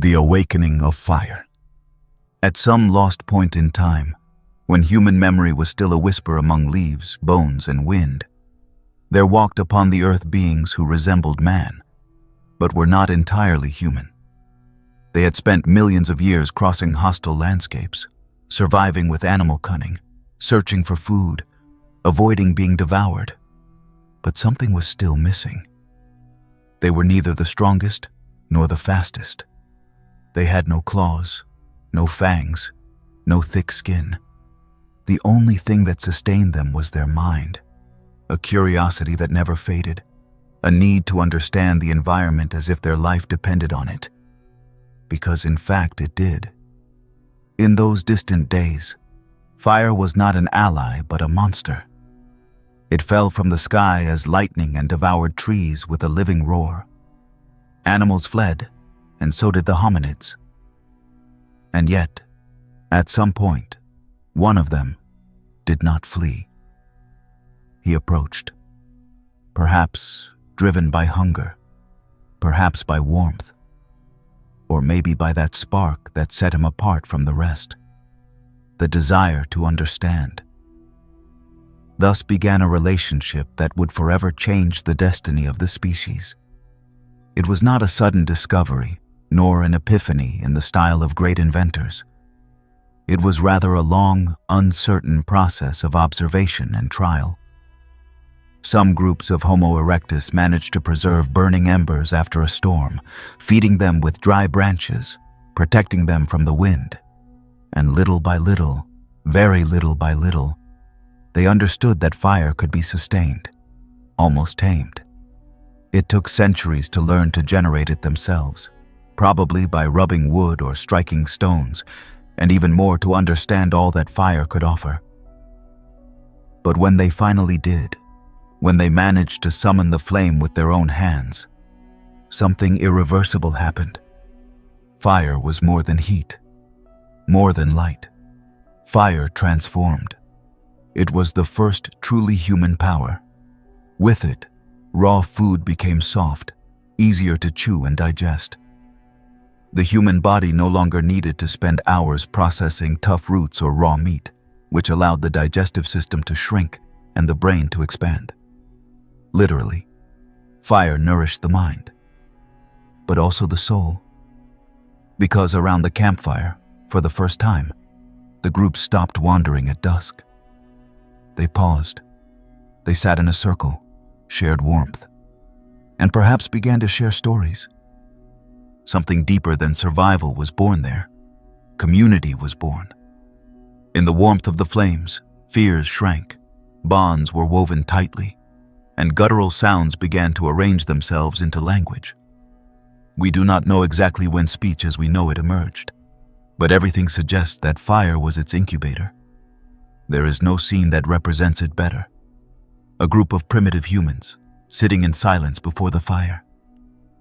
The awakening of fire. At some lost point in time, when human memory was still a whisper among leaves, bones, and wind, there walked upon the earth beings who resembled man, but were not entirely human. They had spent millions of years crossing hostile landscapes, surviving with animal cunning, searching for food, avoiding being devoured. But something was still missing. They were neither the strongest nor the fastest. They had no claws, no fangs, no thick skin. The only thing that sustained them was their mind, a curiosity that never faded, a need to understand the environment as if their life depended on it. Because in fact it did. In those distant days, fire was not an ally but a monster. It fell from the sky as lightning and devoured trees with a living roar. Animals fled, and so did the hominids. And yet, at some point, one of them did not flee. He approached, perhaps driven by hunger, perhaps by warmth, or maybe by that spark that set him apart from the rest, the desire to understand. Thus began a relationship that would forever change the destiny of the species. It was not a sudden discovery, nor an epiphany in the style of great inventors. It was rather a long, uncertain process of observation and trial. Some groups of Homo erectus managed to preserve burning embers after a storm, feeding them with dry branches, protecting them from the wind. And little by little, very little by little, they understood that fire could be sustained, almost tamed. It took centuries to learn to generate it themselves, probably by rubbing wood or striking stones, and even more to understand all that fire could offer. But when they finally did, when they managed to summon the flame with their own hands, something irreversible happened. Fire was more than heat, more than light. Fire transformed. It was the first truly human power. With it, raw food became soft, easier to chew and digest. The human body no longer needed to spend hours processing tough roots or raw meat, which allowed the digestive system to shrink and the brain to expand. Literally, fire nourished the mind, but also the soul. Because around the campfire, for the first time, the group stopped wandering at dusk. They paused. They sat in a circle, shared warmth, and perhaps began to share stories. Something deeper than survival was born there. Community was born. In the warmth of the flames, fears shrank, bonds were woven tightly, and guttural sounds began to arrange themselves into language. We do not know exactly when speech as we know it emerged, but everything suggests that fire was its incubator. There is no scene that represents it better. A group of primitive humans, sitting in silence before the fire,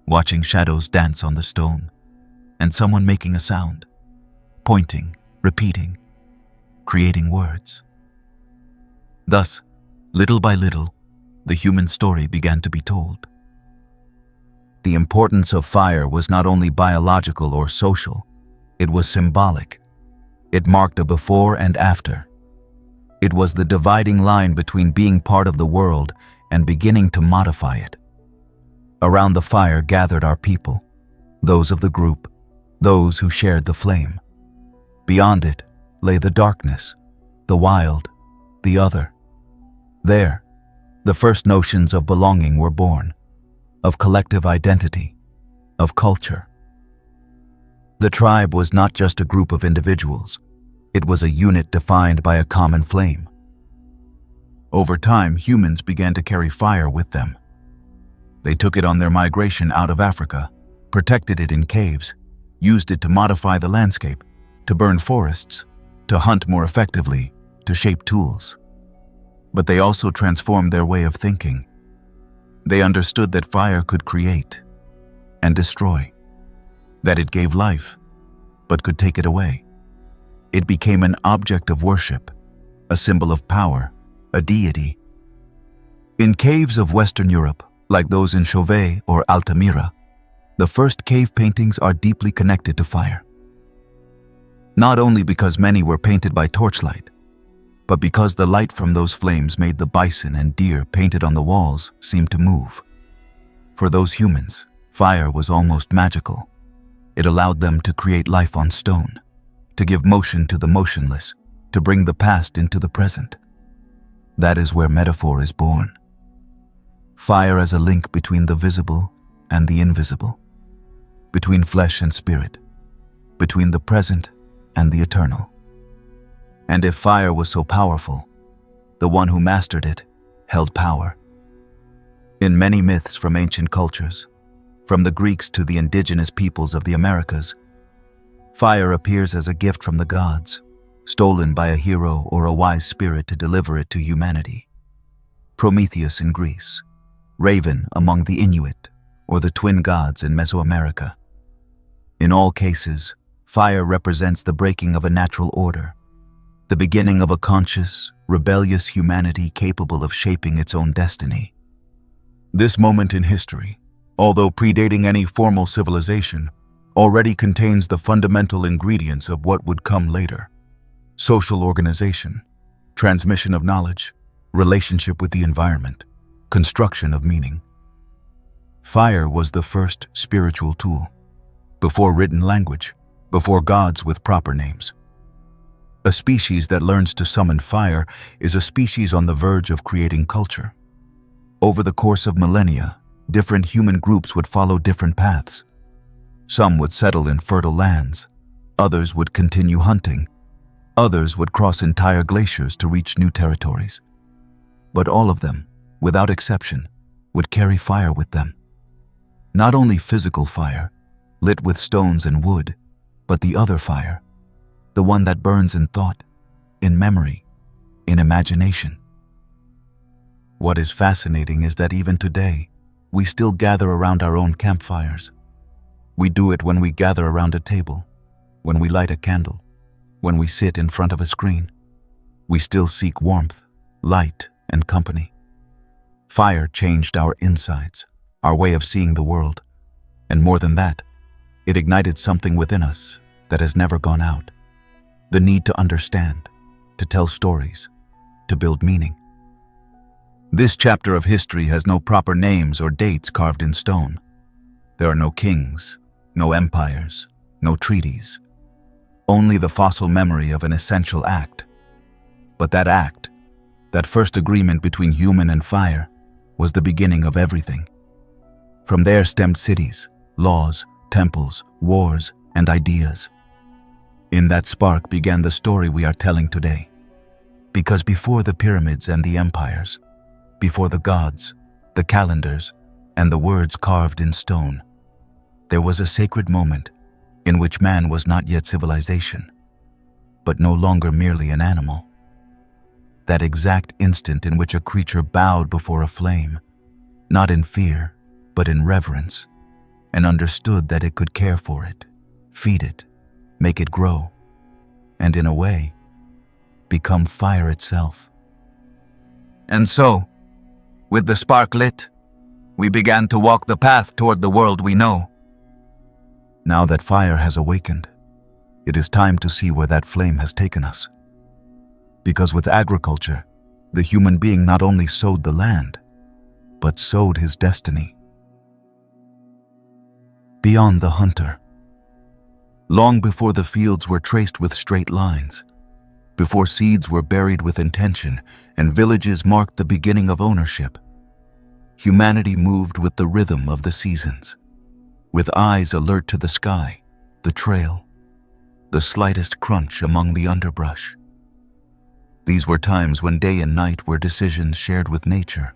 watching shadows dance on the stone, and someone making a sound, pointing, repeating, creating words. Thus, little by little, the human story began to be told. The importance of fire was not only biological or social, it was symbolic. It marked a before and after. It was the dividing line between being part of the world and beginning to modify it. Around the fire gathered our people, those of the group, those who shared the flame. Beyond it lay the darkness, the wild, the other. There, the first notions of belonging were born, of collective identity, of culture. The tribe was not just a group of individuals. It was a unit defined by a common flame. Over time, humans began to carry fire with them. They took it on their migration out of Africa, protected it in caves, used it to modify the landscape, to burn forests, to hunt more effectively, to shape tools. But they also transformed their way of thinking. They understood that fire could create and destroy, that it gave life, but could take it away. It became an object of worship, a symbol of power, a deity. In caves of Western Europe, like those in Chauvet or Altamira, The first cave paintings are deeply connected to fire. Not only because many were painted by torchlight, but because the light from those flames made the bison and deer painted on the walls seem to move. For those humans, fire was almost magical. It allowed them to create life on stone, to give motion to the motionless, to bring the past into the present. That is where metaphor is born. Fire as a link between the visible and the invisible, between flesh and spirit, between the present and the eternal. And if fire was so powerful, the one who mastered it held power. In many myths from ancient cultures, from the Greeks to the indigenous peoples of the Americas, fire appears as a gift from the gods, stolen by a hero or a wise spirit to deliver it to humanity. Prometheus in Greece, Raven among the Inuit, or the twin gods in Mesoamerica. In all cases, fire represents the breaking of a natural order, the beginning of a conscious, rebellious humanity capable of shaping its own destiny. This moment in history, although predating any formal civilization, already contains the fundamental ingredients of what would come later: social organization, transmission of knowledge, relationship with the environment, construction of meaning. Fire was the first spiritual tool, before written language, before gods with proper names. A species that learns to summon fire is a species on the verge of creating culture. Over the course of millennia, different human groups would follow different paths. Some would settle in fertile lands, others would continue hunting, others would cross entire glaciers to reach new territories. But all of them, without exception, would carry fire with them. Not only physical fire, lit with stones and wood, but the other fire, the one that burns in thought, in memory, in imagination. What is fascinating is that even today, we still gather around our own campfires. We do it when we gather around a table, when we light a candle, when we sit in front of a screen. We still seek warmth, light, and company. Fire changed our insides, our way of seeing the world. And more than that, it ignited something within us that has never gone out. The need to understand, to tell stories, to build meaning. This chapter of history has no proper names or dates carved in stone. There are no kings, no empires, no treaties. Only the fossil memory of an essential act. But that act, that first agreement between human and fire, was the beginning of everything. From there stemmed cities, laws, temples, wars, and ideas. In that spark began the story we are telling today. Because before the pyramids and the empires, before the gods, the calendars, and the words carved in stone, there was a sacred moment in which man was not yet civilization, but no longer merely an animal. That exact instant in which a creature bowed before a flame, not in fear, but in reverence, and understood that it could care for it, feed it, make it grow, and in a way, become fire itself. And so, with the spark lit, we began to walk the path toward the world we know. Now that fire has awakened, it is time to see where that flame has taken us. Because with agriculture, the human being not only sowed the land, but sowed his destiny. Beyond the hunter, long before the fields were traced with straight lines, before seeds were buried with intention and villages marked the beginning of ownership, humanity moved with the rhythm of the seasons, with eyes alert to the sky, the trail, the slightest crunch among the underbrush. These were times when day and night were decisions shared with nature,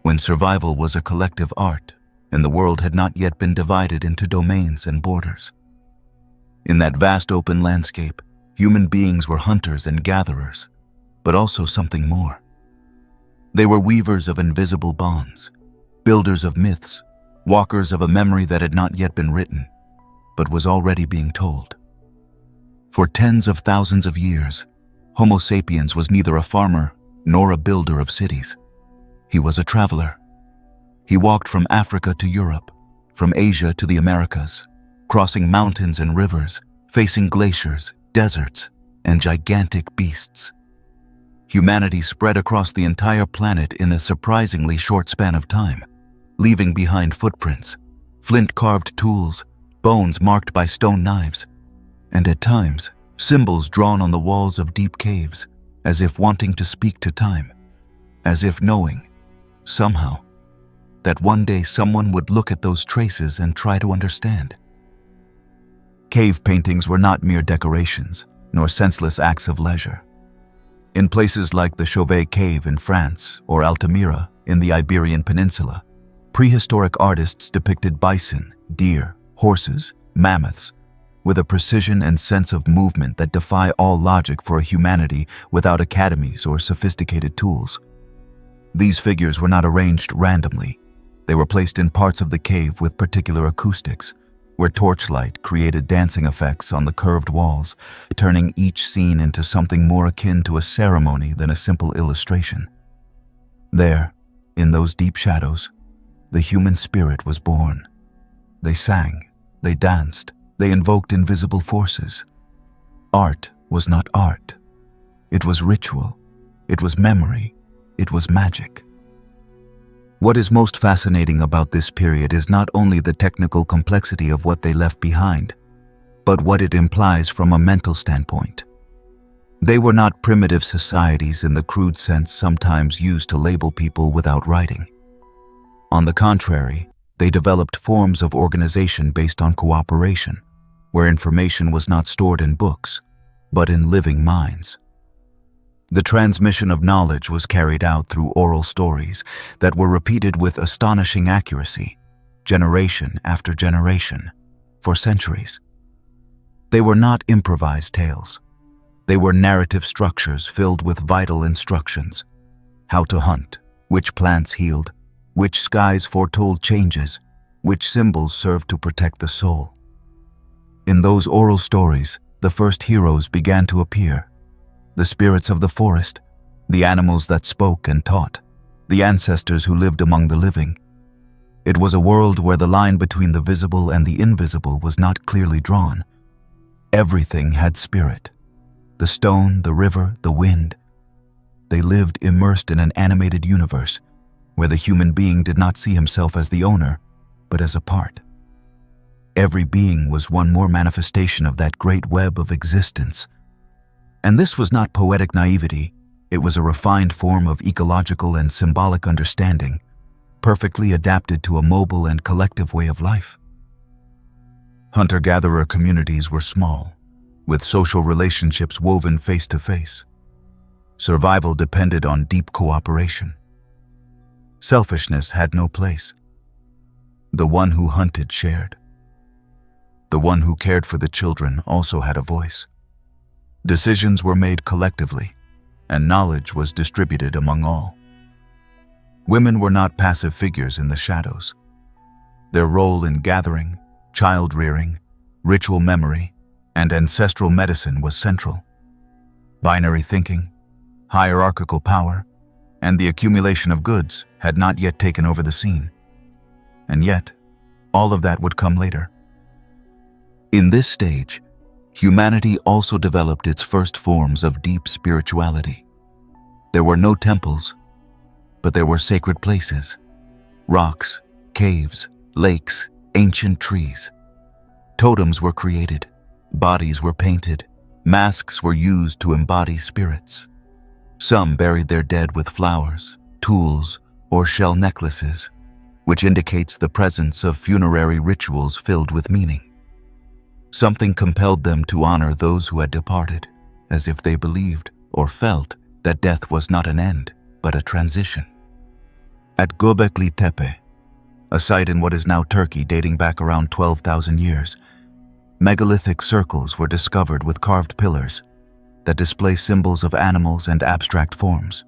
when survival was a collective art and the world had not yet been divided into domains and borders. In that vast open landscape, human beings were hunters and gatherers, but also something more. They were weavers of invisible bonds, builders of myths, walkers of a memory that had not yet been written, but was already being told. For tens of thousands of years, Homo sapiens was neither a farmer nor a builder of cities. He was a traveler. He walked from Africa to Europe, from Asia to the Americas, crossing mountains and rivers, facing glaciers, deserts, and gigantic beasts. Humanity spread across the entire planet in a surprisingly short span of time, leaving behind footprints, flint-carved tools, bones marked by stone knives, and at times, symbols drawn on the walls of deep caves, as if wanting to speak to time, as if knowing, somehow, that one day someone would look at those traces and try to understand. Cave paintings were not mere decorations, nor senseless acts of leisure. In places like the Chauvet Cave in France or Altamira in the Iberian Peninsula, prehistoric artists depicted bison, deer, horses, mammoths, with a precision and sense of movement that defy all logic for a humanity without academies or sophisticated tools. These figures were not arranged randomly. They were placed in parts of the cave with particular acoustics, where torchlight created dancing effects on the curved walls, turning each scene into something more akin to a ceremony than a simple illustration. There, in those deep shadows, the human spirit was born. They sang, they danced, they invoked invisible forces. Art was not art. It was ritual. It was memory. It was magic. What is most fascinating about this period is not only the technical complexity of what they left behind, but what it implies from a mental standpoint. They were not primitive societies in the crude sense sometimes used to label people without writing. On the contrary, they developed forms of organization based on cooperation, where information was not stored in books, but in living minds. The transmission of knowledge was carried out through oral stories that were repeated with astonishing accuracy, generation after generation, for centuries. They were not improvised tales. They were narrative structures filled with vital instructions: how to hunt, which plants healed, which skies foretold changes, which symbols served to protect the soul. In those oral stories, the first heroes began to appear. The spirits of the forest, the animals that spoke and taught, the ancestors who lived among the living. It was a world where the line between the visible and the invisible was not clearly drawn. Everything had spirit. The stone, the river, the wind. They lived immersed in an animated universe, where the human being did not see himself as the owner, but as a part. Every being was one more manifestation of that great web of existence. And this was not poetic naivety, it was a refined form of ecological and symbolic understanding, perfectly adapted to a mobile and collective way of life. Hunter-gatherer communities were small, with social relationships woven face to face. Survival depended on deep cooperation. Selfishness had no place. The one who hunted shared. The one who cared for the children also had a voice. Decisions were made collectively, and knowledge was distributed among all. Women were not passive figures in the shadows. Their role in gathering, child-rearing, ritual memory, and ancestral medicine was central. Binary thinking, hierarchical power, and the accumulation of goods had not yet taken over the scene. And yet, all of that would come later. In this stage, humanity also developed its first forms of deep spirituality. There were no temples, but there were sacred places, rocks, caves, lakes, ancient trees. Totems were created, bodies were painted, masks were used to embody spirits. Some buried their dead with flowers, tools, or shell necklaces, which indicates the presence of funerary rituals filled with meaning. Something compelled them to honor those who had departed, as if they believed or felt that death was not an end, but a transition. At Göbekli Tepe, a site in what is now Turkey dating back around 12,000 years, megalithic circles were discovered with carved pillars that display symbols of animals and abstract forms.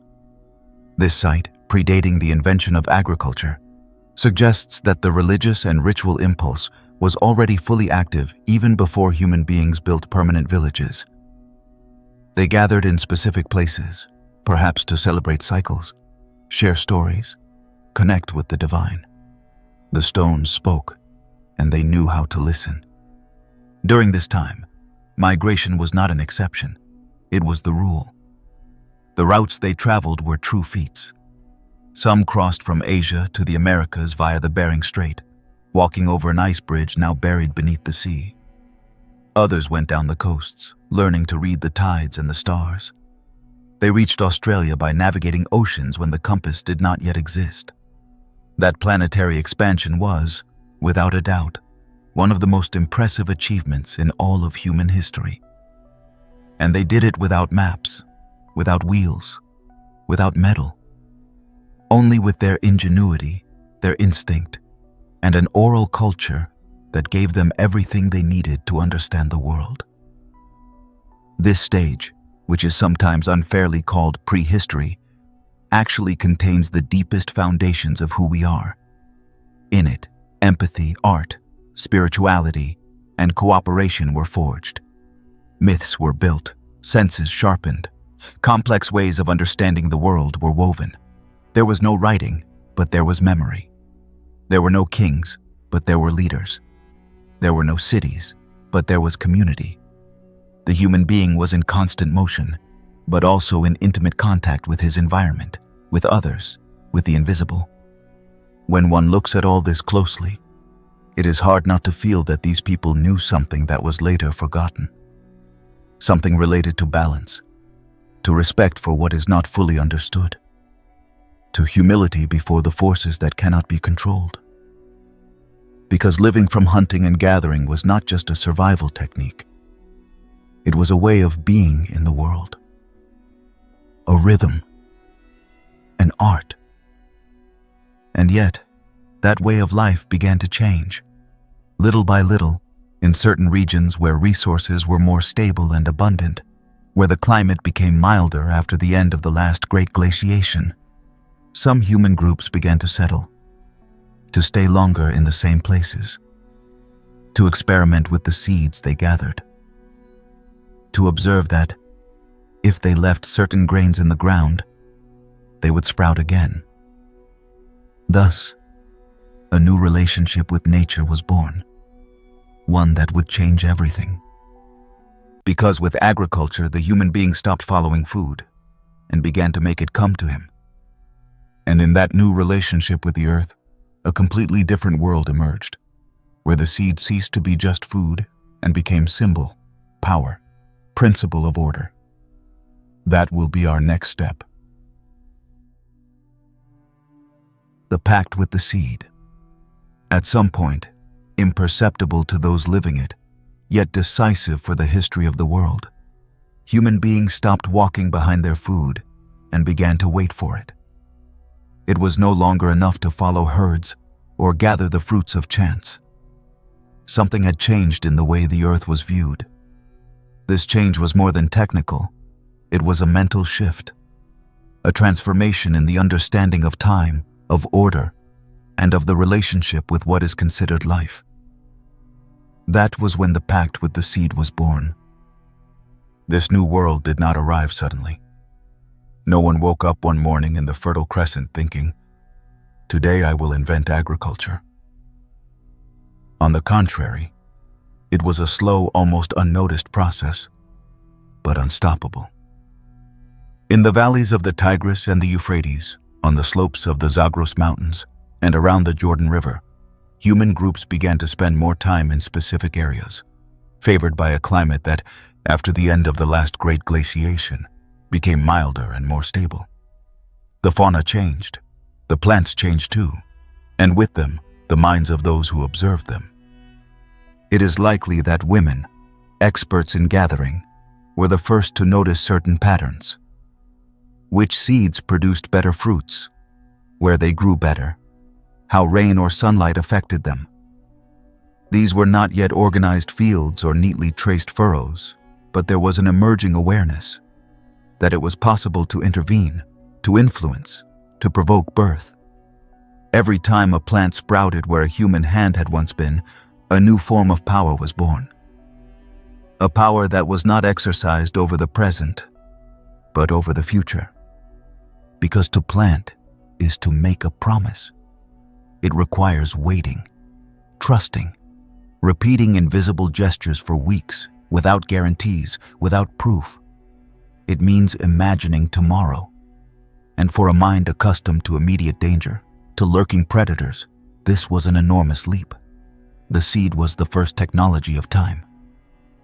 This site, predating the invention of agriculture, suggests that the religious and ritual impulse was already fully active even before human beings built permanent villages. They gathered in specific places, perhaps to celebrate cycles, share stories, connect with the divine. The stones spoke, and they knew how to listen. During this time, migration was not an exception. It was the rule. The routes they traveled were true feats. Some crossed from Asia to the Americas via the Bering Strait, walking over an ice bridge now buried beneath the sea. Others went down the coasts, learning to read the tides and the stars. They reached Australia by navigating oceans when the compass did not yet exist. That planetary expansion was, without a doubt, one of the most impressive achievements in all of human history. And they did it without maps, without wheels, without metal. Only with their ingenuity, their instinct, and an oral culture that gave them everything they needed to understand the world. This stage, which is sometimes unfairly called prehistory, actually contains the deepest foundations of who we are. In it, empathy, art, spirituality, and cooperation were forged. Myths were built, senses sharpened, complex ways of understanding the world were woven. There was no writing, but there was memory. There were no kings, but there were leaders. There were no cities, but there was community. The human being was in constant motion, but also in intimate contact with his environment, with others, with the invisible. When one looks at all this closely, it is hard not to feel that these people knew something that was later forgotten. Something related to balance, to respect for what is not fully understood, to humility before the forces that cannot be controlled. Because living from hunting and gathering was not just a survival technique. It was a way of being in the world. A rhythm. An art. And yet, that way of life began to change. Little by little, in certain regions where resources were more stable and abundant, where the climate became milder after the end of the last great glaciation, some human groups began to settle, to stay longer in the same places, to experiment with the seeds they gathered, to observe that, if they left certain grains in the ground, they would sprout again. Thus, a new relationship with nature was born, one that would change everything. Because with agriculture, the human being stopped following food and began to make it come to him. And in that new relationship with the earth, a completely different world emerged, where the seed ceased to be just food and became symbol, power, principle of order. That will be our next step. The pact with the seed. At some point, imperceptible to those living it, yet decisive for the history of the world, human beings stopped walking behind their food and began to wait for it. It was no longer enough to follow herds or gather the fruits of chance. Something had changed in the way the earth was viewed. This change was more than technical. It was a mental shift, a transformation in the understanding of time, of order, and of the relationship with what is considered life. That was when the pact with the seed was born. This new world did not arrive suddenly. No one woke up one morning in the Fertile Crescent thinking, "Today I will invent agriculture." On the contrary, it was a slow, almost unnoticed process, but unstoppable. In the valleys of the Tigris and the Euphrates, on the slopes of the Zagros Mountains, and around the Jordan River, human groups began to spend more time in specific areas, favored by a climate that, after the end of the last great glaciation, became milder and more stable. The fauna changed, the plants changed too, and with them, the minds of those who observed them. It is likely that women, experts in gathering, were the first to notice certain patterns. Which seeds produced better fruits, where they grew better, how rain or sunlight affected them. These were not yet organized fields or neatly traced furrows, but there was an emerging awareness that it was possible to intervene, to influence, to provoke birth. Every time a plant sprouted where a human hand had once been, a new form of power was born. A power that was not exercised over the present, but over the future. Because to plant is to make a promise. It requires waiting, trusting, repeating invisible gestures for weeks, without guarantees, without proof. It means imagining tomorrow. And for a mind accustomed to immediate danger, to lurking predators, this was an enormous leap. The seed was the first technology of time.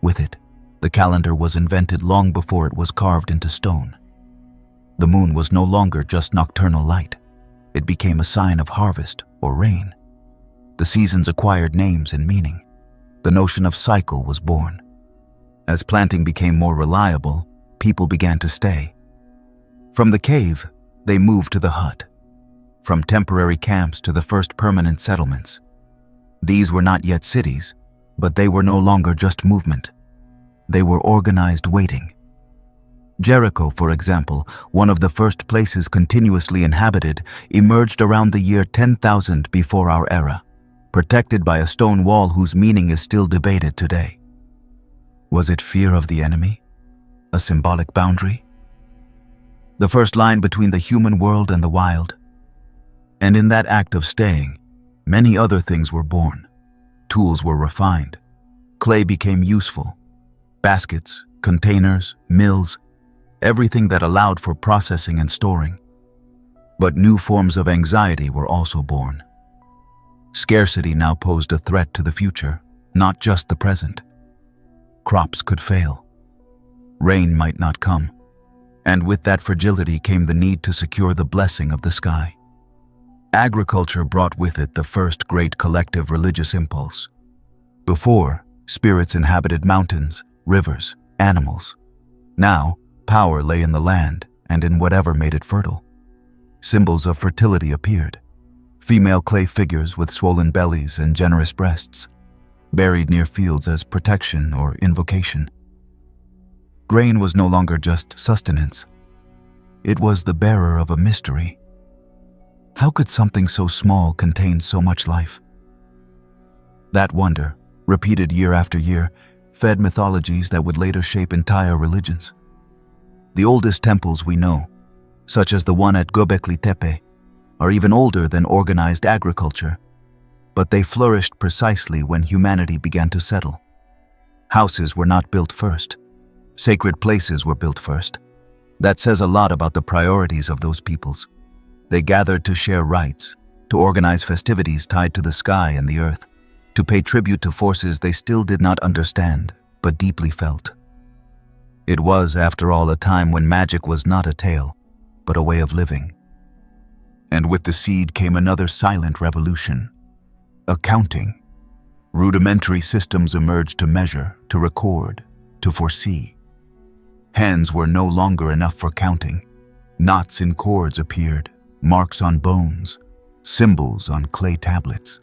With it, the calendar was invented long before it was carved into stone. The moon was no longer just nocturnal light. It became a sign of harvest or rain. The seasons acquired names and meaning. The notion of cycle was born. As planting became more reliable, people began to stay. From the cave, they moved to the hut. From temporary camps to the first permanent settlements. These were not yet cities, but they were no longer just movement. They were organized waiting. Jericho, for example, one of the first places continuously inhabited, emerged around the year 10,000 before our era, protected by a stone wall whose meaning is still debated today. Was it fear of the enemy? A symbolic boundary? The first line between the human world and the wild? And in that act of staying, many other things were born. Tools were refined. Clay became useful. Baskets, containers, mills, everything that allowed for processing and storing. But new forms of anxiety were also born. Scarcity now posed a threat to the future, not just the present. Crops could fail. Rain might not come. And with that fragility came the need to secure the blessing of the sky. Agriculture brought with it the first great collective religious impulse. Before, spirits inhabited mountains, rivers, animals. Now, power lay in the land and in whatever made it fertile. Symbols of fertility appeared. Female clay figures with swollen bellies and generous breasts, buried near fields as protection or invocation. Grain was no longer just sustenance. It was the bearer of a mystery. How could something so small contain so much life? That wonder, repeated year after year, fed mythologies that would later shape entire religions. The oldest temples we know, such as the one at Göbekli Tepe, are even older than organized agriculture, but they flourished precisely when humanity began to settle. Houses were not built first. Sacred places were built first. That says a lot about the priorities of those peoples. They gathered to share rites, to organize festivities tied to the sky and the earth, to pay tribute to forces they still did not understand, but deeply felt. It was, after all, a time when magic was not a tale, but a way of living. And with the seed came another silent revolution. Accounting. Rudimentary systems emerged to measure, to record, to foresee. Hands were no longer enough for counting. Knots in cords appeared, marks on bones, symbols on clay tablets.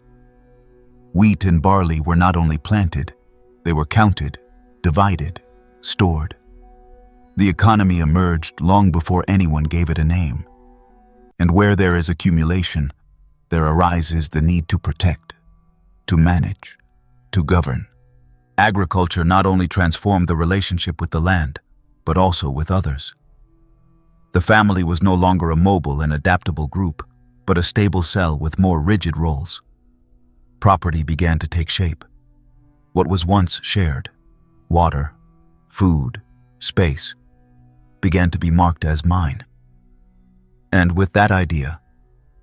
Wheat and barley were not only planted, they were counted, divided, stored. The economy emerged long before anyone gave it a name. And where there is accumulation, there arises the need to protect, to manage, to govern. Agriculture not only transformed the relationship with the land, but also with others. The family was no longer a mobile and adaptable group, but a stable cell with more rigid roles. Property began to take shape. What was once shared, water, food, space, began to be marked as mine. And with that idea,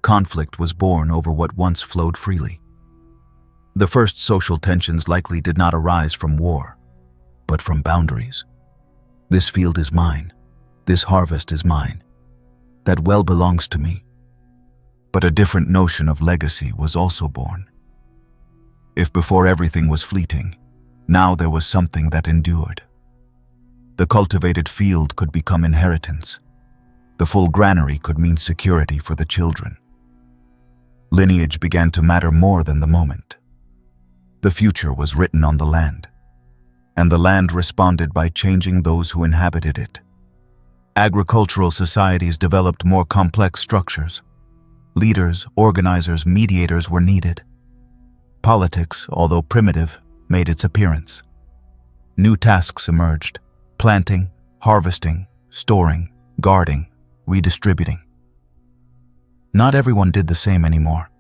conflict was born over what once flowed freely. The first social tensions likely did not arise from war, but from boundaries. This field is mine. This harvest is mine. That well belongs to me. But a different notion of legacy was also born. If before everything was fleeting, now there was something that endured. The cultivated field could become inheritance. The full granary could mean security for the children. Lineage began to matter more than the moment. The future was written on the land, and the land responded by changing those who inhabited it. Agricultural societies developed more complex structures. Leaders, organizers, mediators were needed. Politics, although primitive, made its appearance. New tasks emerged: planting, harvesting, storing, guarding, redistributing. Not everyone did the same anymore.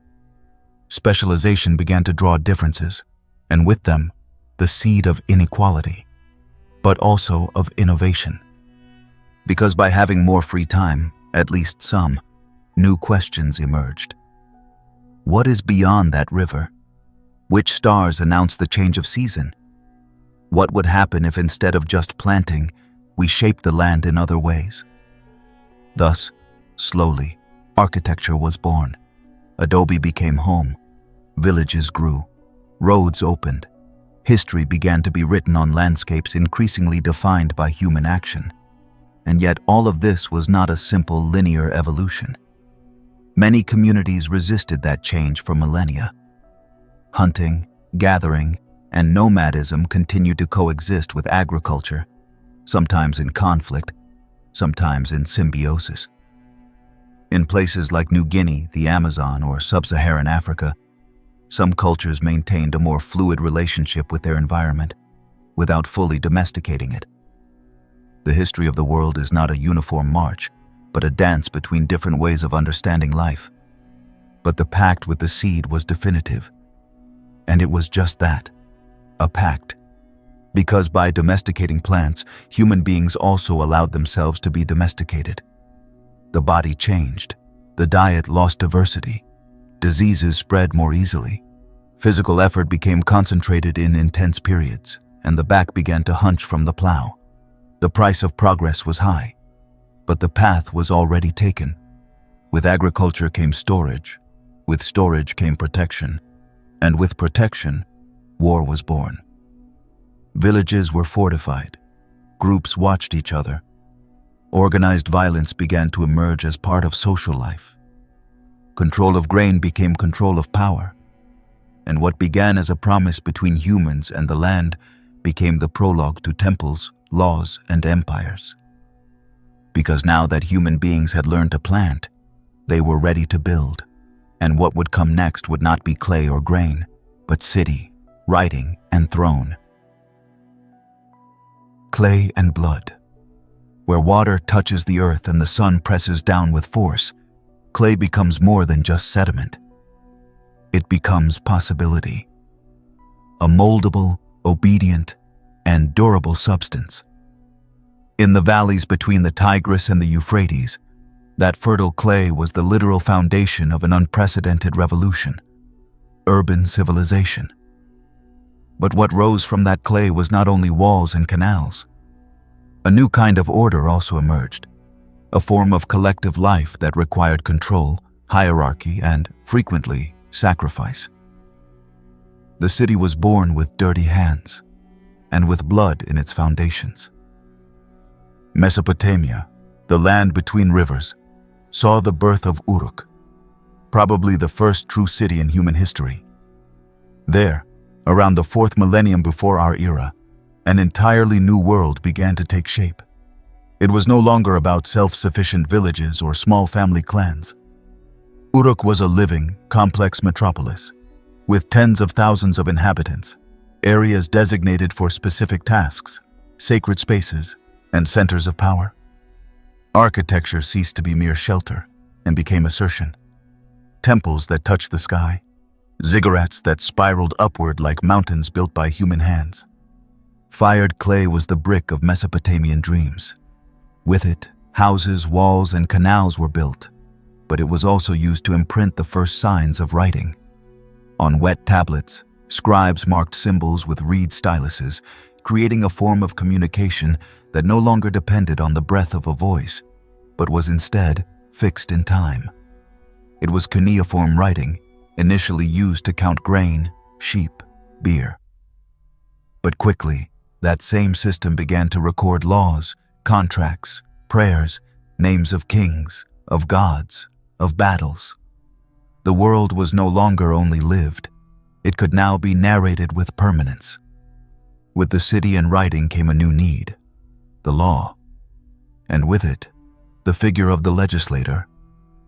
Specialization began to draw differences. and with them, the seed of inequality, but also of innovation. Because by having more free time, at least some, new questions emerged. What is beyond that river? Which stars announce the change of season? What would happen if instead of just planting, we shaped the land in other ways? Thus, slowly, architecture was born. Adobe became home. Villages grew. Roads opened. History began to be written on landscapes increasingly defined by human action. And yet all of this was not a simple linear evolution. Many communities resisted that change for millennia. Hunting, gathering, and nomadism continued to coexist with agriculture, sometimes in conflict, sometimes in symbiosis. In places like New Guinea, the Amazon, or sub-Saharan Africa, some cultures maintained a more fluid relationship with their environment, without fully domesticating it. The history of the world is not a uniform march, but a dance between different ways of understanding life. But the pact with the seed was definitive. And it was just that, a pact. Because by domesticating plants, human beings also allowed themselves to be domesticated. The body changed, the diet lost diversity, diseases spread more easily, physical effort became concentrated in intense periods, and the back began to hunch from the plow. The price of progress was high, but the path was already taken. With agriculture came storage, with storage came protection, and with protection, war was born. Villages were fortified, groups watched each other. Organized violence began to emerge as part of social life. Control of grain became control of power, and what began as a promise between humans and the land became the prologue to temples, laws, and empires. Because now that human beings had learned to plant, they were ready to build, and what would come next would not be clay or grain, but city, writing, and throne. Clay and blood. Where water touches the earth and the sun presses down with force, clay becomes more than just sediment. It becomes possibility. A moldable, obedient, and durable substance. In the valleys between the Tigris and the Euphrates, that fertile clay was the literal foundation of an unprecedented revolution, urban civilization. But what rose from that clay was not only walls and canals. A new kind of order also emerged, a form of collective life that required control, hierarchy, and, frequently, sacrifice. The city was born with dirty hands, and with blood in its foundations. Mesopotamia, the land between rivers, saw the birth of Uruk, probably the first true city in human history. There, around the 4th millennium before our era, an entirely new world began to take shape. It was no longer about self-sufficient villages or small family clans. Uruk was a living, complex metropolis, with tens of thousands of inhabitants, areas designated for specific tasks, sacred spaces, and centers of power. Architecture ceased to be mere shelter and became assertion. Temples that touched the sky, ziggurats that spiraled upward like mountains built by human hands. Fired clay was the brick of Mesopotamian dreams. With it, houses, walls, and canals were built, but it was also used to imprint the first signs of writing. On wet tablets, scribes marked symbols with reed styluses, creating a form of communication that no longer depended on the breath of a voice, but was instead fixed in time. It was cuneiform writing, initially used to count grain, sheep, beer. But quickly, that same system began to record laws, contracts, prayers, names of kings, of gods, of battles. The world was no longer only lived. It could now be narrated with permanence. With the city and writing came a new need, the law. And with it, the figure of the legislator,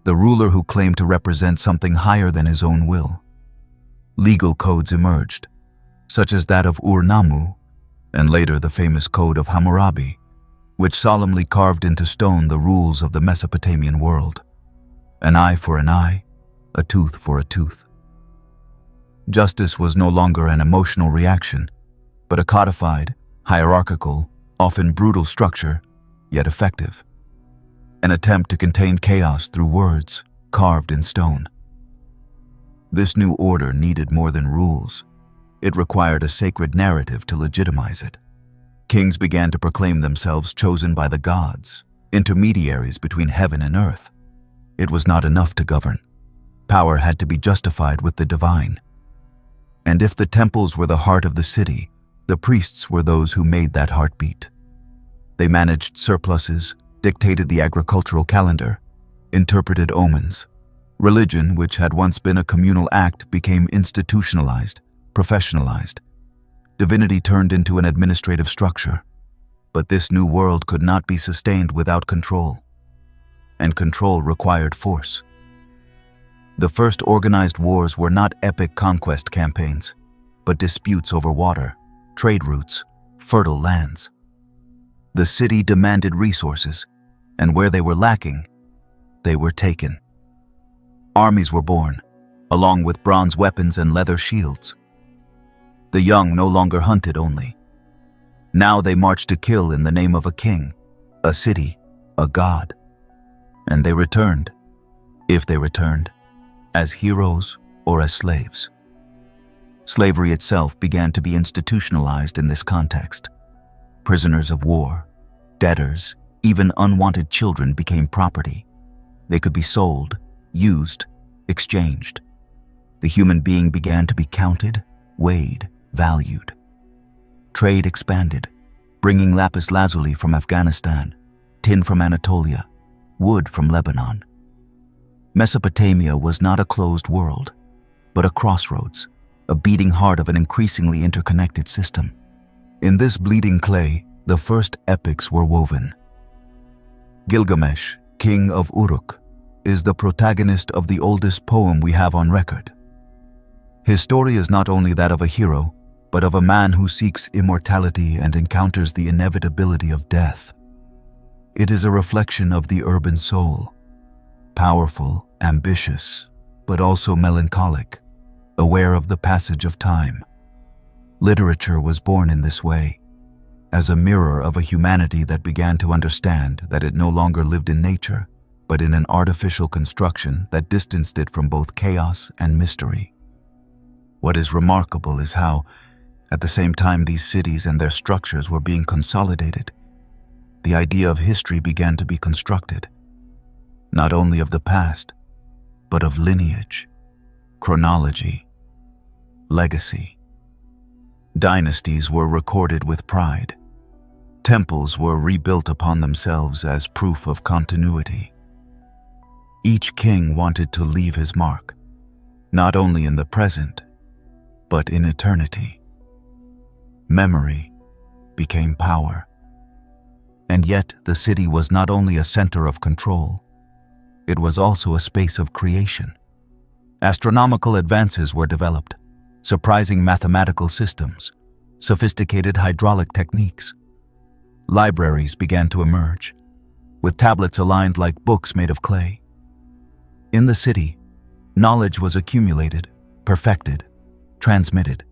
the ruler who claimed to represent something higher than his own will. Legal codes emerged, such as that of Ur-Nammu, and later the famous Code of Hammurabi, which solemnly carved into stone the rules of the Mesopotamian world. An eye for an eye, a tooth for a tooth. Justice was no longer an emotional reaction, but a codified, hierarchical, often brutal structure, yet effective. An attempt to contain chaos through words carved in stone. This new order needed more than rules. It required a sacred narrative to legitimize it. Kings began to proclaim themselves chosen by the gods, intermediaries between heaven and earth. It was not enough to govern. Power had to be justified with the divine. And if the temples were the heart of the city, the priests were those who made that heartbeat. They managed surpluses, dictated the agricultural calendar, interpreted omens. Religion, which had once been a communal act, became institutionalized, professionalized. Divinity turned into an administrative structure. But this new world could not be sustained without control. And control required force. The first organized wars were not epic conquest campaigns, but disputes over water, trade routes, fertile lands. The city demanded resources, and where they were lacking, they were taken. Armies were born, along with bronze weapons and leather shields. The young no longer hunted only. Now they marched to kill in the name of a king, a city, a god. And they returned, if they returned, as heroes or as slaves. Slavery itself began to be institutionalized in this context. Prisoners of war, debtors, even unwanted children became property. They could be sold, used, exchanged. The human being began to be counted, weighed, valued. Trade expanded, bringing lapis lazuli from Afghanistan, tin from Anatolia, wood from Lebanon. Mesopotamia was not a closed world, but a crossroads, a beating heart of an increasingly interconnected system. In this bleeding clay, the first epics were woven. Gilgamesh, king of Uruk, is the protagonist of the oldest poem we have on record. His story is not only that of a hero, but of a man who seeks immortality and encounters the inevitability of death. It is a reflection of the urban soul, powerful, ambitious, but also melancholic, aware of the passage of time. Literature was born in this way, as a mirror of a humanity that began to understand that it no longer lived in nature, but in an artificial construction that distanced it from both chaos and mystery. What is remarkable is how, at the same time these cities and their structures were being consolidated, the idea of history began to be constructed, not only of the past, but of lineage, chronology, legacy. Dynasties were recorded with pride. Temples were rebuilt upon themselves as proof of continuity. Each king wanted to leave his mark, not only in the present, but in eternity. Memory became power. And yet the city was not only a center of control, it was also a space of creation. Astronomical advances were developed, surprising mathematical systems, sophisticated hydraulic techniques. Libraries began to emerge, with tablets aligned like books made of clay. In the city, knowledge was accumulated, perfected, transmitted.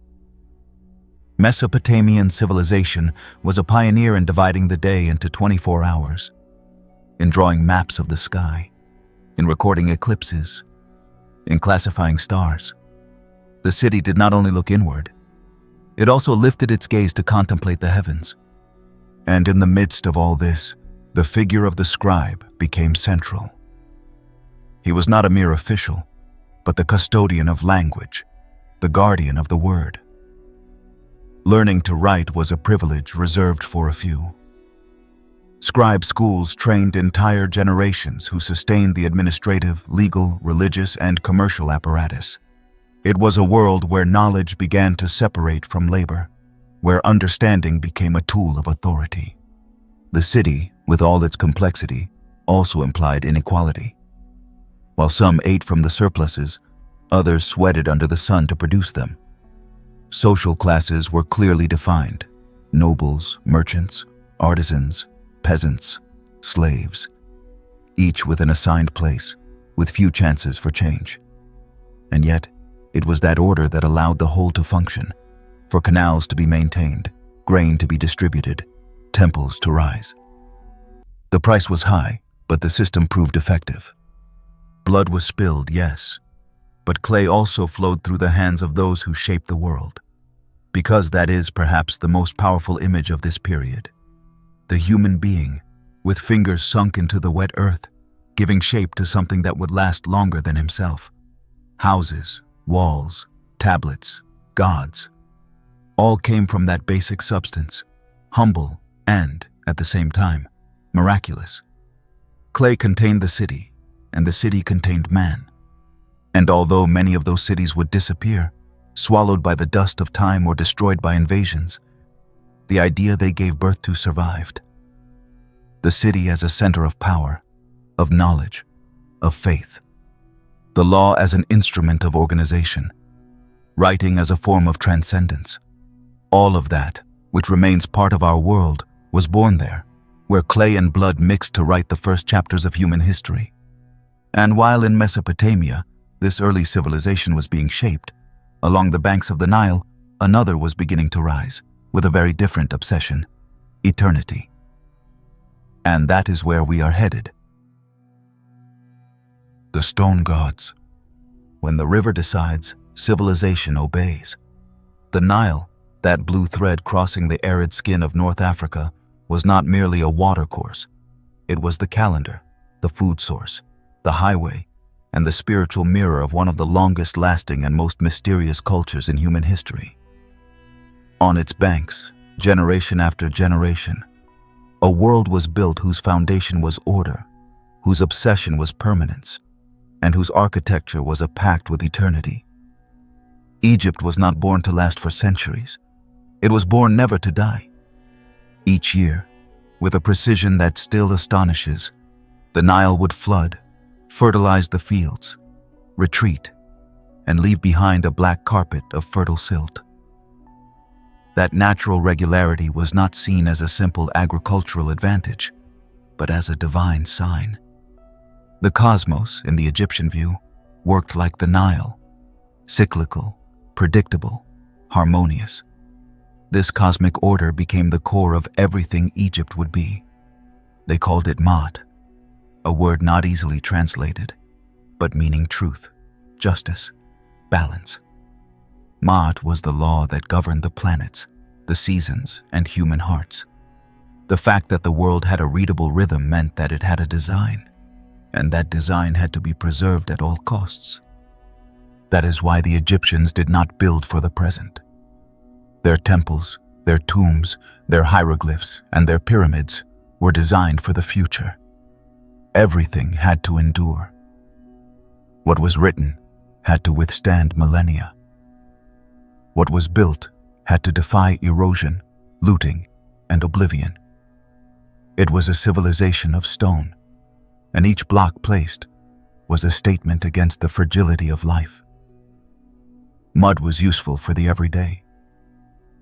Mesopotamian civilization was a pioneer in dividing the day into 24 hours, in drawing maps of the sky, in recording eclipses, in classifying stars. The city did not only look inward, it also lifted its gaze to contemplate the heavens. And in the midst of all this, the figure of the scribe became central. He was not a mere official, but the custodian of language, the guardian of the word. Learning to write was a privilege reserved for a few. Scribe schools trained entire generations who sustained the administrative, legal, religious, and commercial apparatus. It was a world where knowledge began to separate from labor, where understanding became a tool of authority. The city, with all its complexity, also implied inequality. While some ate from the surpluses, others sweated under the sun to produce them. Social classes were clearly defined: nobles, merchants, artisans, peasants, slaves, each with an assigned place, with few chances for change. And yet, It was that order that allowed the whole to function, for canals to be maintained, grain to be distributed, temples to rise. The price was high, but the system proved effective. Blood was spilled, yes, but clay also flowed through the hands of those who shaped the world, because that is perhaps the most powerful image of this period. The human being, with fingers sunk into the wet earth, giving shape to something that would last longer than himself. Houses, walls, tablets, gods, all came from that basic substance, humble and, at the same time, miraculous. Clay contained the city, and the city contained man. And although many of those cities would disappear, swallowed by the dust of time or destroyed by invasions, the idea they gave birth to survived. The city as a center of power, of knowledge, of faith. The law as an instrument of organization. Writing as a form of transcendence. All of that, which remains part of our world, was born there, where clay and blood mixed to write the first chapters of human history. And while in Mesopotamia, this early civilization was being shaped, along the banks of the Nile, another was beginning to rise, with a very different obsession: eternity. And that is where we are headed. The stone gods. When the river decides, civilization obeys. The Nile, that blue thread crossing the arid skin of North Africa, was not merely a watercourse. It was the calendar, the food source, the highway, and the spiritual mirror of one of the longest-lasting and most mysterious cultures in human history. On its banks, generation after generation, a world was built whose foundation was order, whose obsession was permanence, and whose architecture was a pact with eternity. Egypt was not born to last for centuries. It was born never to die. Each year, with a precision that still astonishes, the Nile would flood, fertilize the fields, retreat, and leave behind a black carpet of fertile silt. That natural regularity was not seen as a simple agricultural advantage, but as a divine sign. The cosmos, in the Egyptian view, worked like the Nile, cyclical, predictable, harmonious. This cosmic order became the core of everything Egypt would be. They called it Maat, a word not easily translated, but meaning truth, justice, balance. Maat was the law that governed the planets, the seasons, and human hearts. The fact that the world had a readable rhythm meant that it had a design, and that design had to be preserved at all costs. That is why the Egyptians did not build for the present. Their temples, their tombs, their hieroglyphs, and their pyramids were designed for the future. Everything had to endure. What was written had to withstand millennia. What was built had to defy erosion, looting, and oblivion. It was a civilization of stone, and each block placed was a statement against the fragility of life. Mud was useful for the everyday.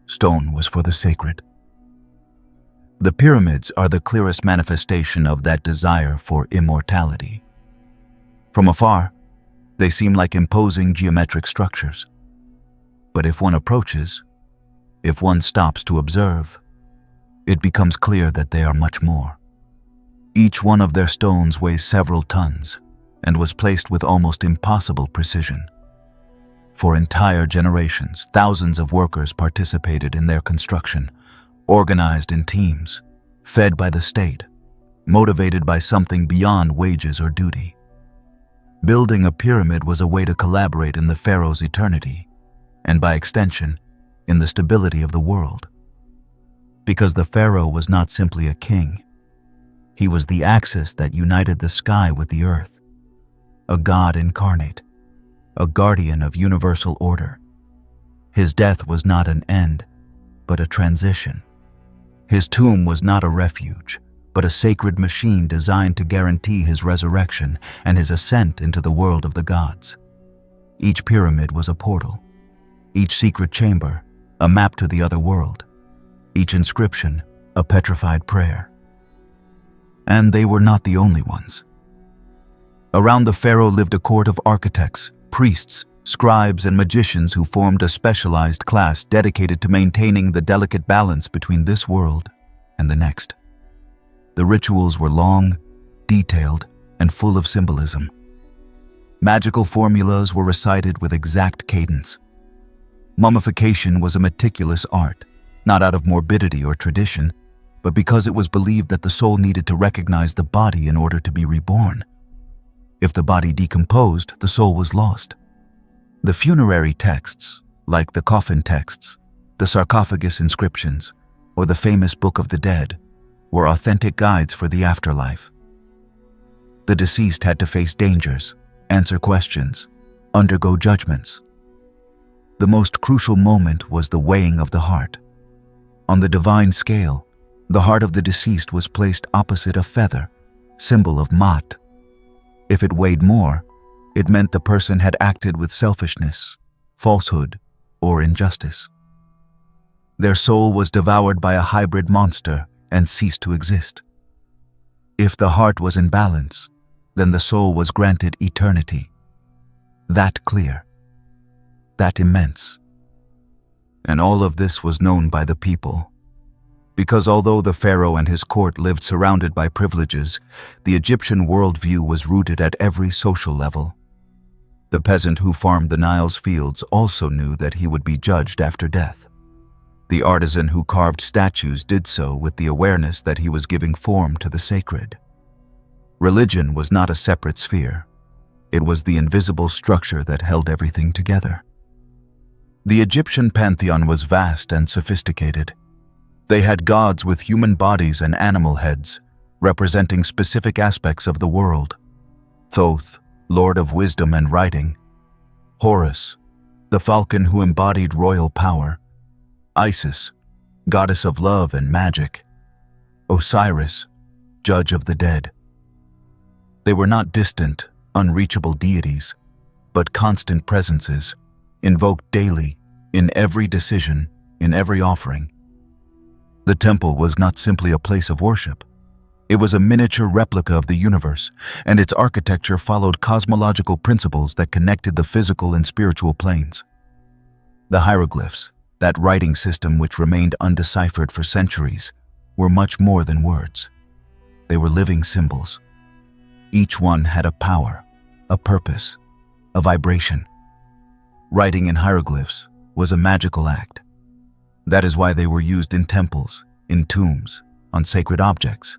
Stone was for the sacred. The pyramids are the clearest manifestation of that desire for immortality. From afar, they seem like imposing geometric structures. But if one approaches, if one stops to observe, it becomes clear that they are much more. Each one of their stones weighs several tons and was placed with almost impossible precision. For entire generations, thousands of workers participated in their construction, organized in teams, fed by the state, motivated by something beyond wages or duty. Building a pyramid was a way to collaborate in the pharaoh's eternity, and by extension, in the stability of the world. Because the pharaoh was not simply a king. He was the axis that united the sky with the earth, a god incarnate, a guardian of universal order. His death was not an end, but a transition. His tomb was not a refuge, but a sacred machine designed to guarantee his resurrection and his ascent into the world of the gods. Each pyramid was a portal, each secret chamber a map to the other world, each inscription a petrified prayer. And they were not the only ones. Around the pharaoh lived a court of architects, priests, scribes and magicians who formed a specialized class dedicated to maintaining the delicate balance between this world and the next. The rituals were long, detailed, and full of symbolism. Magical formulas were recited with exact cadence. Mummification was a meticulous art, not out of morbidity or tradition, but because it was believed that the soul needed to recognize the body in order to be reborn. If the body decomposed, the soul was lost. The funerary texts, like the coffin texts, the sarcophagus inscriptions, or the famous Book of the Dead, were authentic guides for the afterlife. The deceased had to face dangers, answer questions, undergo judgments. The most crucial moment was the weighing of the heart. On the divine scale, the heart of the deceased was placed opposite a feather, symbol of Maat. If it weighed more, it meant the person had acted with selfishness, falsehood, or injustice. Their soul was devoured by a hybrid monster and ceased to exist. If the heart was in balance, then the soul was granted eternity. That clear, that immense. And all of this was known by the people. Because although the pharaoh and his court lived surrounded by privileges, the Egyptian worldview was rooted at every social level. The peasant who farmed the Nile's fields also knew that he would be judged after death. The artisan who carved statues did so with the awareness that he was giving form to the sacred. Religion was not a separate sphere. It was the invisible structure that held everything together. The Egyptian pantheon was vast and sophisticated. They had gods with human bodies and animal heads, representing specific aspects of the world. Thoth, lord of wisdom and writing. Horus, the falcon who embodied royal power. Isis, goddess of love and magic. Osiris, judge of the dead. They were not distant, unreachable deities, but constant presences, invoked daily, in every decision, in every offering. The temple was not simply a place of worship. It was a miniature replica of the universe, and its architecture followed cosmological principles that connected the physical and spiritual planes. The hieroglyphs, that writing system which remained undeciphered for centuries, were much more than words. They were living symbols. Each one had a power, a purpose, a vibration. Writing in hieroglyphs was a magical act. That is why they were used in temples, in tombs, on sacred objects.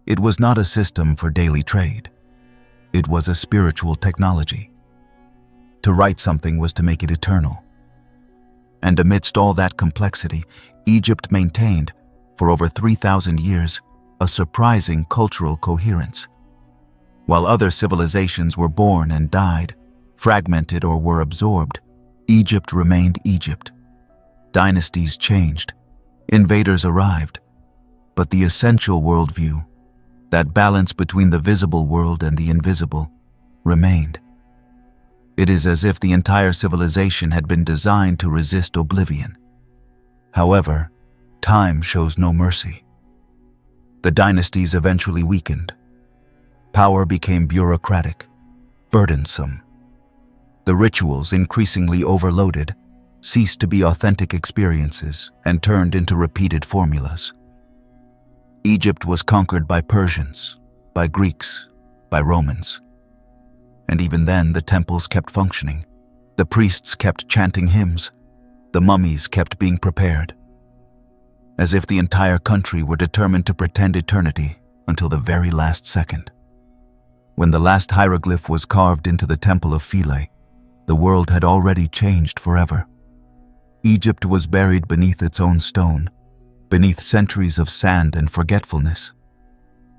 It was not a system for daily trade. It was a spiritual technology. To write something was to make it eternal. And amidst all that complexity, Egypt maintained, for over 3,000 years, a surprising cultural coherence. While other civilizations were born and died, fragmented or were absorbed, Egypt remained Egypt. Dynasties changed, invaders arrived, but the essential worldview, that balance between the visible world and the invisible, remained. It is as if the entire civilization had been designed to resist oblivion. However, time shows no mercy. The dynasties eventually weakened. Power became bureaucratic, burdensome. The rituals, increasingly overloaded, ceased to be authentic experiences and turned into repeated formulas. Egypt was conquered by Persians, by Greeks, by Romans. And even then, the temples kept functioning. The priests kept chanting hymns. The mummies kept being prepared. As if the entire country were determined to pretend eternity until the very last second. When the last hieroglyph was carved into the temple of Philae, the world had already changed forever. Egypt was buried beneath its own stone, beneath centuries of sand and forgetfulness.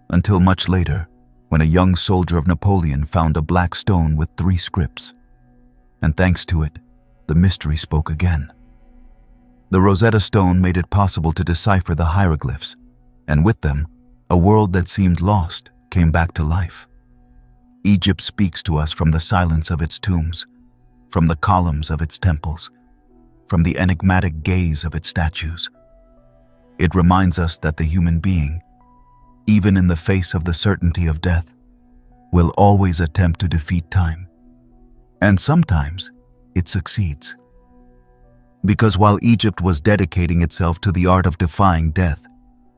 Until much later, when a young soldier of Napoleon found a black stone with 3 scripts. And thanks to it, the mystery spoke again. The Rosetta Stone made it possible to decipher the hieroglyphs, and with them, a world that seemed lost came back to life. Egypt speaks to us from the silence of its tombs, from the columns of its temples, from the enigmatic gaze of its statues. It reminds us that the human being, even in the face of the certainty of death, will always attempt to defeat time. And sometimes it succeeds. Because while Egypt was dedicating itself to the art of defying death,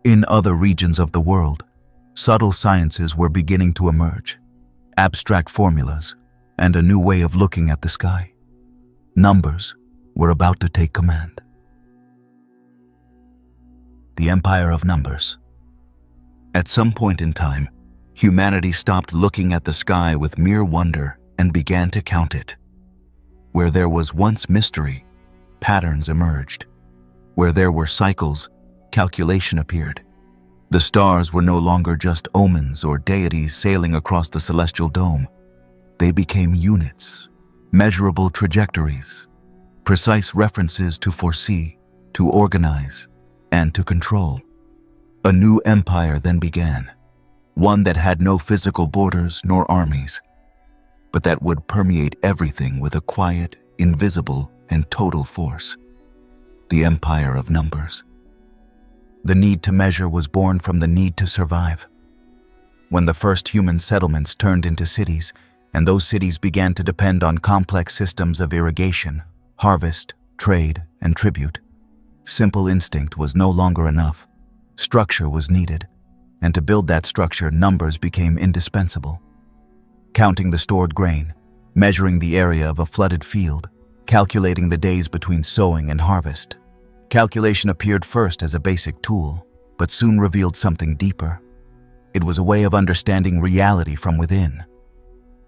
in other regions of the world, subtle sciences were beginning to emerge, abstract formulas, and a new way of looking at the sky. Numbers were about to take command. The Empire of Numbers. At some point in time, humanity stopped looking at the sky with mere wonder and began to count it. Where there was once mystery, patterns emerged. Where there were cycles, calculation appeared. The stars were no longer just omens or deities sailing across the celestial dome. They became units, measurable trajectories, precise references to foresee, to organize, and to control. A new empire then began, one that had no physical borders nor armies, but that would permeate everything with a quiet, invisible, and total force. The Empire of Numbers. The need to measure was born from the need to survive. When the first human settlements turned into cities, and those cities began to depend on complex systems of irrigation, harvest, trade, and tribute, simple instinct was no longer enough. Structure was needed, and to build that structure, numbers became indispensable. Counting the stored grain, measuring the area of a flooded field, calculating the days between sowing and harvest. Calculation appeared first as a basic tool, but soon revealed something deeper. It was a way of understanding reality from within.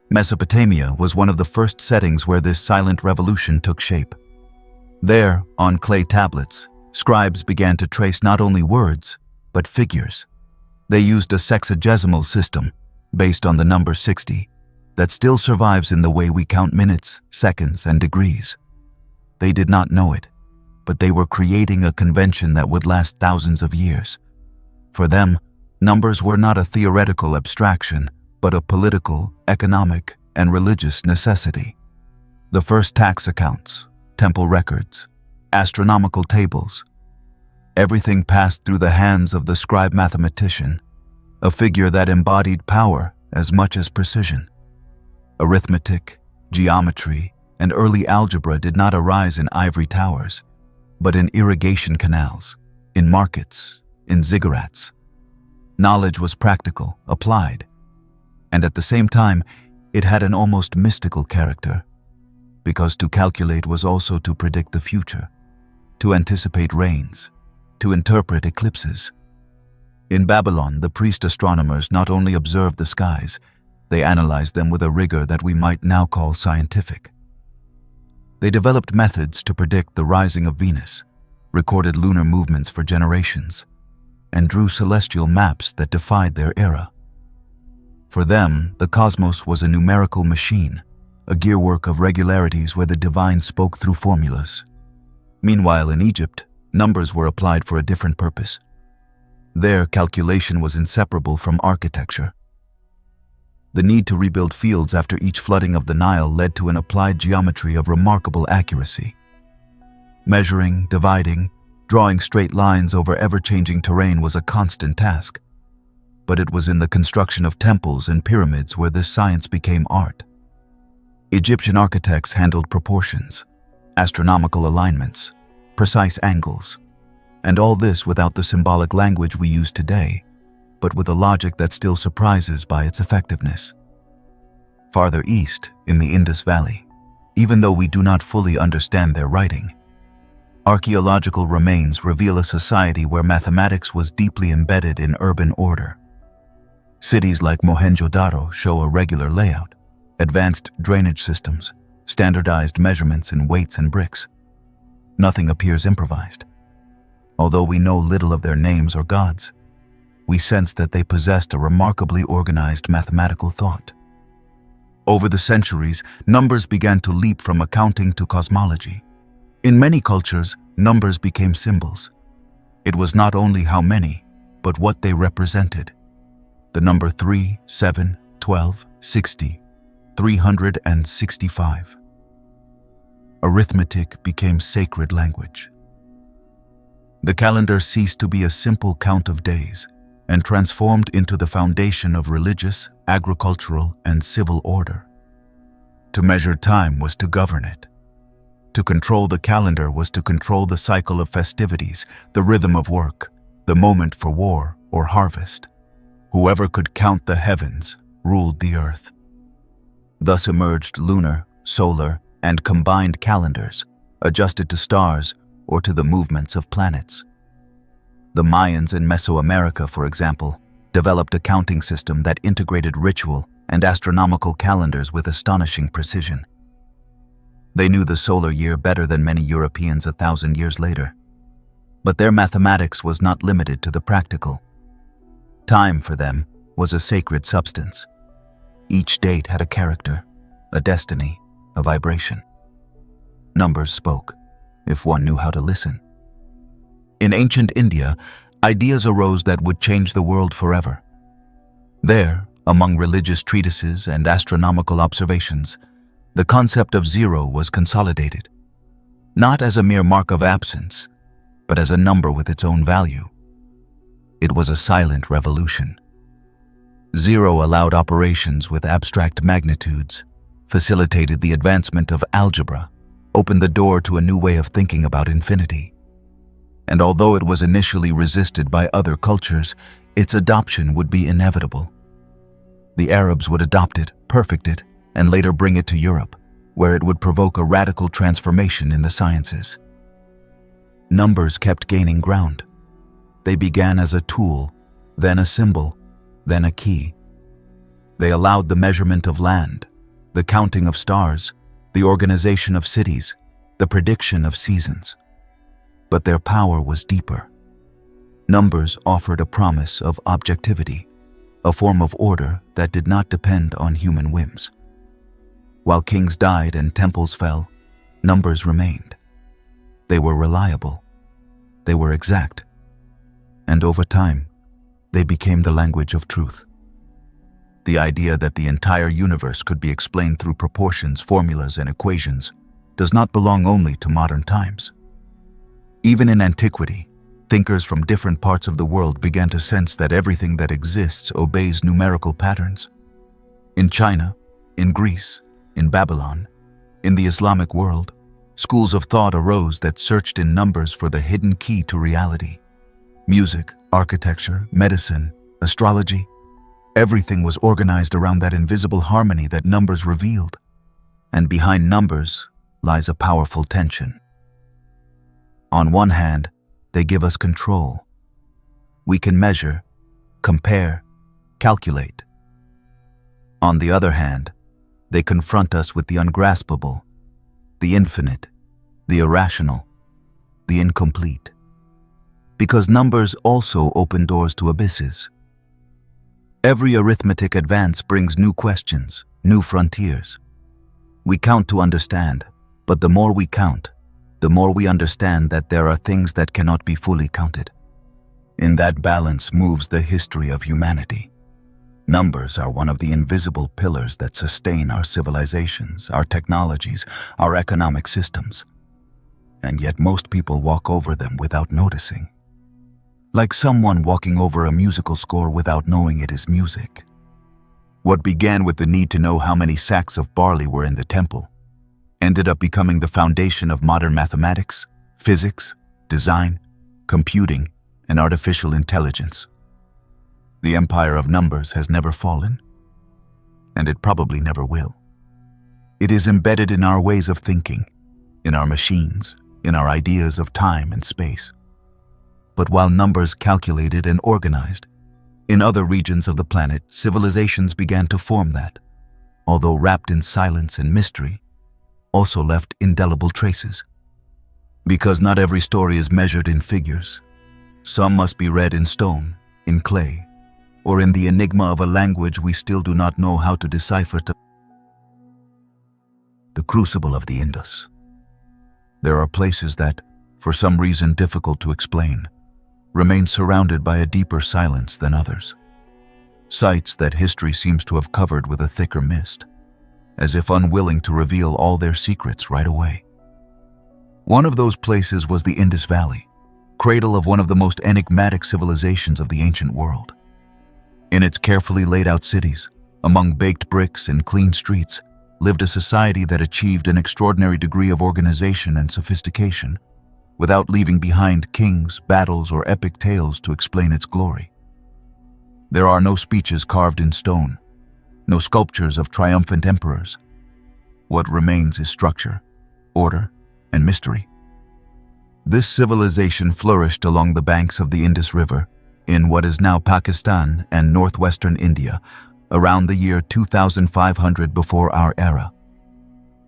Mesopotamia was one of the first settings where this silent revolution took shape. There, on clay tablets, scribes began to trace not only words, but figures. They used a sexagesimal system, based on the number 60, that still survives in the way we count minutes, seconds, and degrees. They did not know it, but they were creating a convention that would last thousands of years. For them, numbers were not a theoretical abstraction, but a political, economic, and religious necessity. The first tax accounts, temple records, astronomical tables, everything passed through the hands of the scribe mathematician, a figure that embodied power as much as precision. Arithmetic, geometry, and early algebra did not arise in ivory towers, but in irrigation canals, in markets, in ziggurats. Knowledge was practical, applied, and at the same time, it had an almost mystical character, because to calculate was also to predict the future, to anticipate rains, to interpret eclipses. In Babylon, the priest astronomers not only observed the skies, they analyzed them with a rigor that we might now call scientific. They developed methods to predict the rising of Venus, recorded lunar movements for generations, and drew celestial maps that defied their era. For them, the cosmos was a numerical machine, a gearwork of regularities where the divine spoke through formulas. Meanwhile, in Egypt, numbers were applied for a different purpose. There, calculation was inseparable from architecture. The need to rebuild fields after each flooding of the Nile led to an applied geometry of remarkable accuracy. Measuring, dividing, drawing straight lines over ever-changing terrain was a constant task. But it was in the construction of temples and pyramids where this science became art. Egyptian architects handled proportions, astronomical alignments, precise angles, and all this without the symbolic language we use today, but with a logic that still surprises by its effectiveness. Farther east, in the Indus Valley, even though we do not fully understand their writing, archaeological remains reveal a society where mathematics was deeply embedded in urban order. Cities like Mohenjo-Daro show a regular layout, advanced drainage systems, standardized measurements in weights and bricks. Nothing appears improvised. Although we know little of their names or gods, we sense that they possessed a remarkably organized mathematical thought. Over the centuries, numbers began to leap from accounting to cosmology. In many cultures, numbers became symbols. It was not only how many, but what they represented. The number 3, 7, 12, 60, 365. Arithmetic became sacred language. The calendar ceased to be a simple count of days and transformed into the foundation of religious, agricultural, and civil order. To measure time was to govern it. To control the calendar was to control the cycle of festivities, the rhythm of work, the moment for war or harvest. Whoever could count the heavens ruled the earth. Thus emerged lunar, solar, and combined calendars, adjusted to stars or to the movements of planets. The Mayans in Mesoamerica, for example, developed a counting system that integrated ritual and astronomical calendars with astonishing precision. They knew the solar year better than many Europeans 1,000 years later. But their mathematics was not limited to the practical. Time for them was a sacred substance. Each date had a character, a destiny, a vibration. Numbers spoke, if one knew how to listen. In ancient India, ideas arose that would change the world forever. There, among religious treatises and astronomical observations, the concept of zero was consolidated, not as a mere mark of absence, but as a number with its own value. It was a silent revolution. Zero allowed operations with abstract magnitudes, facilitated the advancement of algebra, opened the door to a new way of thinking about infinity. And although it was initially resisted by other cultures, its adoption would be inevitable. The Arabs would adopt it, perfect it, and later bring it to Europe, where it would provoke a radical transformation in the sciences. Numbers kept gaining ground. They began as a tool, then a symbol, then a key. They allowed the measurement of land, the counting of stars, the organization of cities, the prediction of seasons. But their power was deeper. Numbers offered a promise of objectivity, a form of order that did not depend on human whims. While kings died and temples fell, numbers remained. They were reliable. They were exact. And over time, they became the language of truth. The idea that the entire universe could be explained through proportions, formulas, and equations does not belong only to modern times. Even in antiquity, thinkers from different parts of the world began to sense that everything that exists obeys numerical patterns. In China, in Greece, in Babylon, in the Islamic world, schools of thought arose that searched in numbers for the hidden key to reality. Music, architecture, medicine, astrology, everything was organized around that invisible harmony that numbers revealed. And behind numbers lies a powerful tension. On one hand, they give us control. We can measure, compare, calculate. On the other hand, they confront us with the ungraspable, the infinite, the irrational, the incomplete. Because numbers also open doors to abysses. Every arithmetic advance brings new questions, new frontiers. We count to understand, but the more we count, the more we understand that there are things that cannot be fully counted. In that balance moves the history of humanity. Numbers are one of the invisible pillars that sustain our civilizations, our technologies, our economic systems. And yet most people walk over them without noticing. Like someone walking over a musical score without knowing it is music. What began with the need to know how many sacks of barley were in the temple ended up becoming the foundation of modern mathematics, physics, design, computing, and artificial intelligence. The empire of numbers has never fallen, and it probably never will. It is embedded in our ways of thinking, in our machines, in our ideas of time and space. But while numbers calculated and organized, in other regions of the planet, civilizations began to form that, although wrapped in silence and mystery, also left indelible traces. Because not every story is measured in figures. Some must be read in stone, in clay, or in the enigma of a language we still do not know how to decipher. The Crucible of the Indus. There are places that, for some reason difficult to explain, remain surrounded by a deeper silence than others. Sites that history seems to have covered with a thicker mist, as if unwilling to reveal all their secrets right away. One of those places was the Indus Valley, cradle of one of the most enigmatic civilizations of the ancient world. In its carefully laid out cities, among baked bricks and clean streets, lived a society that achieved an extraordinary degree of organization and sophistication, without leaving behind kings, battles, or epic tales to explain its glory. There are no speeches carved in stone, no sculptures of triumphant emperors. What remains is structure, order, and mystery. This civilization flourished along the banks of the Indus River in what is now Pakistan and northwestern India around the year 2500 before our era.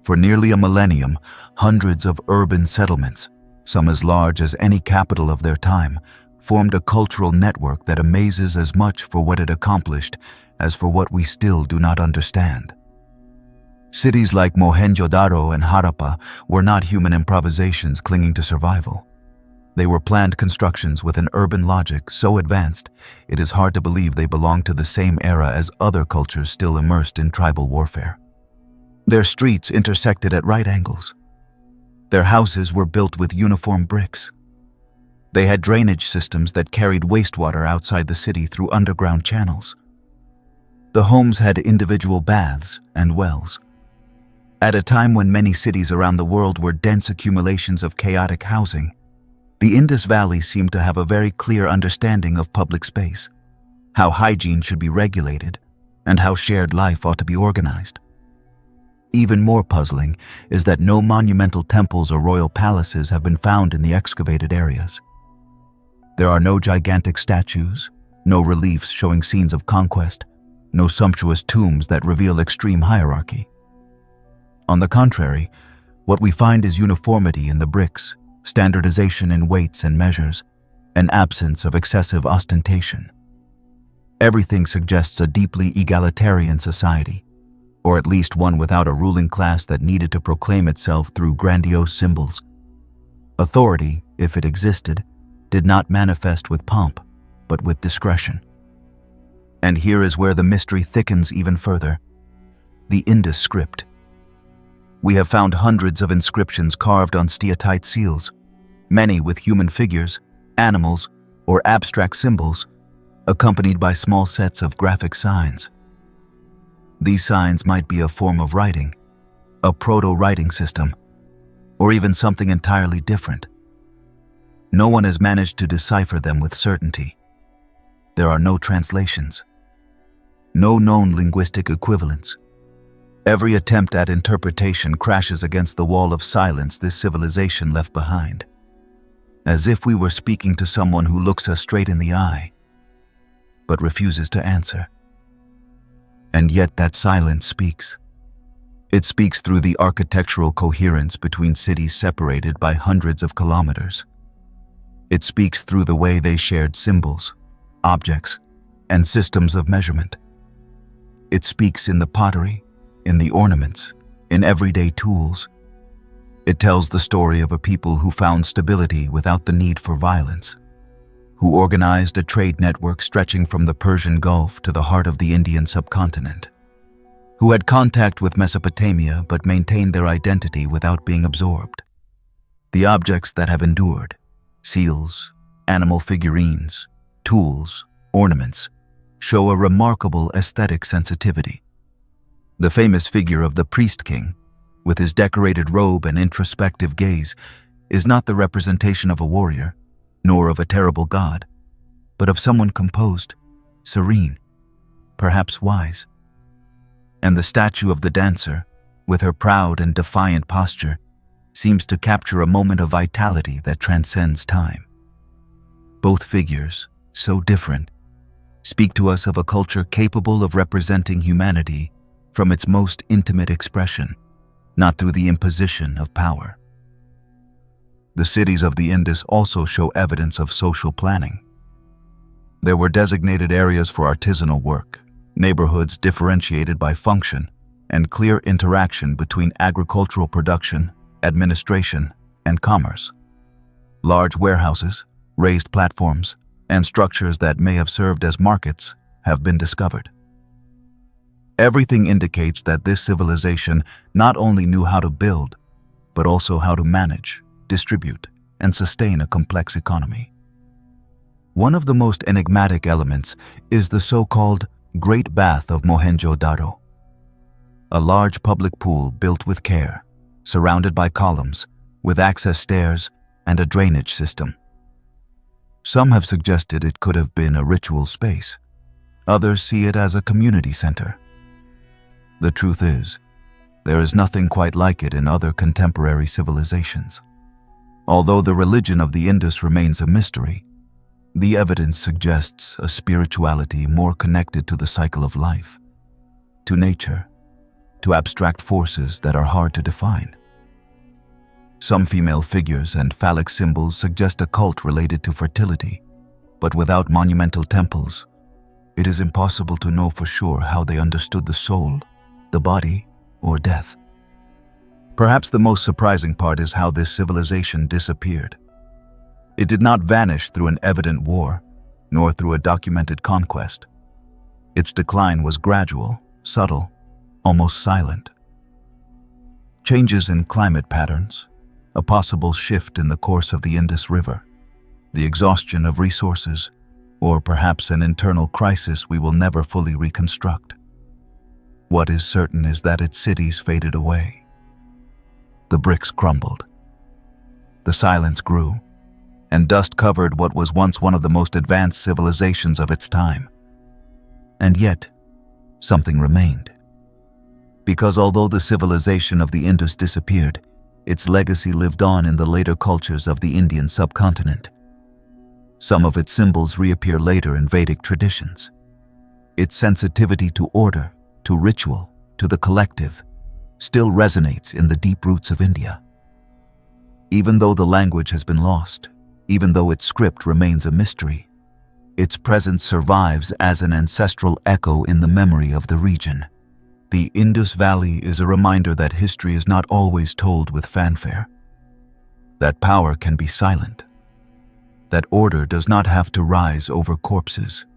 For nearly a millennium, hundreds of urban settlements, some as large as any capital of their time, formed a cultural network that amazes as much for what it accomplished as for what we still do not understand. Cities like Mohenjo-daro and Harappa were not human improvisations clinging to survival. They were planned constructions with an urban logic so advanced, it is hard to believe they belonged to the same era as other cultures still immersed in tribal warfare. Their streets intersected at right angles. Their houses were built with uniform bricks. They had drainage systems that carried wastewater outside the city through underground channels. The homes had individual baths and wells. At a time when many cities around the world were dense accumulations of chaotic housing, the Indus Valley seemed to have a very clear understanding of public space, how hygiene should be regulated, and how shared life ought to be organized. Even more puzzling is that no monumental temples or royal palaces have been found in the excavated areas. There are no gigantic statues, no reliefs showing scenes of conquest, no sumptuous tombs that reveal extreme hierarchy. On the contrary, what we find is uniformity in the bricks, standardization in weights and measures, an absence of excessive ostentation. Everything suggests a deeply egalitarian society, or at least one without a ruling class that needed to proclaim itself through grandiose symbols. Authority, if it existed, did not manifest with pomp, but with discretion. And here is where the mystery thickens even further: the Indus script. We have found hundreds of inscriptions carved on steatite seals, many with human figures, animals, or abstract symbols, accompanied by small sets of graphic signs. These signs might be a form of writing, a proto-writing system, or even something entirely different. No one has managed to decipher them with certainty. There are no translations, no known linguistic equivalents. Every attempt at interpretation crashes against the wall of silence this civilization left behind, as if we were speaking to someone who looks us straight in the eye, but refuses to answer. And yet that silence speaks. It speaks through the architectural coherence between cities separated by hundreds of kilometers. It speaks through the way they shared symbols, objects, and systems of measurement. It speaks in the pottery, in the ornaments, in everyday tools. It tells the story of a people who found stability without the need for violence, who organized a trade network stretching from the Persian Gulf to the heart of the Indian subcontinent, who had contact with Mesopotamia but maintained their identity without being absorbed. The objects that have endured, seals, animal figurines, tools, ornaments, show a remarkable aesthetic sensitivity. The famous figure of the priest king, with his decorated robe and introspective gaze, is not the representation of a warrior, nor of a terrible god, but of someone composed, serene, perhaps wise. And the statue of the dancer, with her proud and defiant posture, seems to capture a moment of vitality that transcends time. Both figures, so different, speak to us of a culture capable of representing humanity from its most intimate expression, not through the imposition of power. The cities of the Indus also show evidence of social planning. There were designated areas for artisanal work, neighborhoods differentiated by function, and clear interaction between agricultural production, administration, and commerce. Large warehouses, raised platforms, and structures that may have served as markets have been discovered. Everything indicates that this civilization not only knew how to build, but also how to manage, distribute, and sustain a complex economy. One of the most enigmatic elements is the so-called Great Bath of Mohenjo-daro. a large public pool built with care, surrounded by columns, with access stairs and a drainage system. Some have suggested it could have been a ritual space. Others see it as a community center. The truth is, there is nothing quite like it in other contemporary civilizations. Although the religion of the Indus remains a mystery, the evidence suggests a spirituality more connected to the cycle of life, to nature, to abstract forces that are hard to define. Some female figures and phallic symbols suggest a cult related to fertility, but without monumental temples, it is impossible to know for sure how they understood the soul, the body, or death. Perhaps the most surprising part is how this civilization disappeared. It did not vanish through an evident war, nor through a documented conquest. Its decline was gradual, subtle, almost silent. Changes in climate patterns, a possible shift in the course of the Indus River, the exhaustion of resources, or perhaps an internal crisis we will never fully reconstruct. What is certain is that its cities faded away. The bricks crumbled. The silence grew, and dust covered what was once one of the most advanced civilizations of its time. And yet, something remained. Because although the civilization of the Indus disappeared, its legacy lived on in the later cultures of the Indian subcontinent. Some of its symbols reappear later in Vedic traditions. Its sensitivity to order, to ritual, to the collective, still resonates in the deep roots of India. Even though the language has been lost, even though its script remains a mystery, its presence survives as an ancestral echo in the memory of the region. The Indus Valley is a reminder that history is not always told with fanfare, that power can be silent, that order does not have to rise over corpses,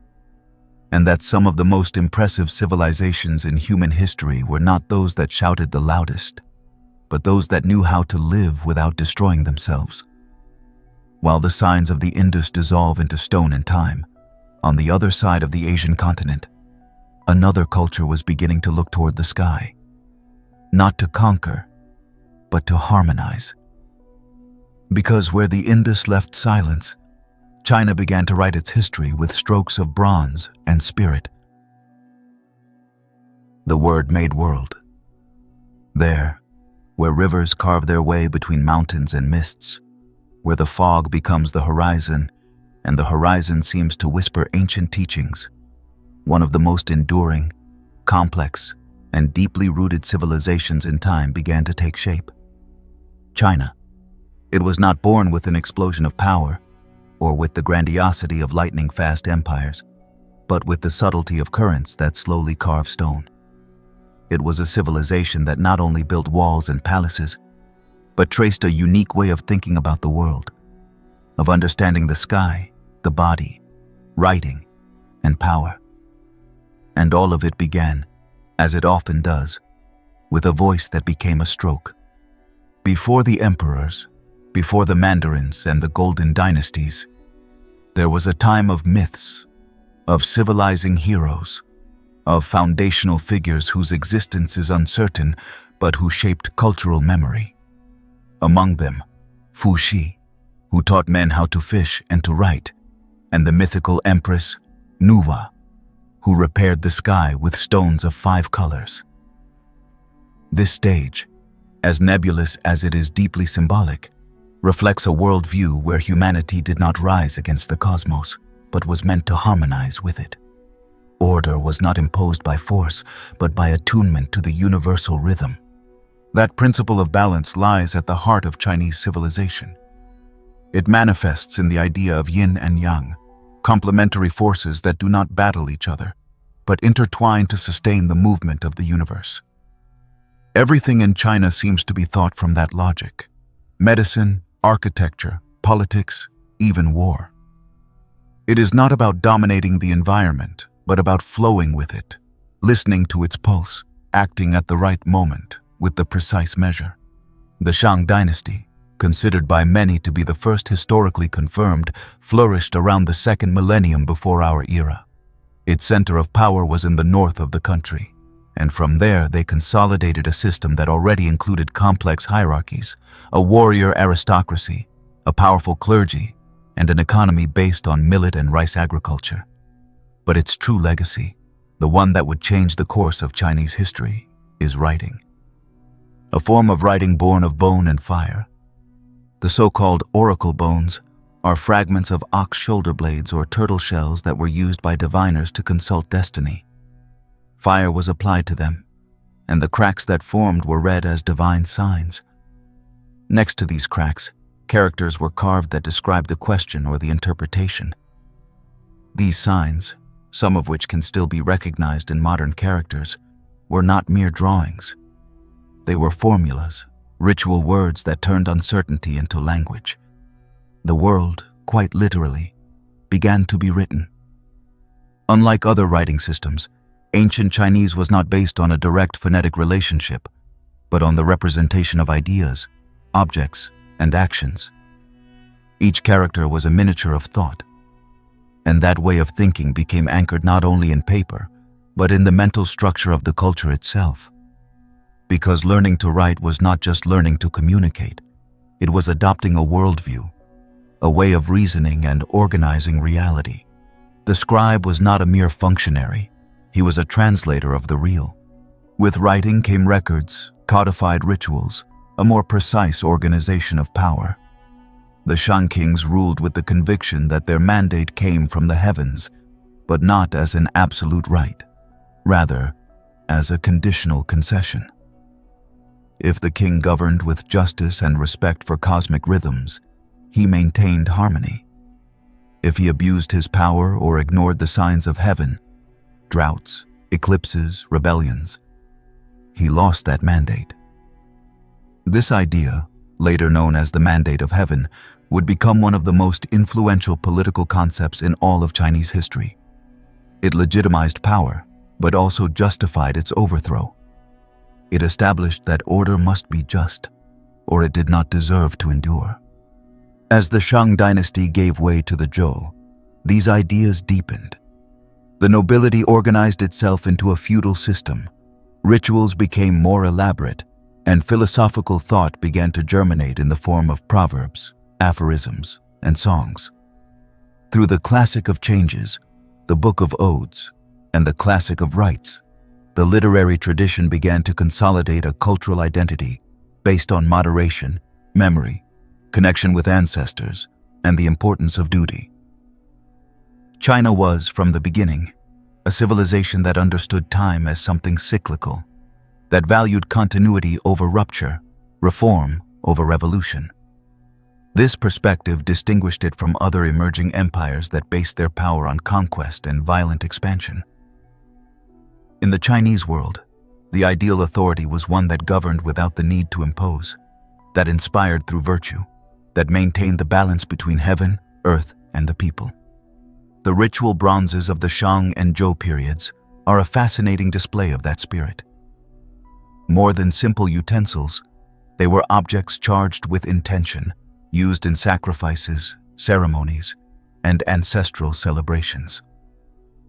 and that some of the most impressive civilizations in human history were not those that shouted the loudest, but those that knew how to live without destroying themselves. While the signs of the Indus dissolve into stone and time, on the other side of the Asian continent, another culture was beginning to look toward the sky, not to conquer, but to harmonize. Because where the Indus left silence, China began to write its history with strokes of bronze and spirit. The word made world. There, where rivers carve their way between mountains and mists, where the fog becomes the horizon, and the horizon seems to whisper ancient teachings, one of the most enduring, complex, and deeply rooted civilizations in time began to take shape. China. It was not born with an explosion of power, or with the grandiosity of lightning-fast empires, but with the subtlety of currents that slowly carve stone. It was a civilization that not only built walls and palaces, but traced a unique way of thinking about the world, of understanding the sky, the body, writing, and power. And all of it began, as it often does, with a voice that became a stroke. Before the emperors, before the mandarins and the golden dynasties, there was a time of myths, of civilizing heroes, of foundational figures whose existence is uncertain but who shaped cultural memory. Among them, Fu Xi, who taught men how to fish and to write, and the mythical empress, Nuwa, who repaired the sky with stones of 5 colors. This stage, as nebulous as it is deeply symbolic, reflects a worldview where humanity did not rise against the cosmos, but was meant to harmonize with it. Order was not imposed by force, but by attunement to the universal rhythm. That principle of balance lies at the heart of Chinese civilization. It manifests in the idea of yin and yang, complementary forces that do not battle each other, but intertwine to sustain the movement of the universe. Everything in China seems to be thought from that logic: medicine, architecture, politics, even war. It is not about dominating the environment, but about flowing with it, listening to its pulse, acting at the right moment, with the precise measure. The Shang dynasty, considered by many to be the first historically confirmed, flourished around the 2nd millennium before our era. Its center of power was in the north of the country, and from there they consolidated a system that already included complex hierarchies, a warrior aristocracy, a powerful clergy, and an economy based on millet and rice agriculture. But its true legacy, the one that would change the course of Chinese history, is writing. A form of writing born of bone and fire. The so-called oracle bones are fragments of ox shoulder blades or turtle shells that were used by diviners to consult destiny. Fire was applied to them, and the cracks that formed were read as divine signs. Next to these cracks, characters were carved that described the question or the interpretation. These signs, some of which can still be recognized in modern characters, were not mere drawings. They were formulas, ritual words that turned uncertainty into language. The world, quite literally, began to be written. Unlike other writing systems, ancient Chinese was not based on a direct phonetic relationship, but on the representation of ideas, objects, and actions. Each character was a miniature of thought, and that way of thinking became anchored not only in paper, but in the mental structure of the culture itself. Because learning to write was not just learning to communicate, it was adopting a worldview, a way of reasoning and organizing reality. The scribe was not a mere functionary, he was a translator of the real. With writing came records, codified rituals, a more precise organization of power. The Shang kings ruled with the conviction that their mandate came from the heavens, but not as an absolute right, rather as a conditional concession. If the king governed with justice and respect for cosmic rhythms, he maintained harmony. If he abused his power or ignored the signs of heaven, droughts, eclipses, rebellions, he lost that mandate. This idea, later known as the Mandate of Heaven, would become one of the most influential political concepts in all of Chinese history. It legitimized power, but also justified its overthrow. It established that order must be just, or it did not deserve to endure. As the Shang dynasty gave way to the Zhou, these ideas deepened. The nobility organized itself into a feudal system, rituals became more elaborate, and philosophical thought began to germinate in the form of proverbs, aphorisms, and songs. Through the classic of changes, the Book of Odes, and the classic of rites, the literary tradition began to consolidate a cultural identity based on moderation, memory, connection with ancestors, and the importance of duty. China was, from the beginning, a civilization that understood time as something cyclical, that valued continuity over rupture, reform over revolution. This perspective distinguished it from other emerging empires that based their power on conquest and violent expansion. In the Chinese world, the ideal authority was one that governed without the need to impose, that inspired through virtue, that maintained the balance between heaven, earth, and the people. The ritual bronzes of the Shang and Zhou periods are a fascinating display of that spirit. More than simple utensils, they were objects charged with intention, used in sacrifices, ceremonies, and ancestral celebrations.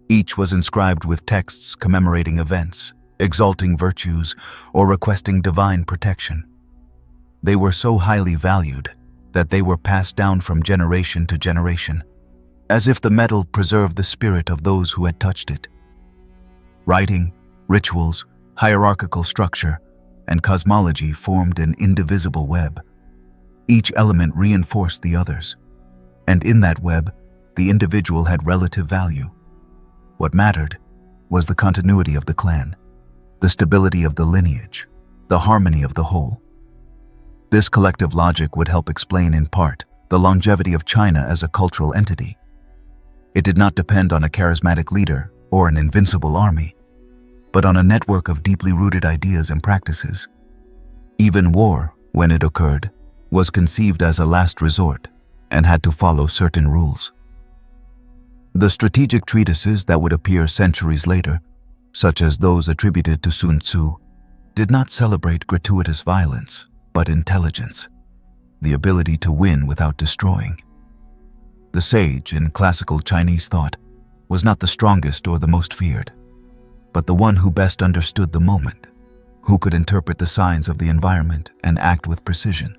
Each was inscribed with texts commemorating events, exalting virtues, or requesting divine protection. They were so highly valued that they were passed down from generation to generation, as if the metal preserved the spirit of those who had touched it. Writing, rituals, hierarchical structure, and cosmology formed an indivisible web. Each element reinforced the others, and in that web, the individual had relative value. What mattered was the continuity of the clan, the stability of the lineage, the harmony of the whole. This collective logic would help explain in part the longevity of China as a cultural entity. It did not depend on a charismatic leader or an invincible army, but on a network of deeply rooted ideas and practices. Even war, when it occurred, was conceived as a last resort and had to follow certain rules. The strategic treatises that would appear centuries later, such as those attributed to Sun Tzu, did not celebrate gratuitous violence, but intelligence, the ability to win without destroying. The sage in classical Chinese thought was not the strongest or the most feared. but the one who best understood the moment, who could interpret the signs of the environment and act with precision.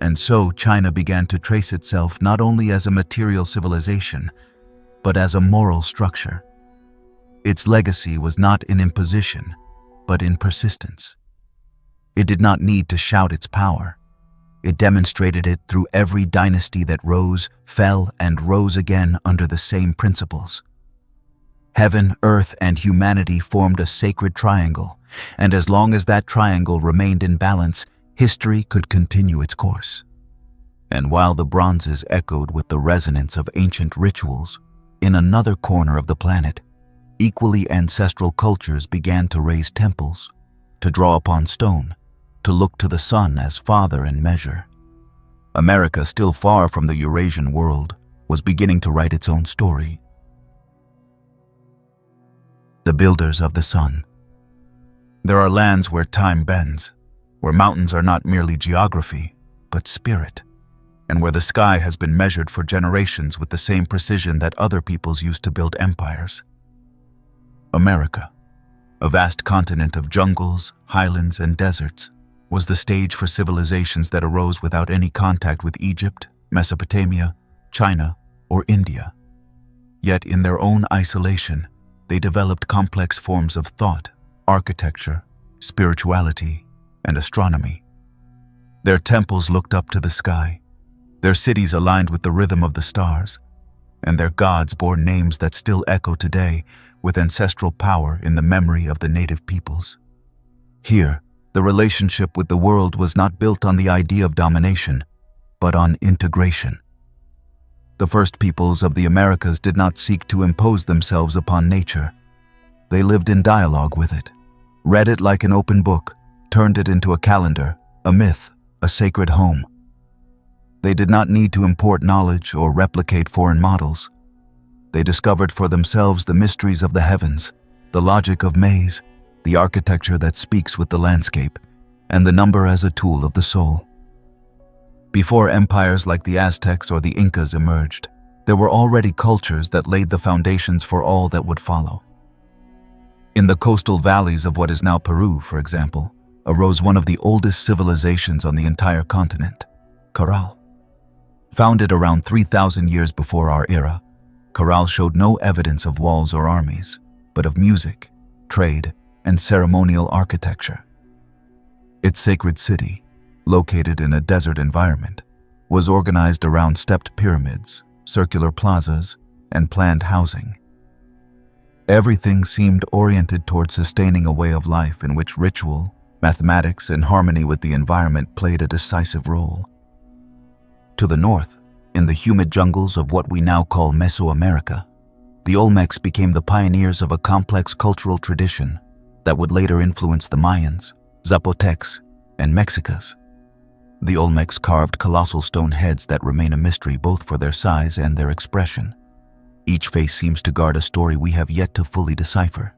And so China began to trace itself not only as a material civilization, but as a moral structure. Its legacy was not in imposition, but in persistence. It did not need to shout its power. It demonstrated it through every dynasty that rose, fell, and rose again under the same principles. Heaven, earth, and humanity formed a sacred triangle, and as long as that triangle remained in balance, history could continue its course. And while the bronzes echoed with the resonance of ancient rituals, in another corner of the planet, equally ancestral cultures began to raise temples, to draw upon stone, to look to the sun as father and measure. America, still far from the Eurasian world, was beginning to write its own story. The builders of the sun. There are lands where time bends, where mountains are not merely geography, but spirit, and where the sky has been measured for generations with the same precision that other peoples used to build empires. America, a vast continent of jungles, highlands, and deserts, was the stage for civilizations that arose without any contact with Egypt, Mesopotamia, China, or India. Yet in their own isolation, they developed complex forms of thought, architecture, spirituality, and astronomy. Their temples looked up to the sky, their cities aligned with the rhythm of the stars, and their gods bore names that still echo today with ancestral power in the memory of the native peoples. Here, the relationship with the world was not built on the idea of domination, but on integration. The first peoples of the Americas did not seek to impose themselves upon nature. They lived in dialogue with it, read it like an open book, turned it into a calendar, a myth, a sacred home. They did not need to import knowledge or replicate foreign models. They discovered for themselves the mysteries of the heavens, the logic of maze, the architecture that speaks with the landscape, and the number as a tool of the soul. Before empires like the Aztecs or the Incas emerged, there were already cultures that laid the foundations for all that would follow. In the coastal valleys of what is now Peru, for example, arose one of the oldest civilizations on the entire continent, Caral. Founded around 3,000 years before our era, Caral showed no evidence of walls or armies, but of music, trade, and ceremonial architecture. Its sacred city, located in a desert environment, was organized around stepped pyramids, circular plazas, and planned housing. Everything seemed oriented toward sustaining a way of life in which ritual, mathematics, and harmony with the environment played a decisive role. To the north, in the humid jungles of what we now call Mesoamerica, the Olmecs became the pioneers of a complex cultural tradition that would later influence the Mayans, Zapotecs, and Mexicas. The Olmecs carved colossal stone heads that remain a mystery both for their size and their expression. Each face seems to guard a story we have yet to fully decipher,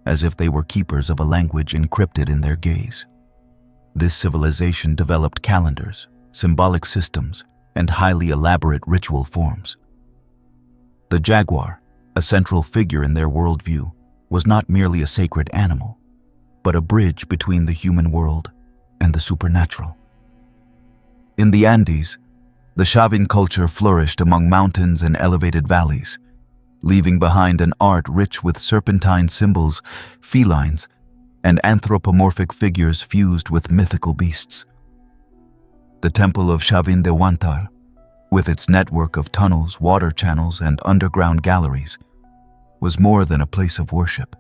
as if they were keepers of a language encrypted in their gaze. This civilization developed calendars, symbolic systems, and highly elaborate ritual forms. The jaguar, a central figure in their worldview, was not merely a sacred animal, but a bridge between the human world and the supernatural. In the Andes, the Chavin culture flourished among mountains and elevated valleys, leaving behind an art rich with serpentine symbols, felines, and anthropomorphic figures fused with mythical beasts. The temple of Chavin de Huántar, with its network of tunnels, water channels, and underground galleries, was more than a place of worship.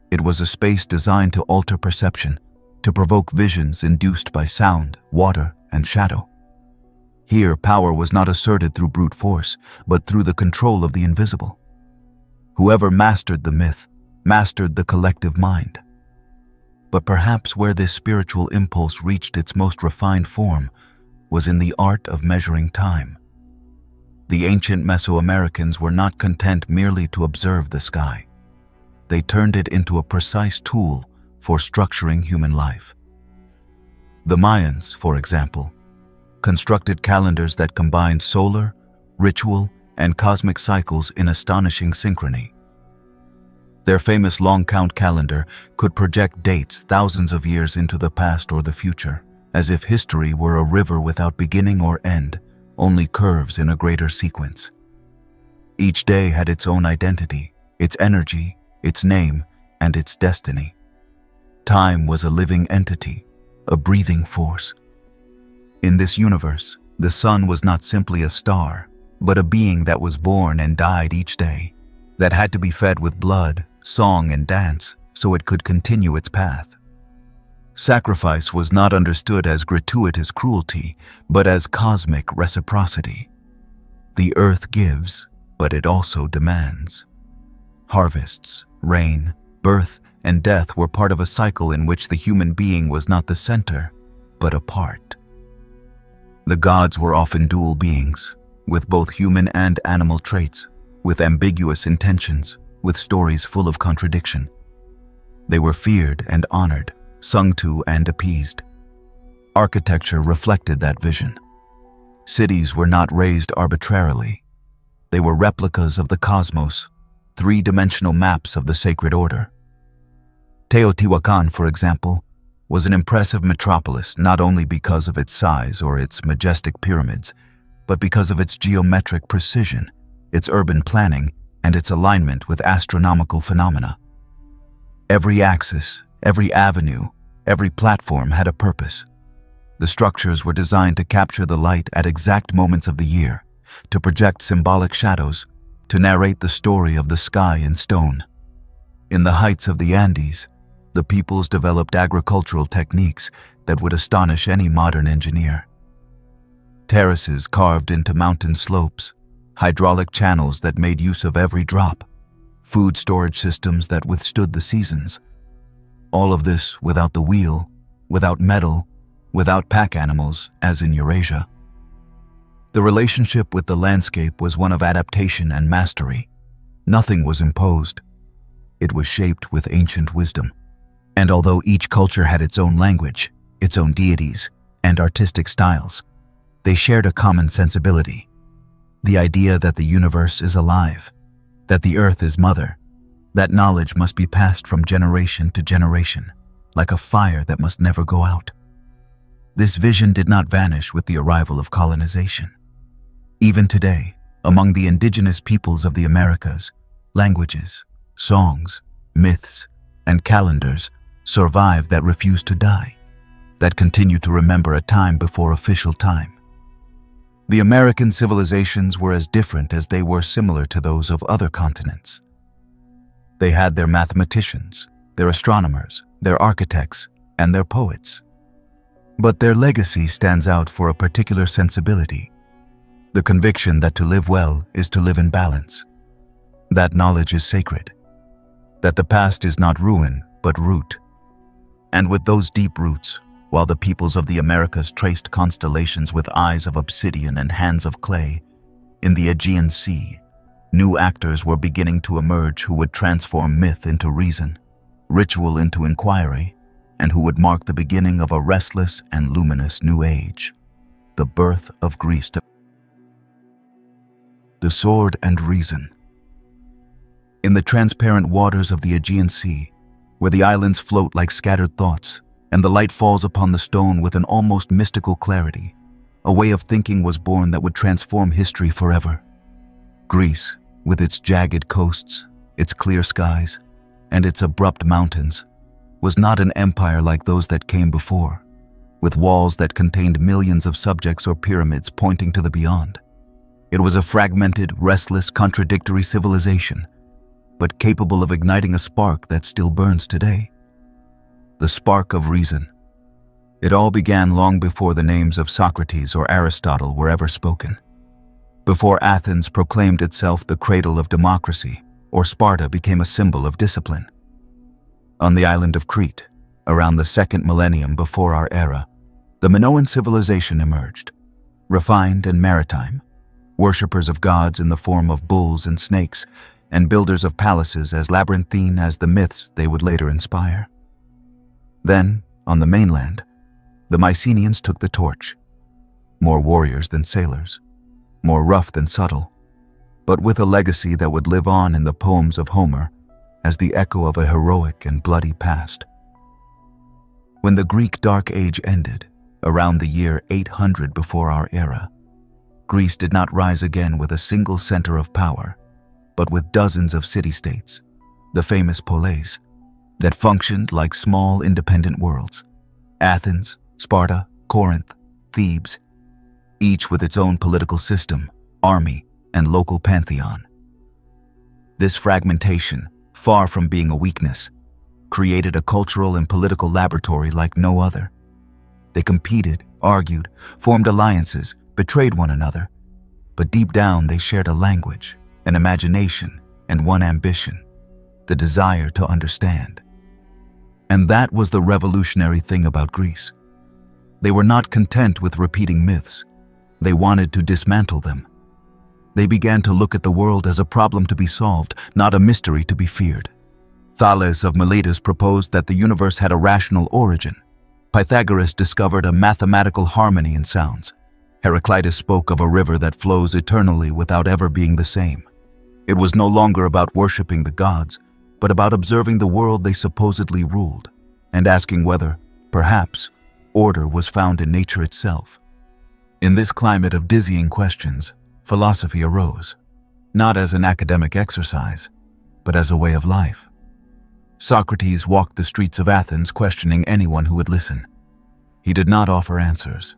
It was a space designed to alter perception, to provoke visions induced by sound, water, and shadow. Here, power was not asserted through brute force, but through the control of the invisible. Whoever mastered the myth, mastered the collective mind. But perhaps where this spiritual impulse reached its most refined form was in the art of measuring time. The ancient Mesoamericans were not content merely to observe the sky. They turned it into a precise tool for structuring human life. The Mayans, for example, constructed calendars that combined solar, ritual, and cosmic cycles in astonishing synchrony. Their famous long-count calendar could project dates thousands of years into the past or the future, as if history were a river without beginning or end, only curves in a greater sequence. Each day had its own identity, its energy, its name, and its destiny. Time was a living entity, a breathing force. In this universe, the sun was not simply a star, but a being that was born and died each day, that had to be fed with blood, song, and dance so it could continue its path. Sacrifice was not understood as gratuitous cruelty, but as cosmic reciprocity. The earth gives, but it also demands. Harvests, rain, birth, and death were part of a cycle in which the human being was not the center, but a part. The gods were often dual beings, with both human and animal traits, with ambiguous intentions, with stories full of contradiction. They were feared and honored, sung to and appeased. Architecture reflected that vision. Cities were not raised arbitrarily. They were replicas of the cosmos, three-dimensional maps of the sacred order. Teotihuacan, for example, was an impressive metropolis not only because of its size or its majestic pyramids, but because of its geometric precision, its urban planning, and its alignment with astronomical phenomena. Every axis, every avenue, every platform had a purpose. The structures were designed to capture the light at exact moments of the year, to project symbolic shadows, to narrate the story of the sky in stone. In the heights of the Andes, the peoples developed agricultural techniques that would astonish any modern engineer. Terraces carved into mountain slopes, hydraulic channels that made use of every drop, food storage systems that withstood the seasons. All of this without the wheel, without metal, without pack animals, as in Eurasia. The relationship with the landscape was one of adaptation and mastery. Nothing was imposed. It was shaped with ancient wisdom. And although each culture had its own language, its own deities, and artistic styles, they shared a common sensibility. The idea that the universe is alive, that the earth is mother, that knowledge must be passed from generation to generation, like a fire that must never go out. This vision did not vanish with the arrival of colonization. Even today, among the indigenous peoples of the Americas, languages, songs, myths, and calendars survive that refuse to die, that continue to remember a time before official time. The American civilizations were as different as they were similar to those of other continents. They had their mathematicians, their astronomers, their architects, and their poets. But their legacy stands out for a particular sensibility, the conviction that to live well is to live in balance, that knowledge is sacred, that the past is not ruin, but root. And with those deep roots, while the peoples of the Americas traced constellations with eyes of obsidian and hands of clay, in the Aegean Sea, new actors were beginning to emerge who would transform myth into reason, ritual into inquiry, and who would mark the beginning of a restless and luminous new age, the birth of Greece. The sword and reason. In the transparent waters of the Aegean Sea, where the islands float like scattered thoughts, and the light falls upon the stone with an almost mystical clarity, a way of thinking was born that would transform history forever. Greece, with its jagged coasts, its clear skies, and its abrupt mountains, was not an empire like those that came before, with walls that contained millions of subjects or pyramids pointing to the beyond. It was a fragmented, restless, contradictory civilization, but capable of igniting a spark that still burns today. The spark of reason. It all began long before the names of Socrates or Aristotle were ever spoken, before Athens proclaimed itself the cradle of democracy, or Sparta became a symbol of discipline. On the island of Crete, around the second millennium before our era, the Minoan civilization emerged, refined and maritime, worshippers of gods in the form of bulls and snakes, and builders of palaces as labyrinthine as the myths they would later inspire. Then, on the mainland, the Mycenaeans took the torch, more warriors than sailors, more rough than subtle, but with a legacy that would live on in the poems of Homer as the echo of a heroic and bloody past. When the Greek Dark Age ended, around the year 800 before our era, Greece did not rise again with a single center of power, but with dozens of city-states, the famous poleis, that functioned like small independent worlds. Athens, Sparta, Corinth, Thebes, each with its own political system, army, and local pantheon. This fragmentation, far from being a weakness, created a cultural and political laboratory like no other. They competed, argued, formed alliances, betrayed one another, but deep down they shared a language, an imagination, and one ambition, the desire to understand. And that was the revolutionary thing about Greece. They were not content with repeating myths. They wanted to dismantle them. They began to look at the world as a problem to be solved, not a mystery to be feared. Thales of Miletus proposed that the universe had a rational origin. Pythagoras discovered a mathematical harmony in sounds. Heraclitus spoke of a river that flows eternally without ever being the same. It was no longer about worshipping the gods, but about observing the world they supposedly ruled, and asking whether, perhaps, order was found in nature itself. In this climate of dizzying questions, philosophy arose, not as an academic exercise, but as a way of life. Socrates walked the streets of Athens questioning anyone who would listen. He did not offer answers.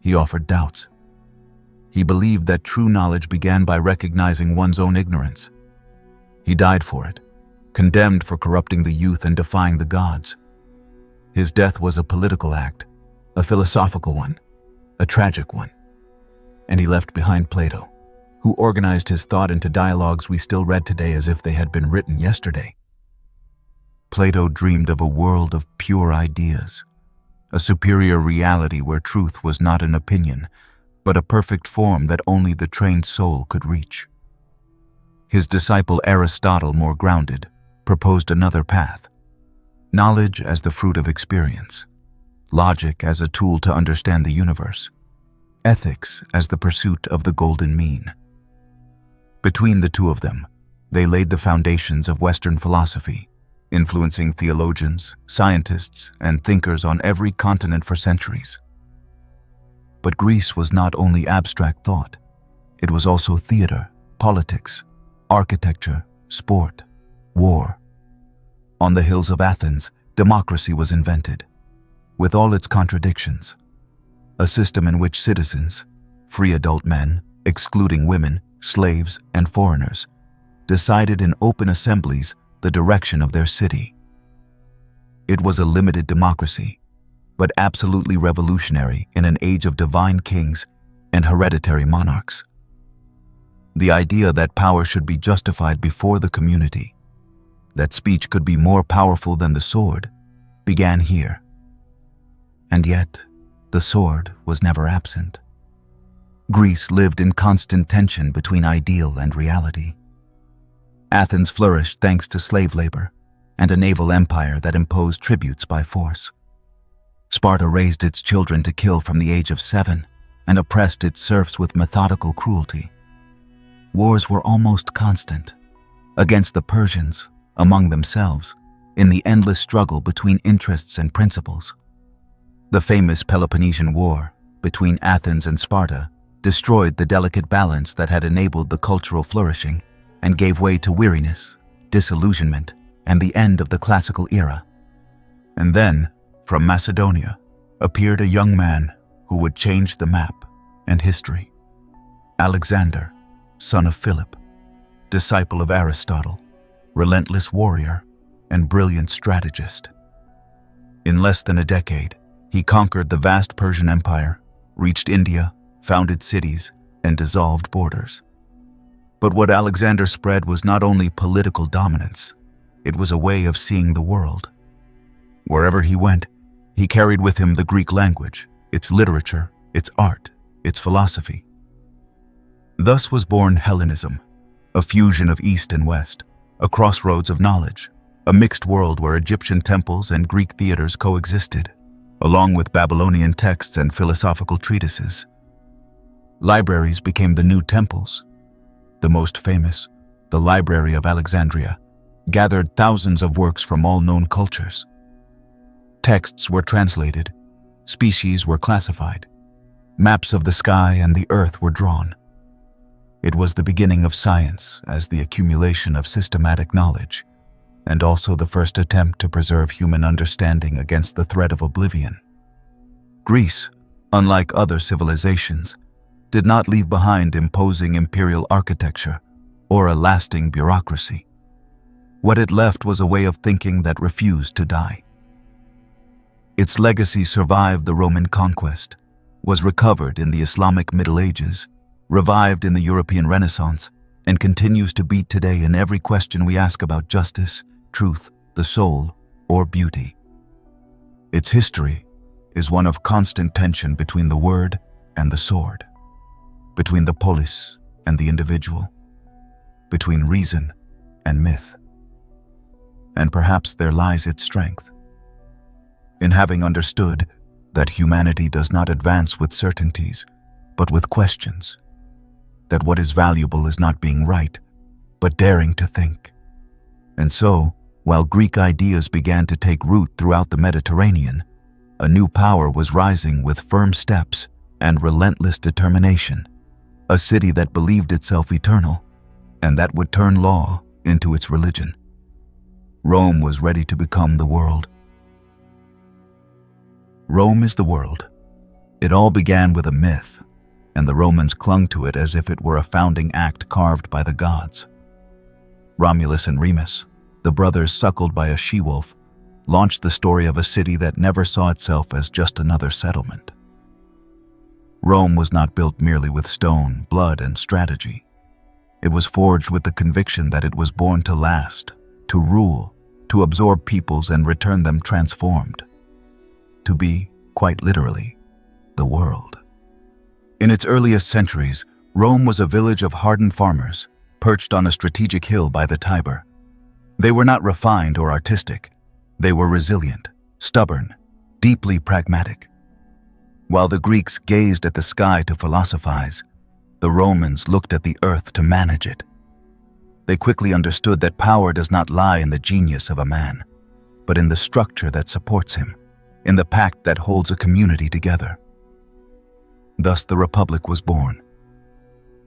He offered doubts. He believed that true knowledge began by recognizing one's own ignorance. He died for it, condemned for corrupting the youth and defying the gods. His death was a political act, a philosophical one, a tragic one. And he left behind Plato, who organized his thought into dialogues we still read today as if they had been written yesterday. Plato dreamed of a world of pure ideas, a superior reality where truth was not an opinion, but a perfect form that only the trained soul could reach. His disciple Aristotle, more grounded, proposed another path: knowledge as the fruit of experience, logic as a tool to understand the universe, ethics as the pursuit of the golden mean. Between the two of them, they laid the foundations of Western philosophy, influencing theologians, scientists, and thinkers on every continent for centuries. But Greece was not only abstract thought. It was also theater, politics, architecture, sport, war. On the hills of Athens, democracy was invented, with all its contradictions. A system in which citizens, free adult men, excluding women, slaves, and foreigners, decided in open assemblies the direction of their city. It was a limited democracy, but absolutely revolutionary in an age of divine kings and hereditary monarchs. The idea that power should be justified before the community, that speech could be more powerful than the sword, began here. And yet, the sword was never absent. Greece lived in constant tension between ideal and reality. Athens flourished thanks to slave labor and a naval empire that imposed tributes by force. Sparta raised its children to kill from the age of 7 and oppressed its serfs with methodical cruelty. Wars were almost constant, against the Persians, among themselves, in the endless struggle between interests and principles. The famous Peloponnesian War between Athens and Sparta destroyed the delicate balance that had enabled the cultural flourishing and gave way to weariness, disillusionment, and the end of the classical era. And then, from Macedonia, appeared a young man who would change the map and history. Alexander, son of Philip, disciple of Aristotle, relentless warrior, and brilliant strategist. In less than a decade, he conquered the vast Persian Empire, reached India, founded cities, and dissolved borders. But what Alexander spread was not only political dominance, it was a way of seeing the world. Wherever he went, he carried with him the Greek language, its literature, its art, its philosophy. Thus was born Hellenism, a fusion of East and West, a crossroads of knowledge, a mixed world where Egyptian temples and Greek theaters coexisted, along with Babylonian texts and philosophical treatises. Libraries became the new temples. The most famous, the Library of Alexandria, gathered thousands of works from all known cultures. Texts were translated, species were classified, maps of the sky and the earth were drawn. It was the beginning of science as the accumulation of systematic knowledge, and also the first attempt to preserve human understanding against the threat of oblivion. Greece, unlike other civilizations, did not leave behind imposing imperial architecture or a lasting bureaucracy. What it left was a way of thinking that refused to die. Its legacy survived the Roman conquest, was recovered in the Islamic Middle Ages, revived in the European Renaissance, and continues to beat today in every question we ask about justice, truth, the soul, or beauty. Its history is one of constant tension between the word and the sword, between the polis and the individual, between reason and myth. And perhaps there lies its strength, in having understood that humanity does not advance with certainties, but with questions, that what is valuable is not being right, but daring to think. And so, while Greek ideas began to take root throughout the Mediterranean, a new power was rising with firm steps and relentless determination, a city that believed itself eternal, and that would turn law into its religion. Rome was ready to become the world. Rome is the world. It all began with a myth, and the Romans clung to it as if it were a founding act carved by the gods. Romulus and Remus, the brothers suckled by a she-wolf, launched the story of a city that never saw itself as just another settlement. Rome was not built merely with stone, blood, and strategy. It was forged with the conviction that it was born to last, to rule, to absorb peoples and return them transformed, to be, quite literally, the world. In its earliest centuries, Rome was a village of hardened farmers, perched on a strategic hill by the Tiber. They were not refined or artistic. They were resilient, stubborn, deeply pragmatic. While the Greeks gazed at the sky to philosophize, the Romans looked at the earth to manage it. They quickly understood that power does not lie in the genius of a man, but in the structure that supports him, in the pact that holds a community together. Thus the Republic was born,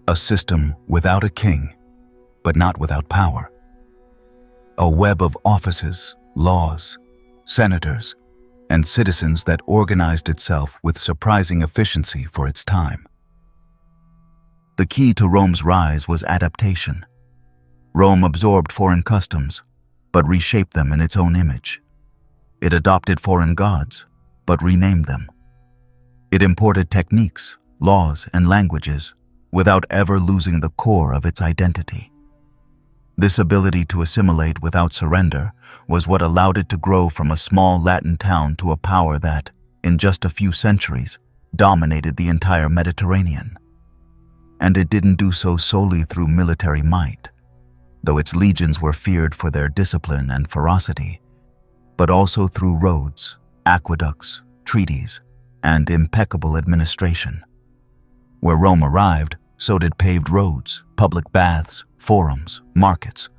a system without a king, but not without power. A web of offices, laws, senators, and citizens that organized itself with surprising efficiency for its time. The key to Rome's rise was adaptation. Rome absorbed foreign customs, but reshaped them in its own image. It adopted foreign gods, but renamed them. It imported techniques, laws, and languages without ever losing the core of its identity. This ability to assimilate without surrender was what allowed it to grow from a small Latin town to a power that, in just a few centuries, dominated the entire Mediterranean. And it didn't do so solely through military might, though its legions were feared for their discipline and ferocity, but also through roads, aqueducts, treaties, and impeccable administration. Where Rome arrived, so did paved roads, public baths, forums, markets,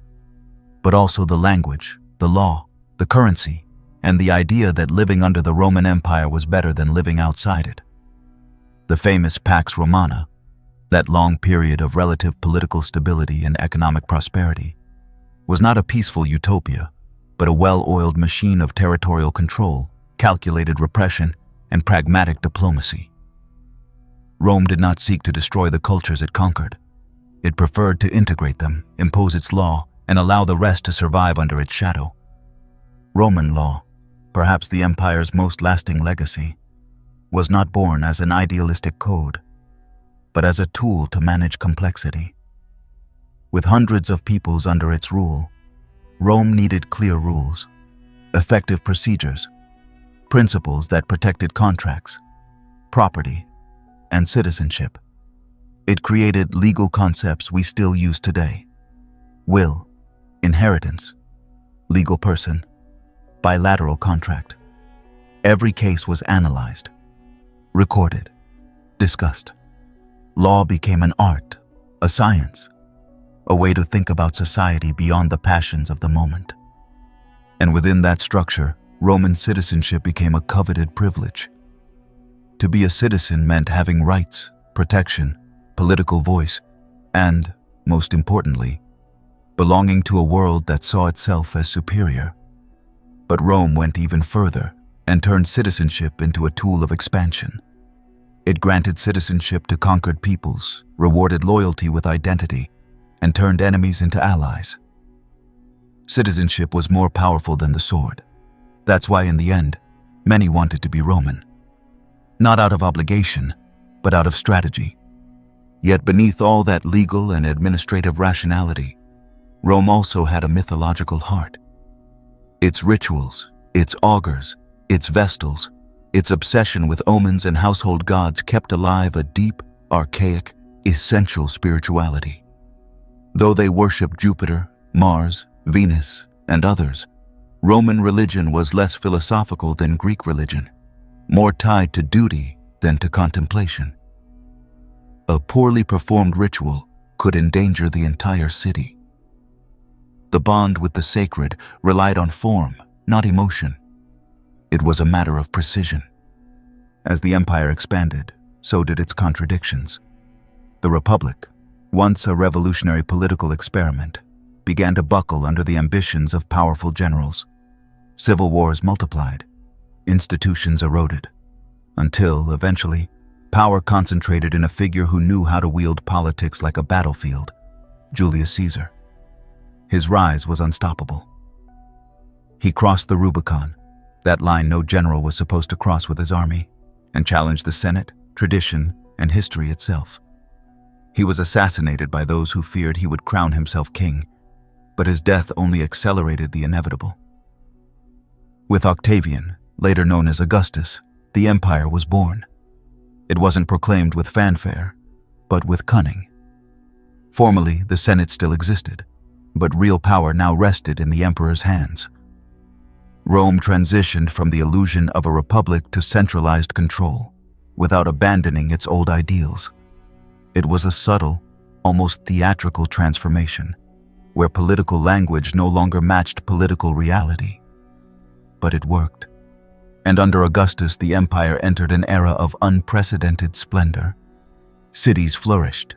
but also the language, the law, the currency, and the idea that living under the Roman Empire was better than living outside it. The famous Pax Romana, that long period of relative political stability and economic prosperity, was not a peaceful utopia, but a well-oiled machine of territorial control, calculated repression, and pragmatic diplomacy. Rome did not seek to destroy the cultures it conquered. It preferred to integrate them, impose its law, and allow the rest to survive under its shadow. Roman law, perhaps the empire's most lasting legacy, was not born as an idealistic code, but as a tool to manage complexity. With hundreds of peoples under its rule, Rome needed clear rules, effective procedures, principles that protected contracts, property, and citizenship. It created legal concepts we still use today: will, inheritance, legal person, bilateral contract. Every case was analyzed, recorded, discussed. Law became an art, a science, a way to think about society beyond the passions of the moment. And within that structure, Roman citizenship became a coveted privilege. To be a citizen meant having rights, protection, political voice, and, most importantly, belonging to a world that saw itself as superior. But Rome went even further and turned citizenship into a tool of expansion. It granted citizenship to conquered peoples, rewarded loyalty with identity, and turned enemies into allies. Citizenship was more powerful than the sword. That's why, in the end, many wanted to be Roman. Not out of obligation, but out of strategy. Yet beneath all that legal and administrative rationality, Rome also had a mythological heart. Its rituals, its augurs, its vestals, its obsession with omens and household gods kept alive a deep, archaic, essential spirituality. Though they worshipped Jupiter, Mars, Venus, and others, Roman religion was less philosophical than Greek religion, more tied to duty than to contemplation. A poorly performed ritual could endanger the entire city. The bond with the sacred relied on form, not emotion. It was a matter of precision. As the empire expanded, so did its contradictions. The Republic, once a revolutionary political experiment, began to buckle under the ambitions of powerful generals. Civil wars multiplied, institutions eroded, until, eventually, power concentrated in a figure who knew how to wield politics like a battlefield: Julius Caesar. His rise was unstoppable. He crossed the Rubicon, that line no general was supposed to cross with his army, and challenged the Senate, tradition, and history itself. He was assassinated by those who feared he would crown himself king, but his death only accelerated the inevitable. With Octavian, later known as Augustus, the empire was born. It wasn't proclaimed with fanfare, but with cunning. Formally, the Senate still existed, but real power now rested in the emperor's hands. Rome transitioned from the illusion of a republic to centralized control, without abandoning its old ideals. It was a subtle, almost theatrical transformation, where political language no longer matched political reality. But it worked. And under Augustus, the empire entered an era of unprecedented splendor. Cities flourished.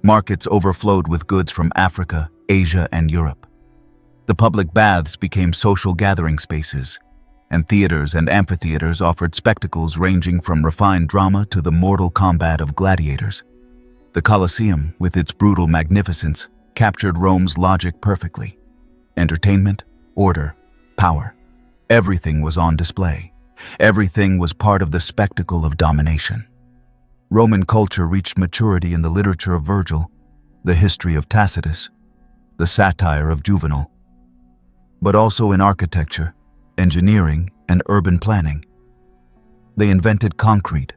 Markets overflowed with goods from Africa, Asia, and Europe. The public baths became social gathering spaces, and theaters and amphitheaters offered spectacles ranging from refined drama to the mortal combat of gladiators. The Colosseum, with its brutal magnificence, captured Rome's logic perfectly. Entertainment, order, power. Everything was on display. Everything was part of the spectacle of domination. Roman culture reached maturity in the literature of Virgil, the history of Tacitus, the satire of Juvenal, but also in architecture, engineering, and urban planning. They invented concrete,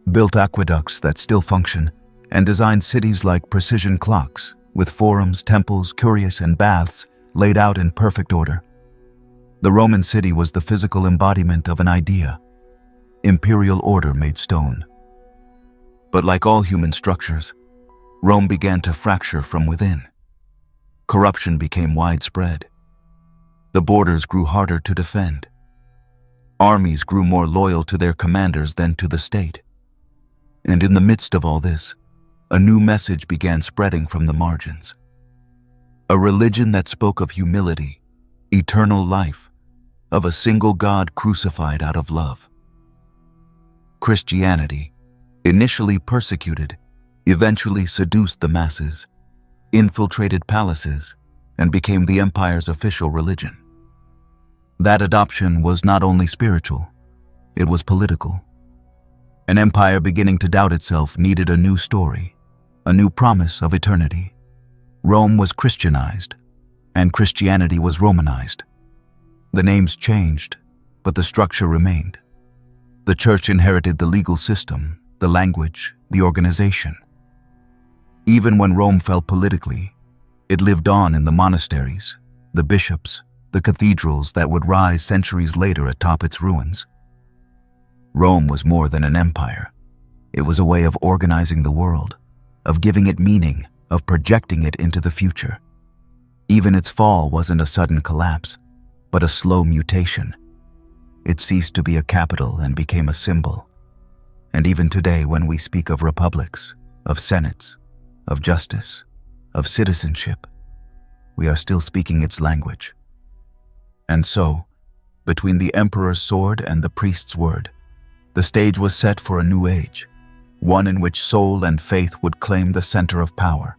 built aqueducts that still function, and designed cities like precision clocks, with forums, temples, curias, and baths laid out in perfect order. The Roman city was the physical embodiment of an idea: imperial order made stone. But like all human structures, Rome began to fracture from within. Corruption became widespread. The borders grew harder to defend. Armies grew more loyal to their commanders than to the state. And in the midst of all this, a new message began spreading from the margins. A religion that spoke of humility, eternal life, of a single God crucified out of love. Christianity, initially persecuted, eventually seduced the masses, infiltrated palaces, and became the empire's official religion. That adoption was not only spiritual, it was political. An empire beginning to doubt itself needed a new story, a new promise of eternity. Rome was Christianized, and Christianity was Romanized. The names changed, but the structure remained. The church inherited the legal system, the language, the organization. Even when Rome fell politically, it lived on in the monasteries, the bishops, the cathedrals that would rise centuries later atop its ruins. Rome was more than an empire. It was a way of organizing the world, of giving it meaning, of projecting it into the future. Even its fall wasn't a sudden collapse, but a slow mutation. It ceased to be a capital and became a symbol. And even today, when we speak of republics, of senates, of justice, of citizenship, we are still speaking its language. And so, between the emperor's sword and the priest's word, the stage was set for a new age, one in which soul and faith would claim the center of power.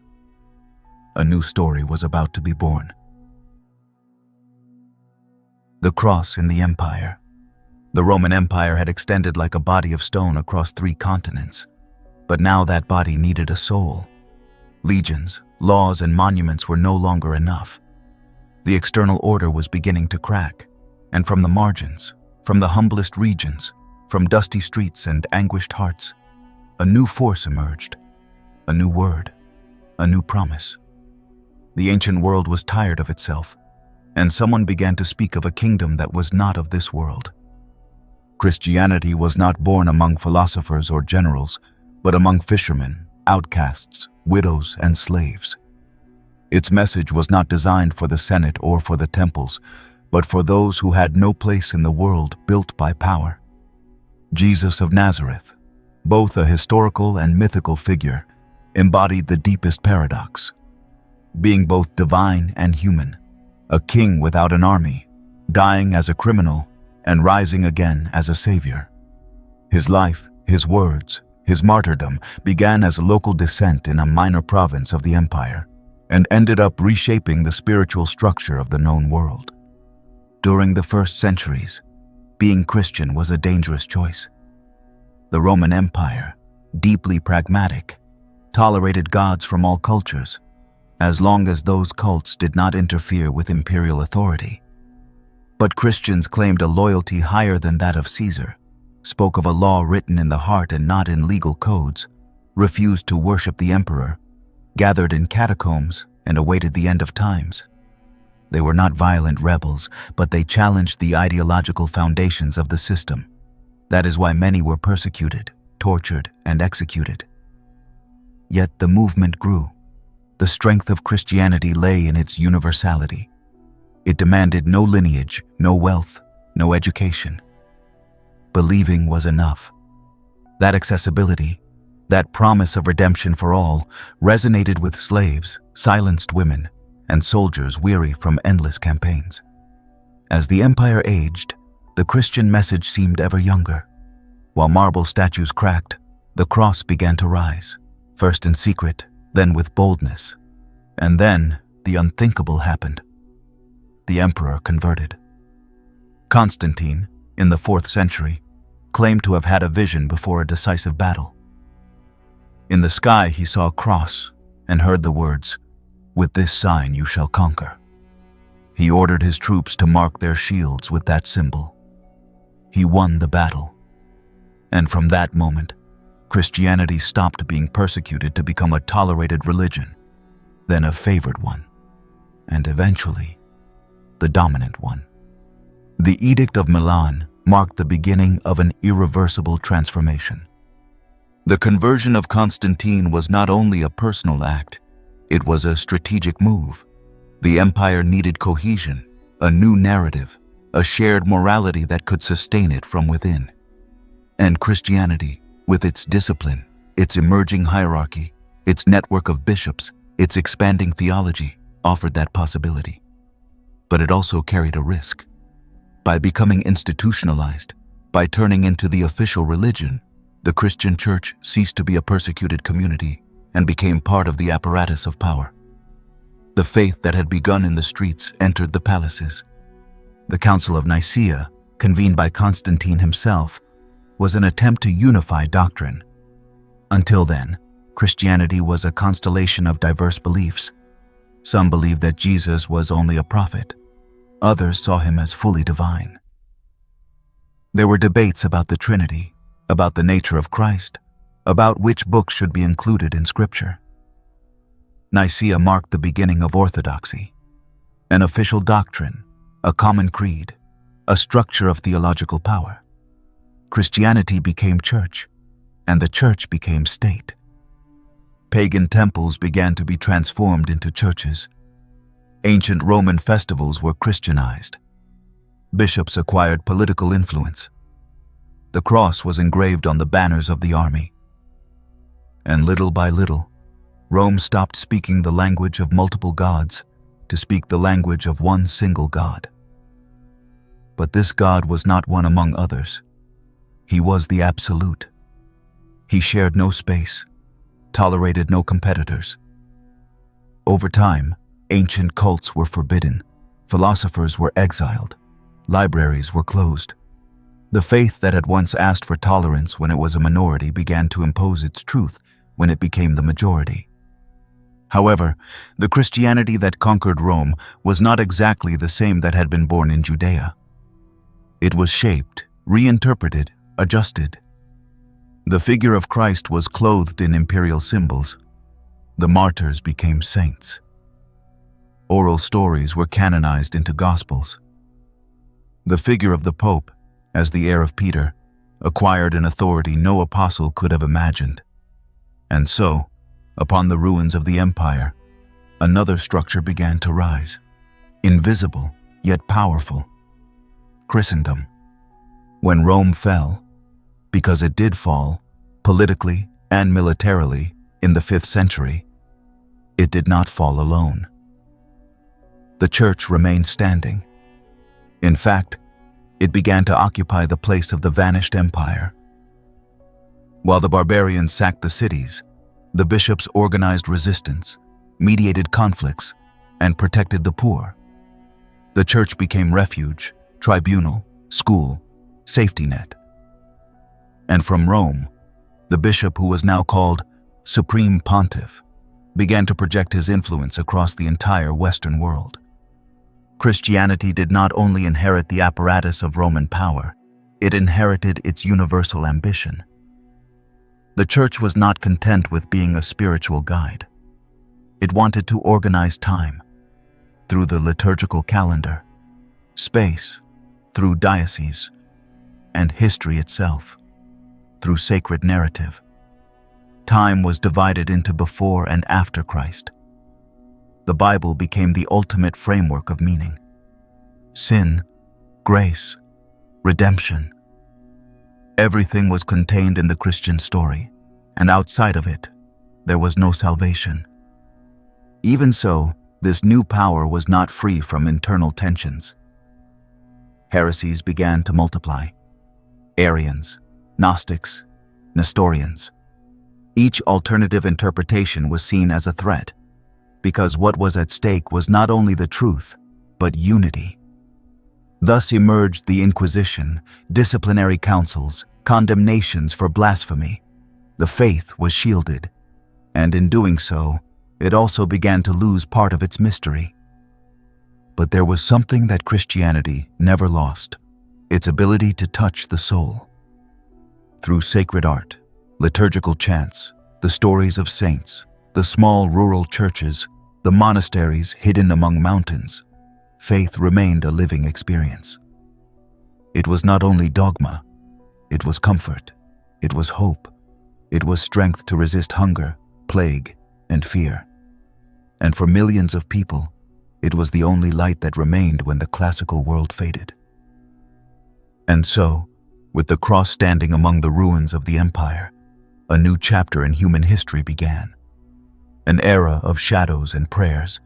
A new story was about to be born. The cross in the empire. The Roman Empire had extended like a body of stone across 3 continents, but now that body needed a soul. Legions, laws, and monuments were no longer enough. The external order was beginning to crack, and from the margins, from the humblest regions, from dusty streets and anguished hearts, a new force emerged, a new word, a new promise. The ancient world was tired of itself, and someone began to speak of a kingdom that was not of this world. Christianity was not born among philosophers or generals, but among fishermen, outcasts, widows, and slaves. Its message was not designed for the Senate or for the temples, but for those who had no place in the world built by power. Jesus of Nazareth, both a historical and mythical figure, embodied the deepest paradox. Being both divine and human, a king without an army, dying as a criminal, and rising again as a savior. His life, his words, his martyrdom began as a local descent in a minor province of the empire, and ended up reshaping the spiritual structure of the known world. During the first centuries, being Christian was a dangerous choice. The Roman Empire, deeply pragmatic, tolerated gods from all cultures, as long as those cults did not interfere with imperial authority. But Christians claimed a loyalty higher than that of Caesar, spoke of a law written in the heart and not in legal codes, refused to worship the emperor, gathered in catacombs, and awaited the end of times. They were not violent rebels, but they challenged the ideological foundations of the system. That is why many were persecuted, tortured, and executed. Yet the movement grew. The strength of Christianity lay in its universality. It demanded no lineage, no wealth, no education. Believing was enough. That accessibility, that promise of redemption for all, resonated with slaves, silenced women, and soldiers weary from endless campaigns. As the empire aged, the Christian message seemed ever younger. While marble statues cracked, the cross began to rise, first in secret, then with boldness. And then the unthinkable happened. The emperor converted. Constantine, in the 4th century, claimed to have had a vision before a decisive battle. In the sky he saw a cross and heard the words, "With this sign you shall conquer." He ordered his troops to mark their shields with that symbol. He won the battle. And from that moment, Christianity stopped being persecuted to become a tolerated religion, then a favored one, and eventually, the dominant one. The Edict of Milan marked the beginning of an irreversible transformation. The conversion of Constantine was not only a personal act, it was a strategic move. The empire needed cohesion, a new narrative, a shared morality that could sustain it from within. And Christianity, with its discipline, its emerging hierarchy, its network of bishops, its expanding theology, offered that possibility. But it also carried a risk. By becoming institutionalized, by turning into the official religion, the Christian church ceased to be a persecuted community and became part of the apparatus of power. The faith that had begun in the streets entered the palaces. The Council of Nicaea, convened by Constantine himself, was an attempt to unify doctrine. Until then, Christianity was a constellation of diverse beliefs. Some believed that Jesus was only a prophet. Others saw him as fully divine. There were debates about the Trinity, about the nature of Christ, about which books should be included in Scripture. Nicaea marked the beginning of orthodoxy, an official doctrine, a common creed, a structure of theological power. Christianity became church, and the church became state. Pagan temples began to be transformed into churches. Ancient Roman festivals were Christianized. Bishops acquired political influence. The cross was engraved on the banners of the army. And little by little, Rome stopped speaking the language of multiple gods to speak the language of one single God. But this God was not one among others. He was the absolute. He shared no space, tolerated no competitors. Over time, ancient cults were forbidden, philosophers were exiled, libraries were closed. The faith that had once asked for tolerance when it was a minority began to impose its truth when it became the majority. However, the Christianity that conquered Rome was not exactly the same that had been born in Judea. It was shaped, reinterpreted, adjusted. The figure of Christ was clothed in imperial symbols. The martyrs became saints. Oral stories were canonized into gospels. The figure of the Pope, as the heir of Peter, acquired an authority no apostle could have imagined. And so, upon the ruins of the empire, another structure began to rise, invisible yet powerful: Christendom. When Rome fell, because it did fall, politically and militarily, in the 5th century, it did not fall alone. The church remained standing. In fact, it began to occupy the place of the vanished empire. While the barbarians sacked the cities, the bishops organized resistance, mediated conflicts, and protected the poor. The church became refuge, tribunal, school, safety net. And from Rome, the bishop, who was now called Supreme Pontiff, began to project his influence across the entire Western world. Christianity did not only inherit the apparatus of Roman power, it inherited its universal ambition. The church was not content with being a spiritual guide. It wanted to organize time through the liturgical calendar, space through dioceses, and history itself through sacred narrative. Time was divided into before and after Christ. The Bible became the ultimate framework of meaning. Sin, grace, redemption. Everything was contained in the Christian story, and outside of it, there was no salvation. Even so, this new power was not free from internal tensions. Heresies began to multiply. Arians, Gnostics, Nestorians. Each alternative interpretation was seen as a threat, because what was at stake was not only the truth, but unity. Thus emerged the Inquisition, disciplinary councils, condemnations for blasphemy. The faith was shielded, and in doing so, it also began to lose part of its mystery. But there was something that Christianity never lost: its ability to touch the soul. Through sacred art, liturgical chants, the stories of saints, the small rural churches, the monasteries hidden among mountains, faith remained a living experience. It was not only dogma, it was comfort, it was hope, it was strength to resist hunger, plague, and fear. And for millions of people, it was the only light that remained when the classical world faded. And so, with the cross standing among the ruins of the empire, a new chapter in human history began. An era of shadows and prayers,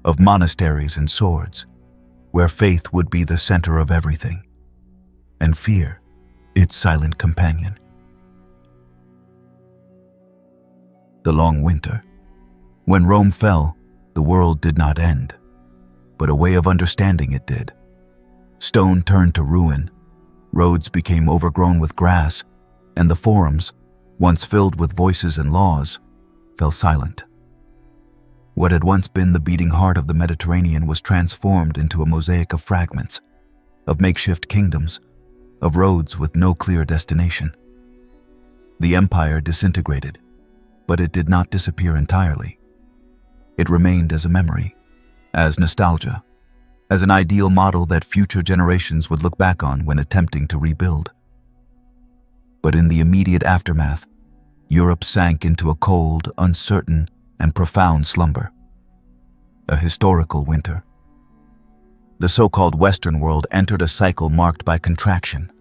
of monasteries and swords, where faith would be the center of everything, and fear its silent companion. The long winter. When Rome fell, the world did not end, but a way of understanding it did. Stone turned to ruin, roads became overgrown with grass, and the forums, once filled with voices and laws, fell silent. What had once been the beating heart of the Mediterranean was transformed into a mosaic of fragments, of makeshift kingdoms, of roads with no clear destination. The empire disintegrated, but it did not disappear entirely. It remained as a memory, as nostalgia, as an ideal model that future generations would look back on when attempting to rebuild. But in the immediate aftermath, Europe sank into a cold, uncertain, and profound slumber. A historical winter. The so-called Western world entered a cycle marked by contraction.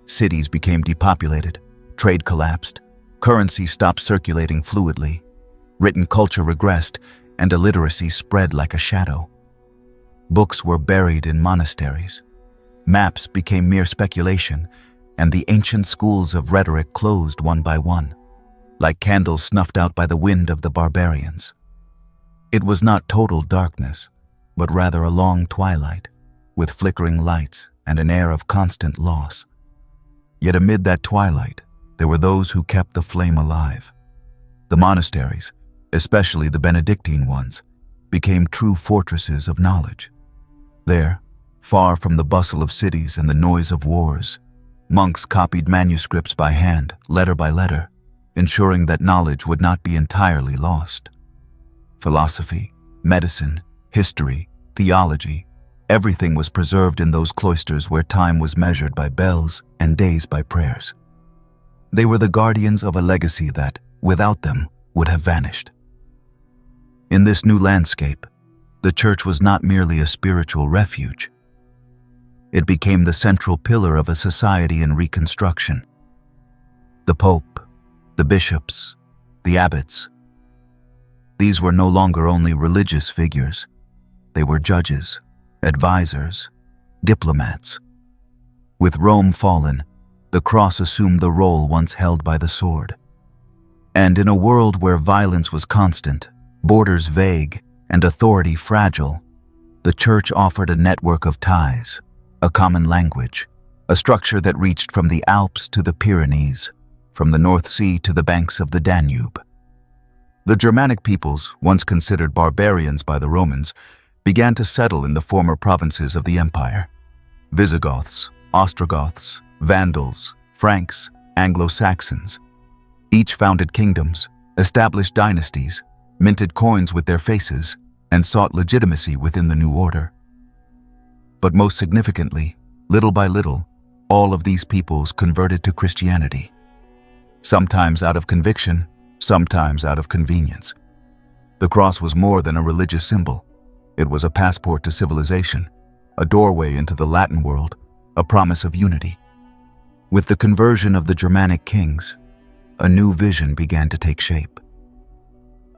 Cities became depopulated, trade collapsed, currency stopped circulating fluidly, written culture regressed, and illiteracy spread like a shadow. Books were buried in monasteries. Maps became mere speculation, and the ancient schools of rhetoric closed one by one, like candles snuffed out by the wind of the barbarians. It was not total darkness, but rather a long twilight, with flickering lights and an air of constant loss. Yet amid that twilight, there were those who kept the flame alive. The monasteries, especially the Benedictine ones, became true fortresses of knowledge. There, far from the bustle of cities and the noise of wars, monks copied manuscripts by hand, letter by letter, ensuring that knowledge would not be entirely lost. Philosophy, medicine, history, theology, everything was preserved in those cloisters where time was measured by bells and days by prayers. They were the guardians of a legacy that, without them, would have vanished. In this new landscape, the church was not merely a spiritual refuge. It became the central pillar of a society in reconstruction. The Pope, the bishops, the abbots. These were no longer only religious figures. They were judges, advisors, diplomats. With Rome fallen, the cross assumed the role once held by the sword. And in a world where violence was constant, borders vague, and authority fragile, the church offered a network of ties, a common language, a structure that reached from the Alps to the Pyrenees, from the North Sea to the banks of the Danube. The Germanic peoples, once considered barbarians by the Romans, began to settle in the former provinces of the empire. Visigoths, Ostrogoths, Vandals, Franks, Anglo-Saxons. Each founded kingdoms, established dynasties, minted coins with their faces, and sought legitimacy within the new order. But most significantly, little by little, all of these peoples converted to Christianity. Sometimes out of conviction, sometimes out of convenience. The cross was more than a religious symbol. It was a passport to civilization, a doorway into the Latin world, a promise of unity. With the conversion of the Germanic kings, a new vision began to take shape.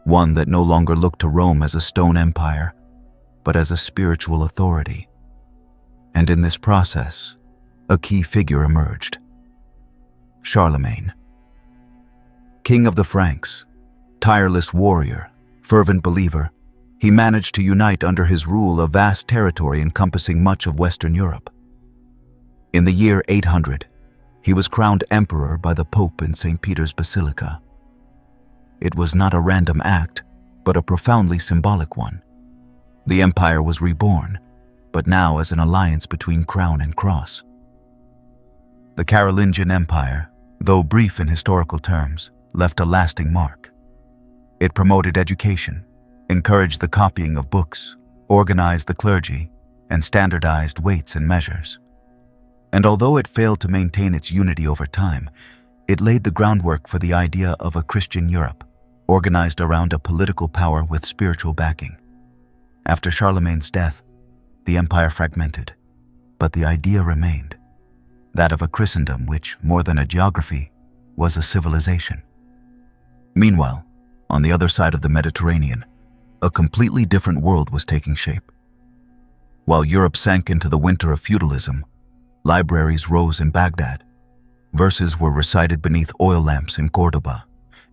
One that no longer looked to Rome as a stone empire, but as a spiritual authority. And in this process, a key figure emerged. Charlemagne. King of the Franks, tireless warrior, fervent believer, he managed to unite under his rule a vast territory encompassing much of Western Europe. In the year 800, he was crowned emperor by the Pope in St. Peter's Basilica. It was not a random act, but a profoundly symbolic one. The empire was reborn, but now as an alliance between crown and cross. The Carolingian Empire, though brief in historical terms, left a lasting mark. It promoted education, encouraged the copying of books, organized the clergy, and standardized weights and measures. And although it failed to maintain its unity over time, it laid the groundwork for the idea of a Christian Europe, organized around a political power with spiritual backing. After Charlemagne's death, the empire fragmented, but the idea remained, that of a Christendom which, more than a geography, was a civilization. Meanwhile, on the other side of the Mediterranean, a completely different world was taking shape. While Europe sank into the winter of feudalism, libraries rose in Baghdad, verses were recited beneath oil lamps in Cordoba,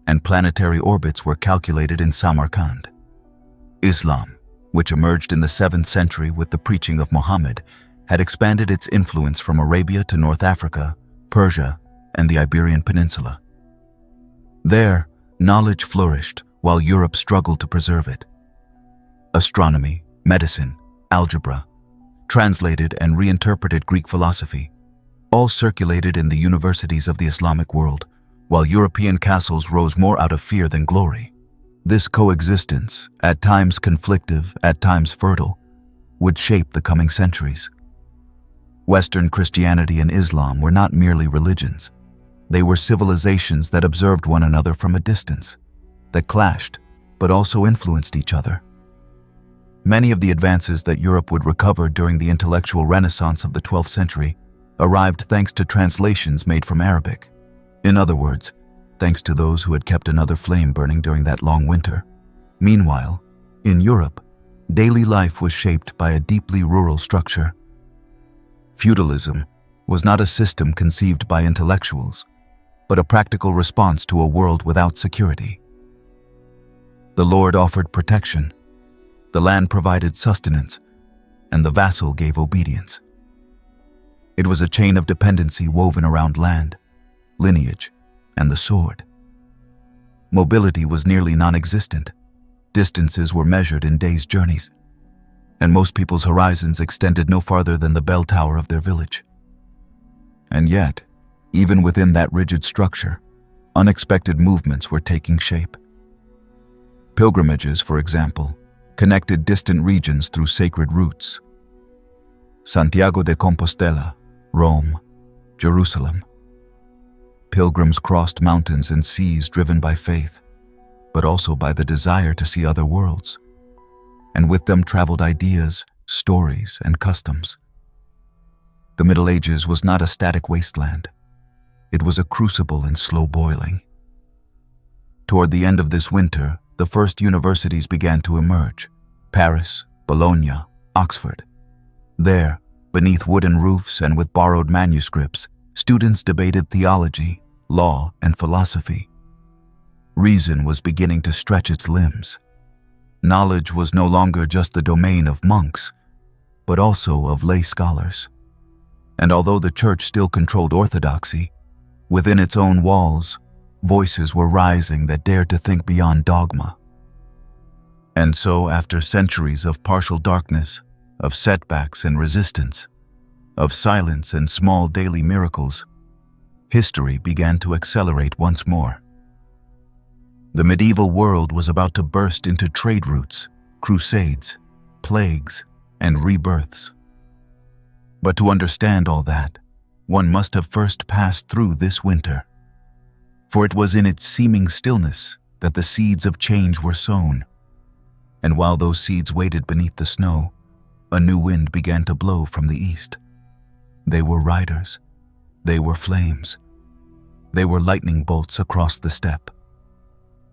and planetary orbits were calculated in Samarkand. Islam, which emerged in the 7th century with the preaching of Muhammad, had expanded its influence from Arabia to North Africa, Persia, and the Iberian Peninsula. There, knowledge flourished while Europe struggled to preserve it. Astronomy, medicine, algebra, translated and reinterpreted Greek philosophy, all circulated in the universities of the Islamic world, while European castles rose more out of fear than glory. This coexistence, at times conflictive, at times fertile, would shape the coming centuries. Western Christianity and Islam were not merely religions. They were civilizations that observed one another from a distance, that clashed, but also influenced each other. Many of the advances that Europe would recover during the intellectual renaissance of the 12th century arrived thanks to translations made from Arabic. In other words, thanks to those who had kept another flame burning during that long winter. Meanwhile, in Europe, daily life was shaped by a deeply rural structure. Feudalism was not a system conceived by intellectuals, but a practical response to a world without security. The lord offered protection, the land provided sustenance, and the vassal gave obedience. It was a chain of dependency woven around land, lineage, and the sword. Mobility was nearly non-existent. Distances were measured in days' journeys, and most people's horizons extended no farther than the bell tower of their village. And yet, even within that rigid structure, unexpected movements were taking shape. Pilgrimages, for example, connected distant regions through sacred routes. Santiago de Compostela, Rome, Jerusalem. Pilgrims crossed mountains and seas driven by faith, but also by the desire to see other worlds. And with them traveled ideas, stories, and customs. The Middle Ages was not a static wasteland. It was a crucible in slow boiling. Toward the end of this winter, the first universities began to emerge: Paris, Bologna, Oxford. There, beneath wooden roofs and with borrowed manuscripts, students debated theology, law, and philosophy. Reason was beginning to stretch its limbs. Knowledge was no longer just the domain of monks, but also of lay scholars. And although the church still controlled orthodoxy, within its own walls, voices were rising that dared to think beyond dogma. And so, after centuries of partial darkness, of setbacks and resistance, of silence and small daily miracles, history began to accelerate once more. The medieval world was about to burst into trade routes, crusades, plagues, and rebirths. But to understand all that, one must have first passed through this winter. For it was in its seeming stillness that the seeds of change were sown. And while those seeds waited beneath the snow, a new wind began to blow from the east. They were riders. They were flames. They were lightning bolts across the steppe.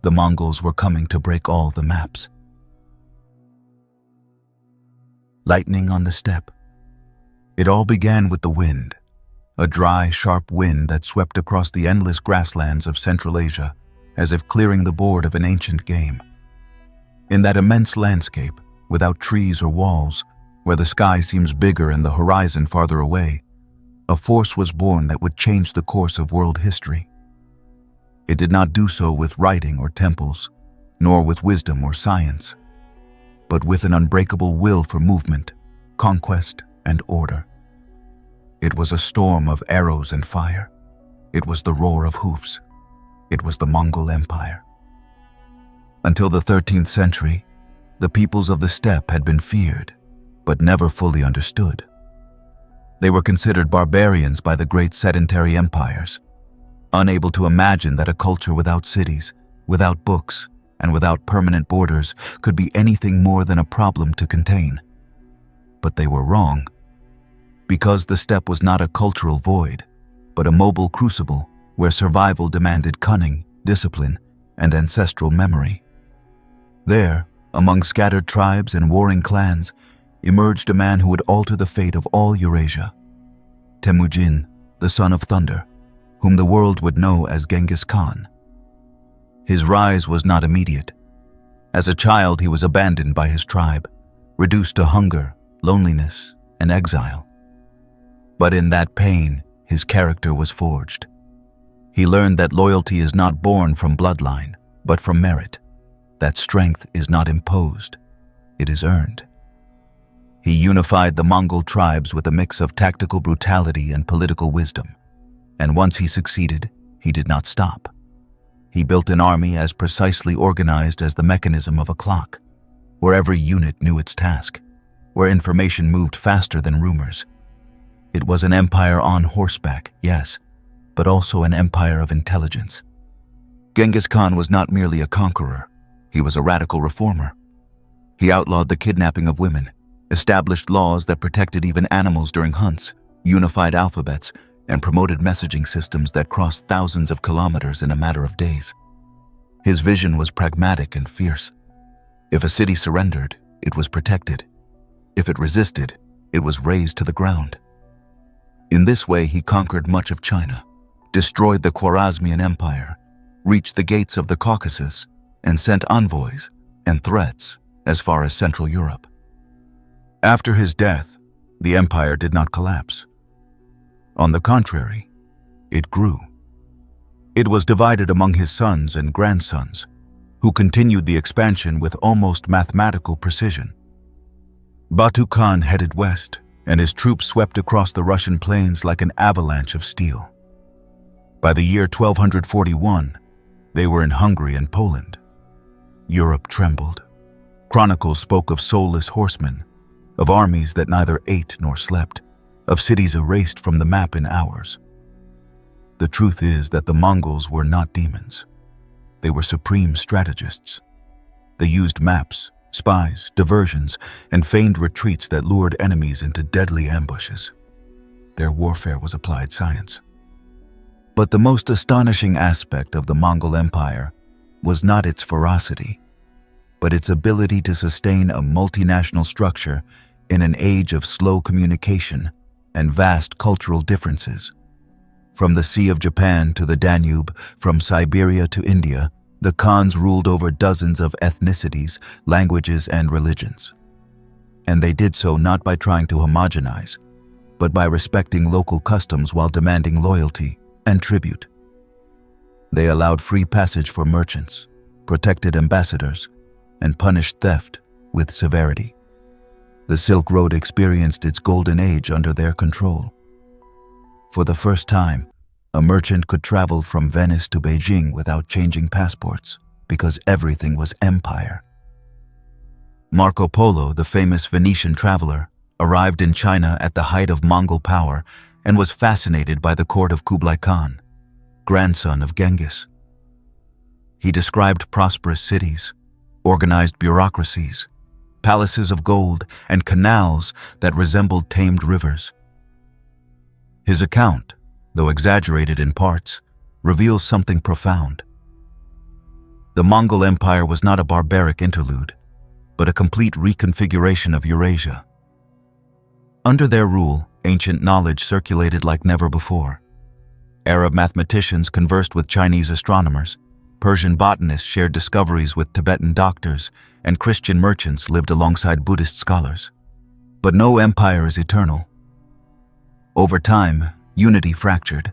The Mongols were coming to break all the maps. Lightning on the steppe. It all began with the wind, a dry, sharp wind that swept across the endless grasslands of Central Asia, as if clearing the board of an ancient game. In that immense landscape, without trees or walls, where the sky seems bigger and the horizon farther away, a force was born that would change the course of world history. It did not do so with writing or temples, nor with wisdom or science, but with an unbreakable will for movement, conquest, and order. It was a storm of arrows and fire. It was the roar of hoofs. It was the Mongol Empire. Until the 13th century, the peoples of the steppe had been feared, but never fully understood. They were considered barbarians by the great sedentary empires, unable to imagine that a culture without cities, without books, and without permanent borders could be anything more than a problem to contain. But they were wrong. Because the steppe was not a cultural void, but a mobile crucible where survival demanded cunning, discipline, and ancestral memory. There, among scattered tribes and warring clans, emerged a man who would alter the fate of all Eurasia. Temujin, the son of thunder, whom the world would know as Genghis Khan. His rise was not immediate. As a child, he was abandoned by his tribe, reduced to hunger, loneliness, and exile. But in that pain, his character was forged. He learned that loyalty is not born from bloodline, but from merit, that strength is not imposed, it is earned. He unified the Mongol tribes with a mix of tactical brutality and political wisdom, and once he succeeded, he did not stop. He built an army as precisely organized as the mechanism of a clock, where every unit knew its task, where information moved faster than rumors. It was an empire on horseback, yes, but also an empire of intelligence. Genghis Khan was not merely a conqueror, he was a radical reformer. He outlawed the kidnapping of women, established laws that protected even animals during hunts, unified alphabets, and promoted messaging systems that crossed thousands of kilometers in a matter of days. His vision was pragmatic and fierce. If a city surrendered, it was protected. If it resisted, it was razed to the ground. In this way, he conquered much of China, destroyed the Khwarezmian Empire, reached the gates of the Caucasus, and sent envoys and threats as far as Central Europe. After his death, the empire did not collapse. On the contrary, it grew. It was divided among his sons and grandsons, who continued the expansion with almost mathematical precision. Batu Khan headed west, and his troops swept across the Russian plains like an avalanche of steel. By the year 1241, they were in Hungary and Poland. Europe trembled. Chronicles spoke of soulless horsemen, of armies that neither ate nor slept, of cities erased from the map in hours. The truth is that the Mongols were not demons. They were supreme strategists. They used maps, spies, diversions, and feigned retreats that lured enemies into deadly ambushes. Their warfare was applied science. But the most astonishing aspect of the Mongol Empire was not its ferocity, but its ability to sustain a multinational structure in an age of slow communication and vast cultural differences. From the Sea of Japan to the Danube, from Siberia to India, the Khans ruled over dozens of ethnicities, languages, and religions. And they did so not by trying to homogenize, but by respecting local customs while demanding loyalty and tribute. They allowed free passage for merchants, protected ambassadors, and punished theft with severity. The Silk Road experienced its golden age under their control. For the first time, a merchant could travel from Venice to Beijing without changing passports, because everything was empire. Marco Polo, the famous Venetian traveler, arrived in China at the height of Mongol power and was fascinated by the court of Kublai Khan, grandson of Genghis. He described prosperous cities, organized bureaucracies, palaces of gold, and canals that resembled tamed rivers. His account, though exaggerated in parts, reveals something profound. The Mongol Empire was not a barbaric interlude, but a complete reconfiguration of Eurasia. Under their rule, ancient knowledge circulated like never before. Arab mathematicians conversed with Chinese astronomers, Persian botanists shared discoveries with Tibetan doctors, and Christian merchants lived alongside Buddhist scholars. But no empire is eternal. Over time, unity fractured.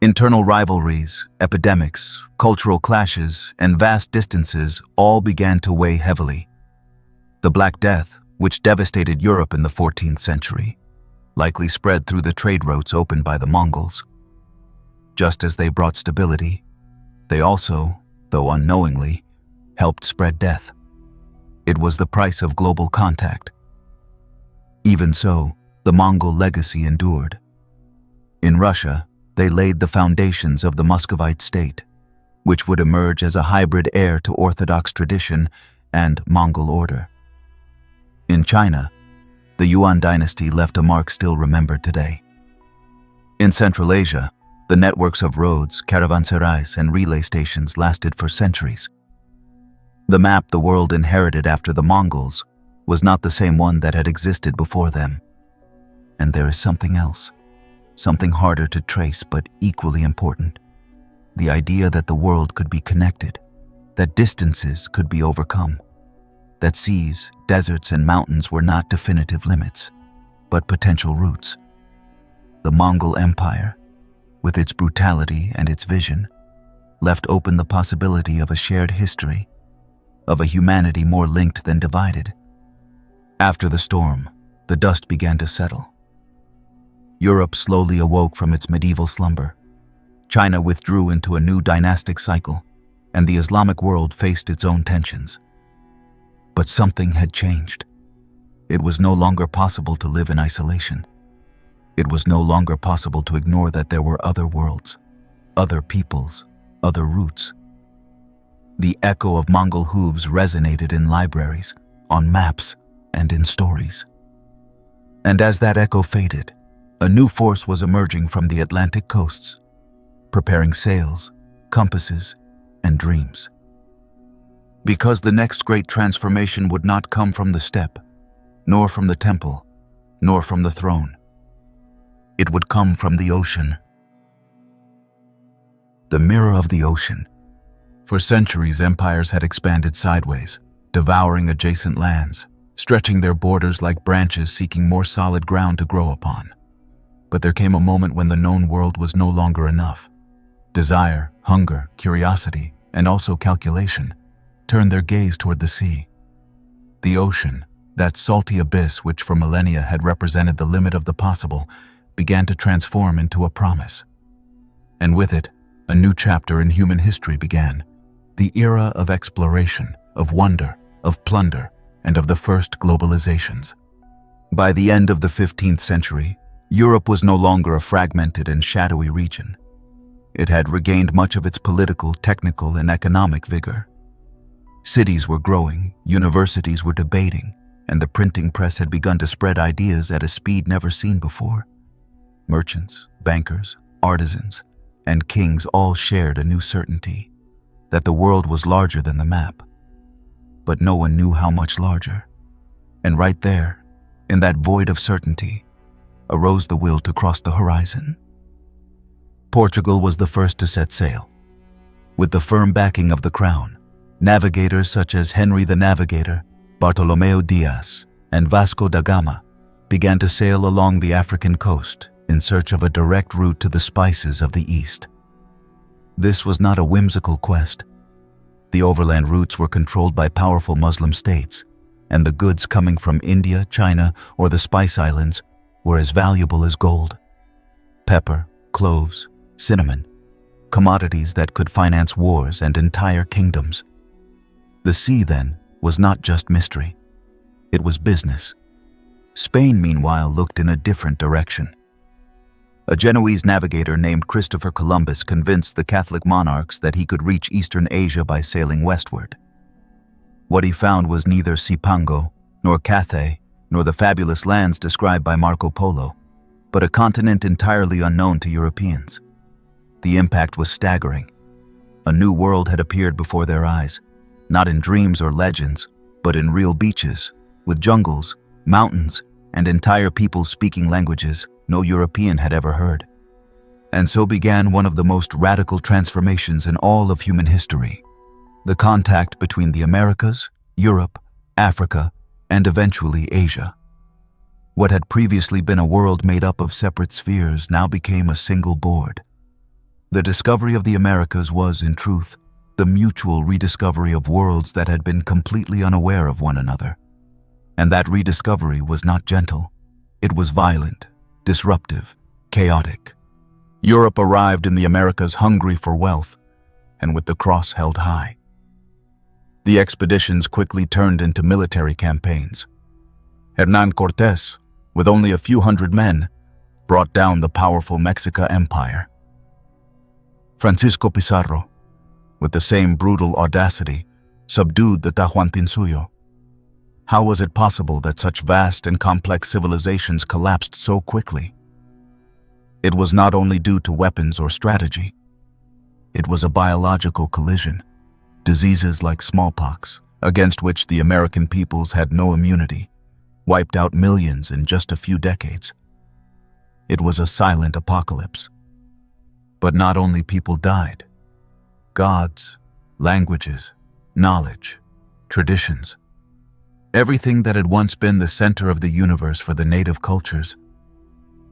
Internal rivalries, epidemics, cultural clashes, and vast distances all began to weigh heavily. The Black Death, which devastated Europe in the 14th century, likely spread through the trade routes opened by the Mongols. Just as they brought stability, they also, though unknowingly, helped spread death. It was the price of global contact. Even so, the Mongol legacy endured. In Russia, they laid the foundations of the Muscovite state, which would emerge as a hybrid heir to Orthodox tradition and Mongol order. In China, the Yuan dynasty left a mark still remembered today. In Central Asia, the networks of roads, caravanserais, and relay stations lasted for centuries. The map the world inherited after the Mongols was not the same one that had existed before them. And there is something else, something harder to trace but equally important. The idea that the world could be connected, that distances could be overcome, that seas, deserts, and mountains were not definitive limits, but potential routes. The Mongol Empire, with its brutality and its vision, left open the possibility of a shared history, of a humanity more linked than divided. After the storm, the dust began to settle. Europe slowly awoke from its medieval slumber. China withdrew into a new dynastic cycle, and the Islamic world faced its own tensions. But something had changed. It was no longer possible to live in isolation. It was no longer possible to ignore that there were other worlds, other peoples, other roots. The echo of Mongol hooves resonated in libraries, on maps, and in stories. And as that echo faded, a new force was emerging from the Atlantic coasts, preparing sails, compasses, and dreams. Because the next great transformation would not come from the steppe, nor from the temple, nor from the throne. It would come from the ocean. The mirror of the ocean. For centuries, empires had expanded sideways, devouring adjacent lands, stretching their borders like branches seeking more solid ground to grow upon. But there came a moment when the known world was no longer enough. Desire, hunger, curiosity, and also calculation turned their gaze toward the sea. The ocean, that salty abyss which for millennia had represented the limit of the possible, began to transform into a promise. And with it, a new chapter in human history began. The era of exploration, of wonder, of plunder, and of the first globalizations. By the end of the 15th century, Europe was no longer a fragmented and shadowy region. It had regained much of its political, technical, and economic vigor. Cities were growing, universities were debating, and the printing press had begun to spread ideas at a speed never seen before. Merchants, bankers, artisans, and kings all shared a new certainty that the world was larger than the map. But no one knew how much larger. And right there, in that void of certainty, arose the will to cross the horizon. Portugal was the first to set sail. With the firm backing of the crown, navigators such as Henry the Navigator, Bartolomeu Dias, and Vasco da Gama began to sail along the African coast in search of a direct route to the spices of the East. This was not a whimsical quest. The overland routes were controlled by powerful Muslim states, and the goods coming from India, China, or the Spice Islands were as valuable as gold. Pepper, cloves, cinnamon, commodities that could finance wars and entire kingdoms. The sea, then, was not just mystery. It was business. Spain, meanwhile, looked in a different direction. A Genoese navigator named Christopher Columbus convinced the Catholic monarchs that he could reach Eastern Asia by sailing westward. What he found was neither Cipango, nor Cathay, nor the fabulous lands described by Marco Polo, but a continent entirely unknown to Europeans. The impact was staggering. A new world had appeared before their eyes, not in dreams or legends, but in real beaches, with jungles, mountains, and entire peoples speaking languages no European had ever heard. And so began one of the most radical transformations in all of human history: the contact between the Americas, Europe, Africa, and eventually Asia. What had previously been a world made up of separate spheres now became a single board. The discovery of the Americas was, in truth, the mutual rediscovery of worlds that had been completely unaware of one another. And that rediscovery was not gentle. It was violent, disruptive, chaotic. Europe arrived in the Americas hungry for wealth, and with the cross held high. The expeditions quickly turned into military campaigns. Hernán Cortés, with only a few hundred men, brought down the powerful Mexica Empire. Francisco Pizarro, with the same brutal audacity, subdued the Tahuantinsuyo. How was it possible that such vast and complex civilizations collapsed so quickly? It was not only due to weapons or strategy. It was a biological collision. Diseases like smallpox, against which the American peoples had no immunity, wiped out millions in just a few decades. It was a silent apocalypse. But not only people died. Gods, languages, knowledge, traditions. Everything that had once been the center of the universe for the native cultures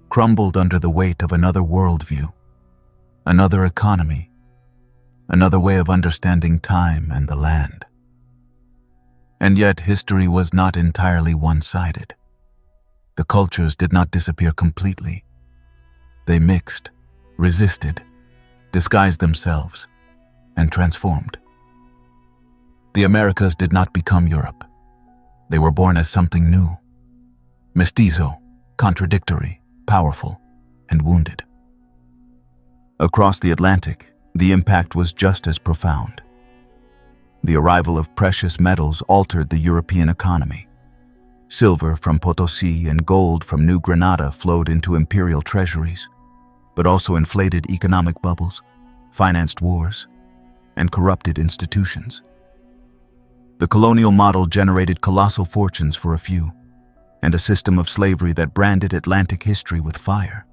crumbled under the weight of another worldview, another economy, another way of understanding time and the land. And yet history was not entirely one-sided. The cultures did not disappear completely. They mixed, resisted, disguised themselves, and transformed. The Americas did not become Europe. They were born as something new, mestizo, contradictory, powerful, and wounded. Across the Atlantic, the impact was just as profound. The arrival of precious metals altered the European economy. Silver from Potosi and gold from New Granada flowed into imperial treasuries, but also inflated economic bubbles, financed wars, and corrupted institutions. The colonial model generated colossal fortunes for a few, and a system of slavery that branded Atlantic history with fire.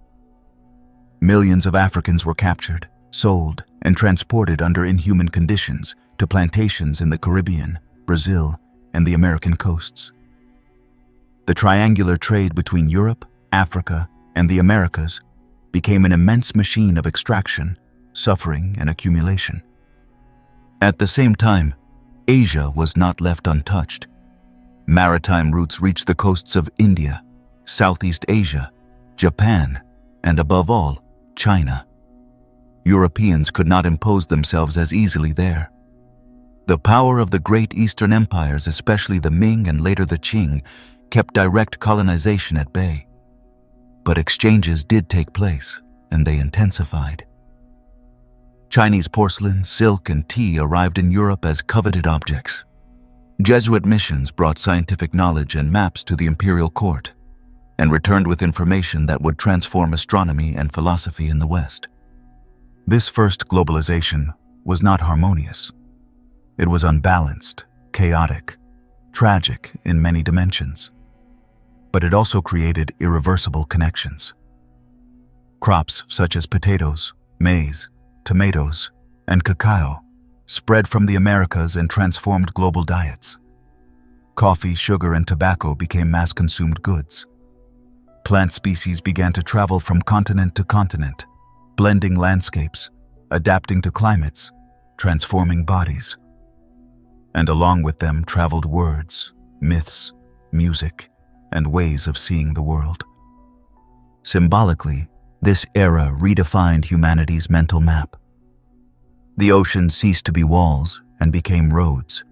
Millions of Africans were captured, sold, and transported under inhuman conditions to plantations in the Caribbean, Brazil, and the American coasts. The triangular trade between Europe, Africa, and the Americas became an immense machine of extraction, suffering, and accumulation. At the same time, Asia was not left untouched. Maritime routes reached the coasts of India, Southeast Asia, Japan, and above all, China. Europeans could not impose themselves as easily there. The power of the great Eastern empires, especially the Ming and later the Qing, kept direct colonization at bay. But exchanges did take place, and they intensified. Chinese porcelain, silk, and tea arrived in Europe as coveted objects. Jesuit missions brought scientific knowledge and maps to the imperial court, and returned with information that would transform astronomy and philosophy in the West. This first globalization was not harmonious. It was unbalanced, chaotic, tragic in many dimensions. But it also created irreversible connections. Crops such as potatoes, maize, tomatoes, and cacao spread from the Americas and transformed global diets. Coffee, sugar, and tobacco became mass-consumed goods. Plant species began to travel from continent to continent, blending landscapes, adapting to climates, transforming bodies. And along with them traveled words, myths, music, and ways of seeing the world. Symbolically, this era redefined humanity's mental map. The oceans ceased to be walls and became roads.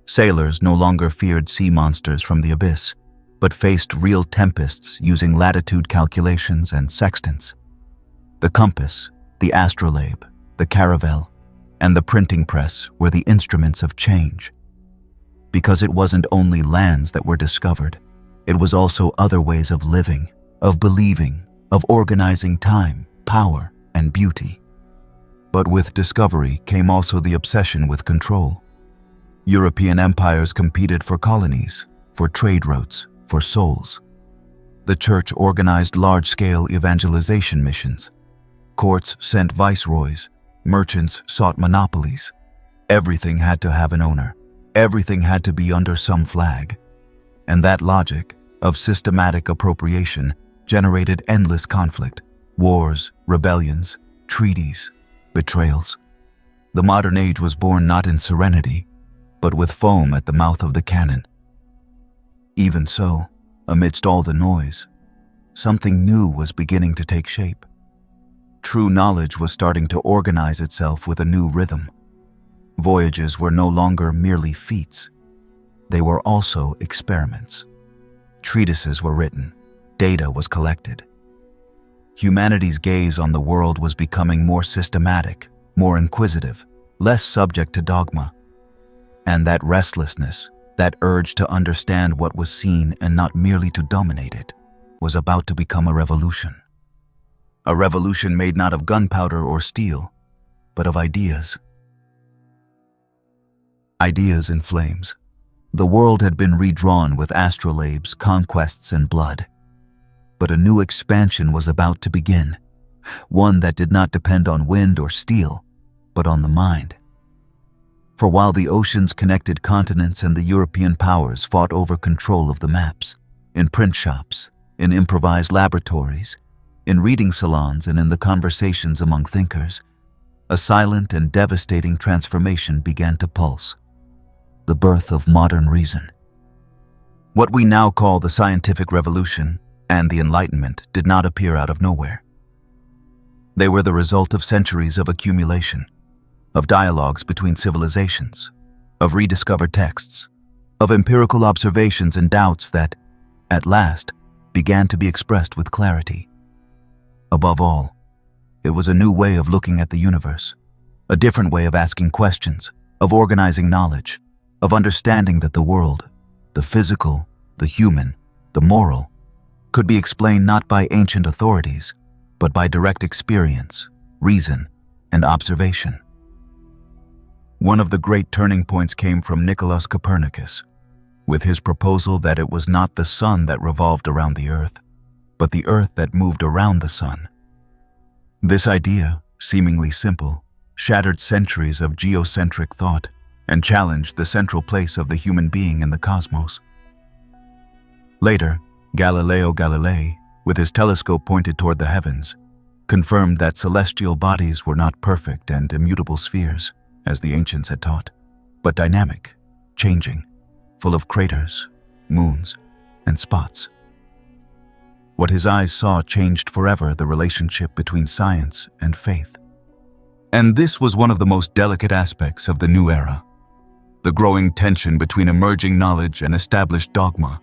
Sailors no longer feared sea monsters from the abyss, but faced real tempests using latitude calculations and sextants. The compass, the astrolabe, the caravel, and the printing press were the instruments of change. Because it wasn't only lands that were discovered, it was also other ways of living, of believing, of organizing time, power, and beauty. But with discovery came also the obsession with control. European empires competed for colonies, for trade routes, for souls. The church organized large-scale evangelization missions. Courts sent viceroys, merchants sought monopolies. Everything had to have an owner. Everything had to be under some flag. And that logic of systematic appropriation generated endless conflict, wars, rebellions, treaties, betrayals. The modern age was born not in serenity, but with foam at the mouth of the cannon. Even so, amidst all the noise, something new was beginning to take shape. True knowledge was starting to organize itself with a new rhythm. Voyages were no longer merely feats. They were also experiments. Treatises were written, data was collected. Humanity's gaze on the world was becoming more systematic, more inquisitive, less subject to dogma. And that restlessness, that urge to understand what was seen and not merely to dominate it, was about to become a revolution. A revolution made not of gunpowder or steel, but of ideas. Ideas in flames. The world had been redrawn with astrolabes, conquests, and blood. But a new expansion was about to begin, one that did not depend on wind or steel, but on the mind. For while the oceans connected continents and the European powers fought over control of the maps, in print shops, in improvised laboratories, in reading salons, and in the conversations among thinkers, a silent and devastating transformation began to pulse. The birth of modern reason. What we now call the scientific revolution and the Enlightenment did not appear out of nowhere. They were the result of centuries of accumulation, of dialogues between civilizations, of rediscovered texts, of empirical observations and doubts that, at last, began to be expressed with clarity. Above all, it was a new way of looking at the universe, a different way of asking questions, of organizing knowledge, of understanding that the world, the physical, the human, the moral, could be explained not by ancient authorities, but by direct experience, reason, and observation. One of the great turning points came from Nicolaus Copernicus, with his proposal that it was not the sun that revolved around the earth, but the earth that moved around the sun. This idea, seemingly simple, shattered centuries of geocentric thought and challenged the central place of the human being in the cosmos. Later, Galileo Galilei, with his telescope pointed toward the heavens, confirmed that celestial bodies were not perfect and immutable spheres, as the ancients had taught, but dynamic, changing, full of craters, moons, and spots. What his eyes saw changed forever the relationship between science and faith. And this was one of the most delicate aspects of the new era, the growing tension between emerging knowledge and established dogma.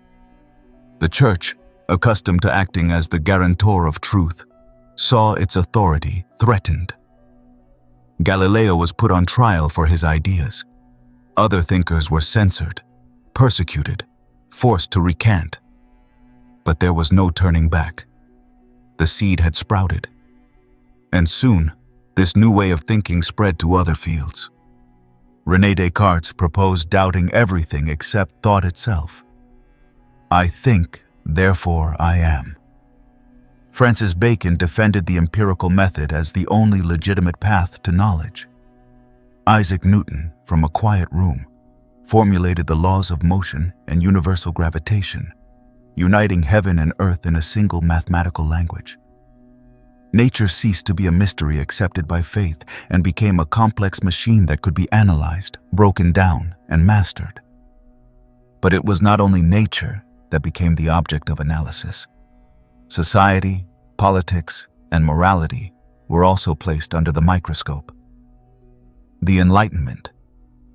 The Church, accustomed to acting as the guarantor of truth, saw its authority threatened. Galileo was put on trial for his ideas. Other thinkers were censored, persecuted, forced to recant. But there was no turning back. The seed had sprouted. And soon, this new way of thinking spread to other fields. René Descartes proposed doubting everything except thought itself. I think, therefore I am. Francis Bacon defended the empirical method as the only legitimate path to knowledge. Isaac Newton, from a quiet room, formulated the laws of motion and universal gravitation, uniting heaven and earth in a single mathematical language. Nature ceased to be a mystery accepted by faith and became a complex machine that could be analyzed, broken down, and mastered. But it was not only nature that became the object of analysis. Society, politics, and morality were also placed under the microscope. The Enlightenment,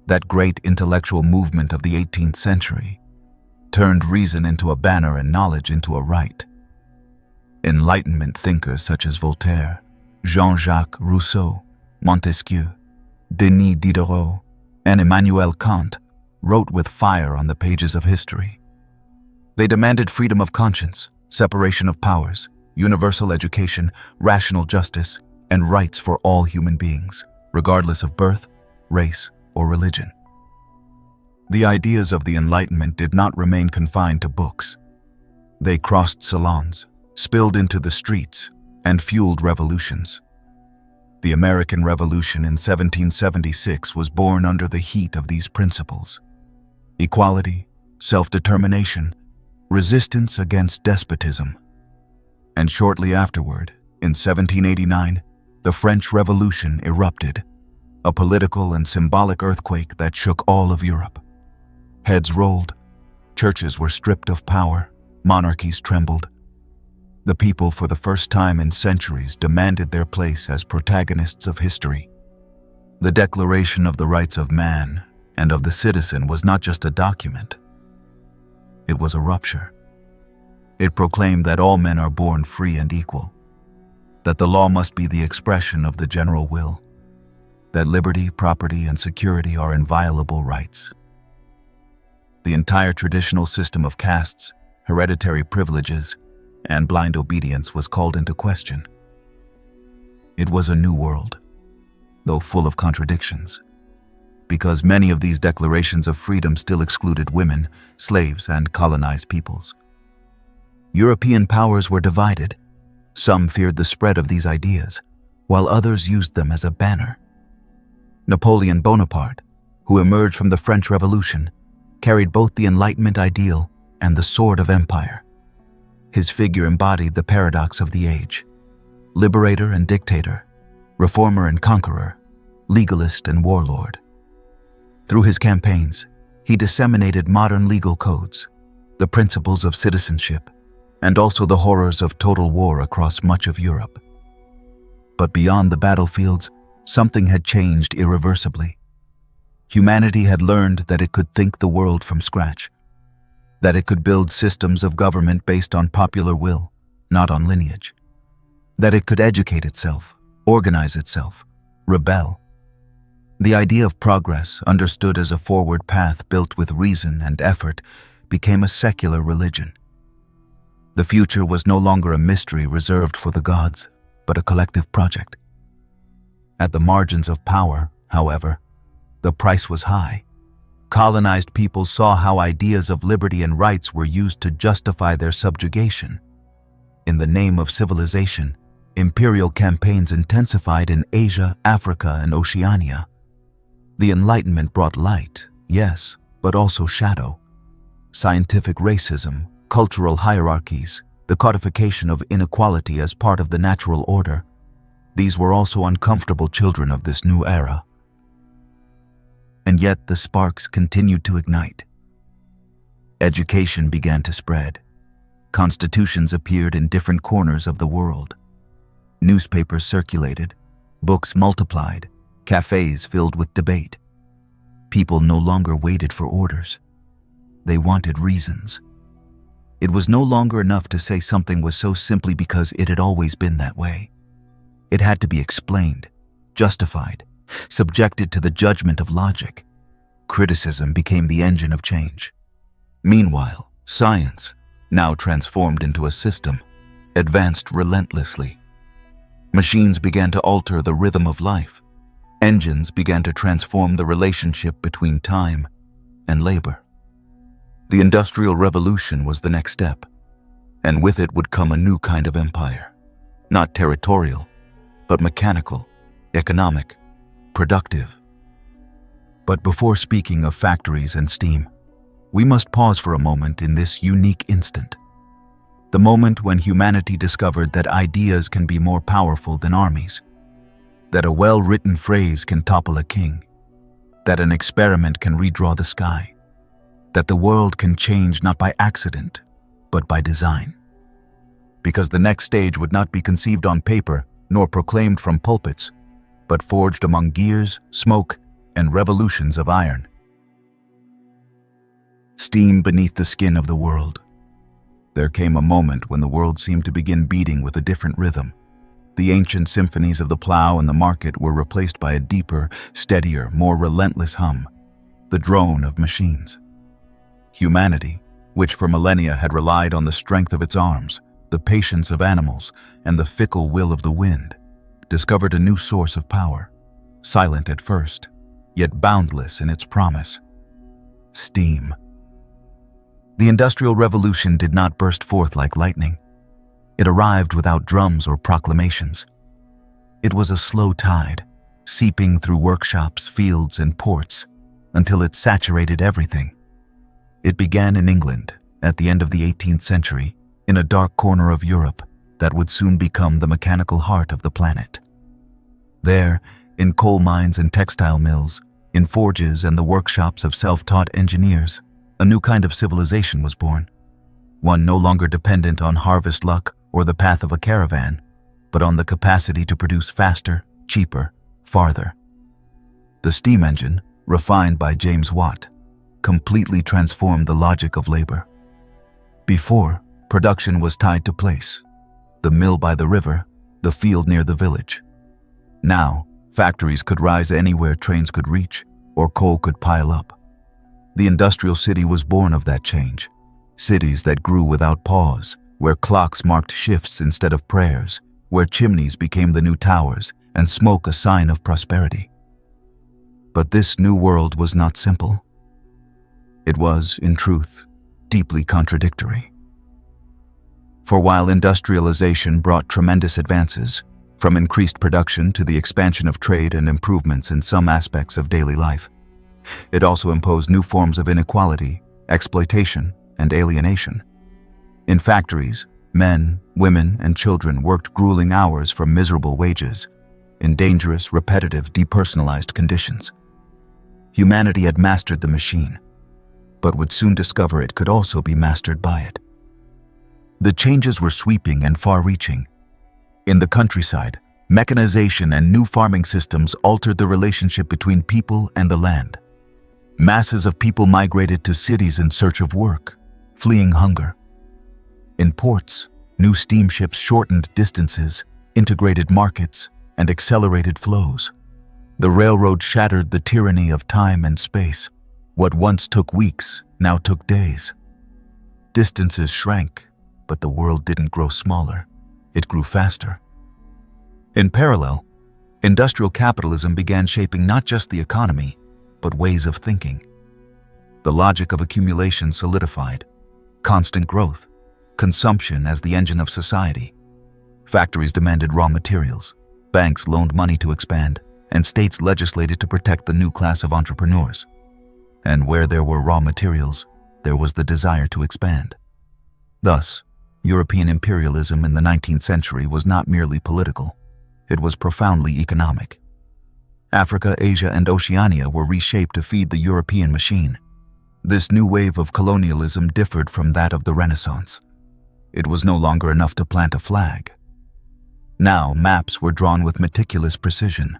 that great intellectual movement of the 18th century, turned reason into a banner and knowledge into a right. Enlightenment thinkers such as Voltaire, Jean-Jacques Rousseau, Montesquieu, Denis Diderot, and Immanuel Kant wrote with fire on the pages of history. They demanded freedom of conscience, separation of powers, universal education, rational justice, and rights for all human beings, regardless of birth, race, or religion. The ideas of the Enlightenment did not remain confined to books. They crossed salons, spilled into the streets, and fueled revolutions. The American Revolution in 1776 was born under the heat of these principles: equality, self-determination, resistance against despotism. And shortly afterward, in 1789, the French Revolution erupted, a political and symbolic earthquake that shook all of Europe. Heads rolled, churches were stripped of power, monarchies trembled. The people, for the first time in centuries, demanded their place as protagonists of history. The Declaration of the Rights of Man and of the Citizen was not just a document. It was a rupture. It proclaimed that all men are born free and equal, that the law must be the expression of the general will, that liberty, property, and security are inviolable rights. The entire traditional system of castes, hereditary privileges, and blind obedience was called into question. It was a new world, though full of contradictions, because many of these declarations of freedom still excluded women, slaves, and colonized peoples. European powers were divided. Some feared the spread of these ideas, while others used them as a banner. Napoleon Bonaparte, who emerged from the French Revolution, carried both the Enlightenment ideal and the sword of empire. His figure embodied the paradox of the age: liberator and dictator, reformer and conqueror, legalist and warlord. Through his campaigns, he disseminated modern legal codes, the principles of citizenship, and also the horrors of total war across much of Europe. But beyond the battlefields, something had changed irreversibly. Humanity had learned that it could think the world from scratch. that it could build systems of government based on popular will, not on lineage, that it could educate itself, organize itself, rebel. The idea of progress, understood as a forward path built with reason and effort, became a secular religion. The future was no longer a mystery reserved for the gods, but a collective project. At the margins of power, however, the price was high. Colonized people saw how ideas of liberty and rights were used to justify their subjugation. In the name of civilization, imperial campaigns intensified in Asia, Africa, and Oceania. The Enlightenment brought light, yes, but also shadow. Scientific racism, cultural hierarchies, the codification of inequality as part of the natural order. These were also uncomfortable children of this new era. And yet the sparks continued to ignite. Education began to spread. Constitutions appeared in different corners of the world. Newspapers circulated, books multiplied, cafes filled with debate. People no longer waited for orders. They wanted reasons. It was no longer enough to say something was so simply because it had always been that way. It had to be explained, justified, subjected to the judgment of logic. Criticism became the engine of change. Meanwhile, science, now transformed into a system, advanced relentlessly. Machines began to alter the rhythm of life. Engines began to transform the relationship between time and labor. The Industrial Revolution was the next step, and with it would come a new kind of empire, not territorial, but mechanical, economic, productive. But before speaking of factories and steam, we must pause for a moment in this unique instant. The moment when humanity discovered that ideas can be more powerful than armies, that a well-written phrase can topple a king, that an experiment can redraw the sky, that the world can change not by accident, but by design. Because the next stage would not be conceived on paper nor proclaimed from pulpits, but forged among gears, smoke, and revolutions of iron. Steam beneath the skin of the world. There came a moment when the world seemed to begin beating with a different rhythm. The ancient symphonies of the plow and the market were replaced by a deeper, steadier, more relentless hum, the drone of machines. Humanity, which for millennia had relied on the strength of its arms, the patience of animals, and the fickle will of the wind, discovered a new source of power, silent at first, yet boundless in its promise: steam. The Industrial Revolution did not burst forth like lightning. It arrived without drums or proclamations. It was a slow tide, seeping through workshops, fields, and ports, until it saturated everything. It began in England, at the end of the 18th century, in a dark corner of Europe that would soon become the mechanical heart of the planet. There, in coal mines and textile mills, in forges and the workshops of self-taught engineers, a new kind of civilization was born, one no longer dependent on harvest luck or the path of a caravan, but on the capacity to produce faster, cheaper, farther. The steam engine, refined by James Watt, completely transformed the logic of labor. Before, production was tied to place, the mill by the river, the field near the village. Now, factories could rise anywhere trains could reach, or coal could pile up. The industrial city was born of that change, cities that grew without pause, where clocks marked shifts instead of prayers, where chimneys became the new towers and smoke a sign of prosperity. But this new world was not simple. It was, in truth, deeply contradictory. For while industrialization brought tremendous advances, from increased production to the expansion of trade and improvements in some aspects of daily life, it also imposed new forms of inequality, exploitation, and alienation. In factories, men, women, and children worked grueling hours for miserable wages, in dangerous, repetitive, depersonalized conditions. Humanity had mastered the machine, but would soon discover it could also be mastered by it. The changes were sweeping and far-reaching. In the countryside, mechanization and new farming systems altered the relationship between people and the land. Masses of people migrated to cities in search of work, fleeing hunger. In ports, new steamships shortened distances, integrated markets, and accelerated flows. The railroad shattered the tyranny of time and space. What once took weeks now took days. Distances shrank, but the world didn't grow smaller. It grew faster. In parallel, industrial capitalism began shaping not just the economy, but ways of thinking. The logic of accumulation solidified. Constant growth, consumption as the engine of society. Factories demanded raw materials, banks loaned money to expand, and states legislated to protect the new class of entrepreneurs. And where there were raw materials, there was the desire to expand. Thus, European imperialism in the 19th century was not merely political, it was profoundly economic. Africa, Asia, and Oceania were reshaped to feed the European machine. This new wave of colonialism differed from that of the Renaissance. It was no longer enough to plant a flag. Now, maps were drawn with meticulous precision.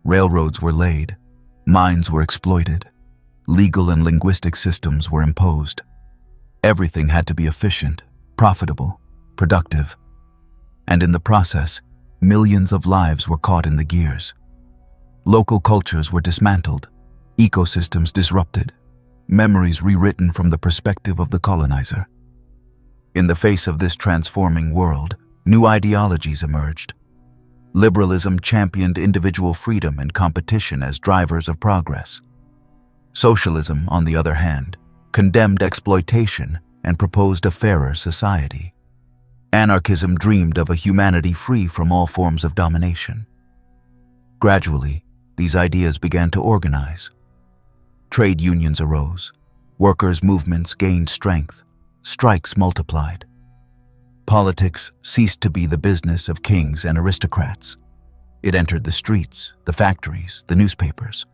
Railroads were laid, mines were exploited, legal and linguistic systems were imposed. Everything had to be efficient, profitable, productive. And in the process, millions of lives were caught in the gears. Local cultures were dismantled, ecosystems disrupted, memories rewritten from the perspective of the colonizer. In the face of this transforming world, new ideologies emerged. Liberalism championed individual freedom and competition as drivers of progress. Socialism, on the other hand, condemned exploitation and proposed a fairer society. Anarchism dreamed of a humanity free from all forms of domination. Gradually, these ideas began to organize. Trade unions arose, workers' movements gained strength, strikes multiplied. Politics ceased to be the business of kings and aristocrats. It entered the streets, the factories, the newspapers.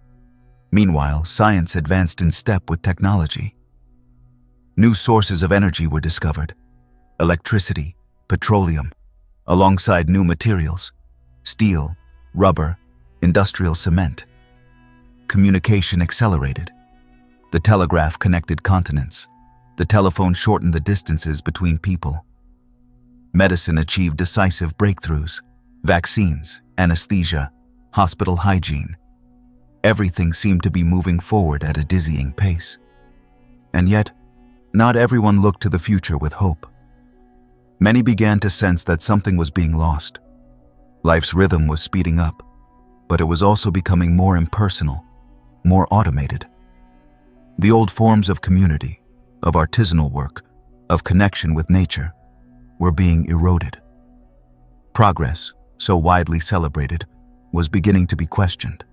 Meanwhile, science advanced in step with technology. New sources of energy were discovered: electricity, petroleum, alongside new materials: steel, rubber, industrial cement. Communication accelerated. The telegraph connected continents. The telephone shortened the distances between people. Medicine achieved decisive breakthroughs: vaccines, anesthesia, hospital hygiene. Everything seemed to be moving forward at a dizzying pace. And yet, not everyone looked to the future with hope. Many began to sense that something was being lost. Life's rhythm was speeding up, but it was also becoming more impersonal, more automated. The old forms of community, of artisanal work, of connection with nature, were being eroded. Progress, so widely celebrated, was beginning to be questioned.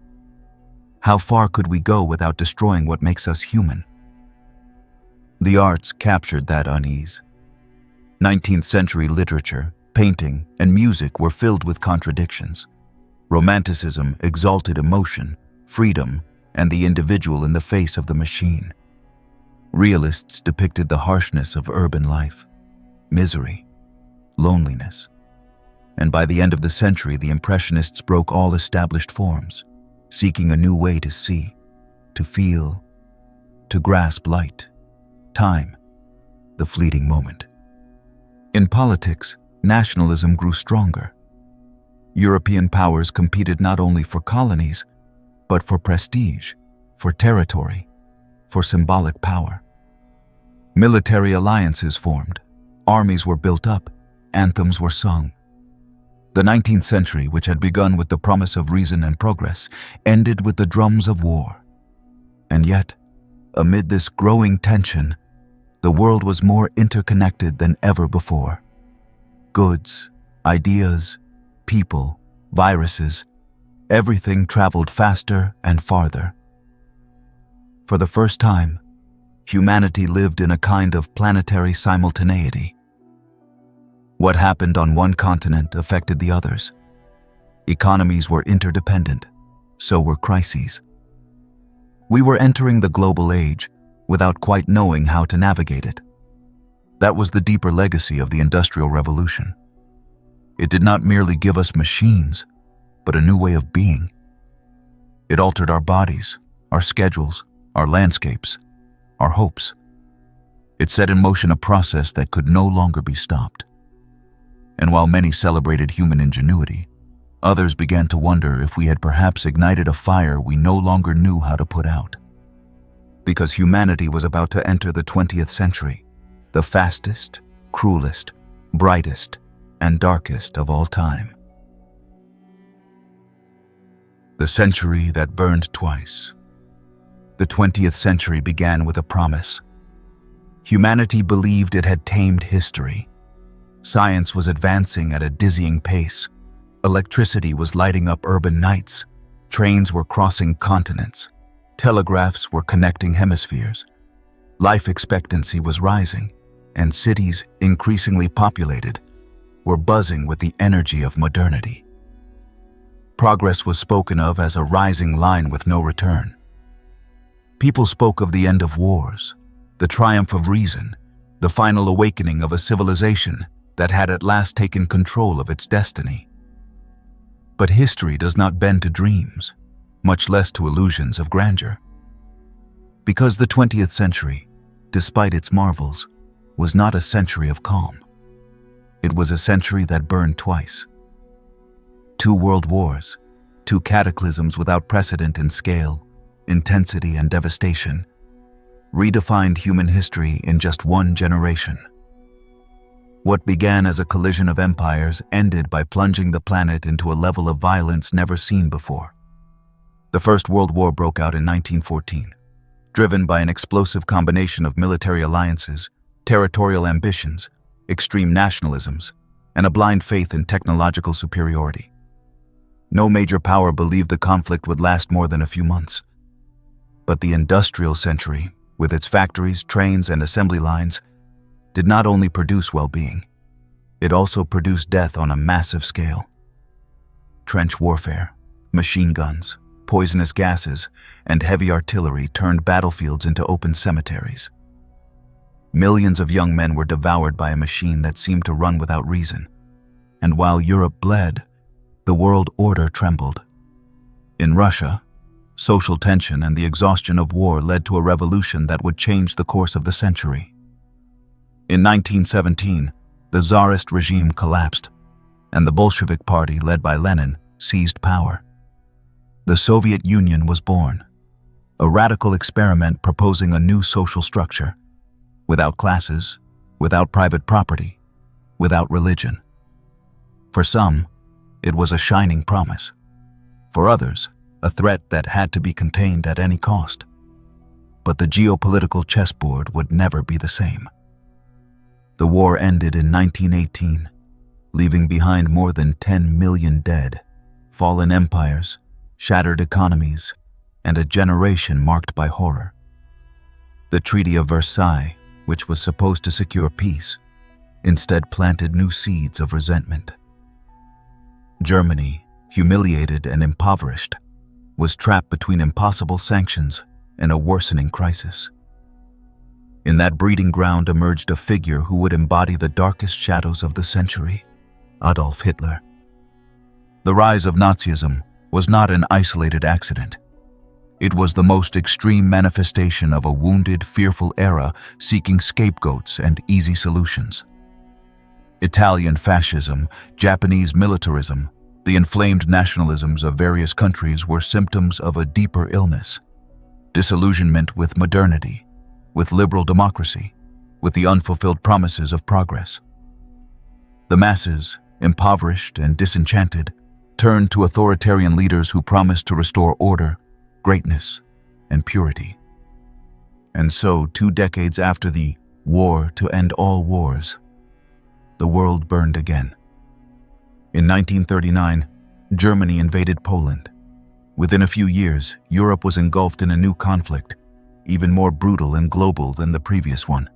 How far could we go without destroying what makes us human? The arts captured that unease. 19th century literature, painting, and music were filled with contradictions. Romanticism exalted emotion, freedom, and the individual in the face of the machine. Realists depicted the harshness of urban life, misery, loneliness. And by the end of the century, the Impressionists broke all established forms, seeking a new way to see, to feel, to grasp light, time, the fleeting moment. In politics, nationalism grew stronger. European powers competed not only for colonies, but for prestige, for territory, for symbolic power. Military alliances formed, armies were built up, anthems were sung. The 19th century, which had begun with the promise of reason and progress, ended with the drums of war. And yet, amid this growing tension, the world was more interconnected than ever before. Goods, ideas, people, viruses, everything traveled faster and farther. For the first time, humanity lived in a kind of planetary simultaneity. What happened on one continent affected the others. Economies were interdependent, so were crises. We were entering the global age without quite knowing how to navigate it. That was the deeper legacy of the Industrial Revolution. It did not merely give us machines, but a new way of being. It altered our bodies, our schedules, our landscapes, our hopes. It set in motion a process that could no longer be stopped. And while many celebrated human ingenuity, others began to wonder if we had perhaps ignited a fire we no longer knew how to put out. Because humanity was about to enter the 20th century, the fastest, cruelest, brightest, and darkest of all time. The century that burned twice. The 20th century began with a promise. Humanity believed it had tamed history. Science was advancing at a dizzying pace. Electricity was lighting up urban nights. Trains were crossing continents. Telegraphs were connecting hemispheres. Life expectancy was rising, and cities, increasingly populated, were buzzing with the energy of modernity. Progress was spoken of as a rising line with no return. People spoke of the end of wars, the triumph of reason, the final awakening of a civilization that had at last taken control of its destiny. But history does not bend to dreams, much less to illusions of grandeur. Because the 20th century, despite its marvels, was not a century of calm. It was a century that burned twice. 2 world wars, 2 cataclysms without precedent in scale, intensity, and devastation, redefined human history in just 1 generation. What began as a collision of empires ended by plunging the planet into a level of violence never seen before. The First World War broke out in 1914, driven by an explosive combination of military alliances, territorial ambitions, extreme nationalisms, and a blind faith in technological superiority. No major power believed the conflict would last more than a few months. But the industrial century, with its factories, trains, and assembly lines, did not only produce well-being, it also produced death on a massive scale. Trench warfare, machine guns, poisonous gases, and heavy artillery turned battlefields into open cemeteries. Millions of young men were devoured by a machine that seemed to run without reason. And while Europe bled, the world order trembled. In Russia, social tension and the exhaustion of war led to a revolution that would change the course of the century. In 1917, the Tsarist regime collapsed, and the Bolshevik Party, led by Lenin, seized power. The Soviet Union was born, a radical experiment proposing a new social structure, without classes, without private property, without religion. For some, it was a shining promise. For others, a threat that had to be contained at any cost. But the geopolitical chessboard would never be the same. The war ended in 1918, leaving behind more than 10 million dead, fallen empires, shattered economies, and a generation marked by horror. The Treaty of Versailles, which was supposed to secure peace, instead planted new seeds of resentment. Germany, humiliated and impoverished, was trapped between impossible sanctions and a worsening crisis. In that breeding ground emerged a figure who would embody the darkest shadows of the century: Adolf Hitler. The rise of Nazism was not an isolated accident. It was the most extreme manifestation of a wounded, fearful era seeking scapegoats and easy solutions. Italian fascism, Japanese militarism, the inflamed nationalisms of various countries were symptoms of a deeper illness: disillusionment with modernity, with liberal democracy, with the unfulfilled promises of progress. The masses, impoverished and disenchanted, turned to authoritarian leaders who promised to restore order, greatness, and purity. And so, 2 decades after the war to end all wars, the world burned again. In 1939, Germany invaded Poland. Within a few years, Europe was engulfed in a new conflict, even more brutal and global than the previous one.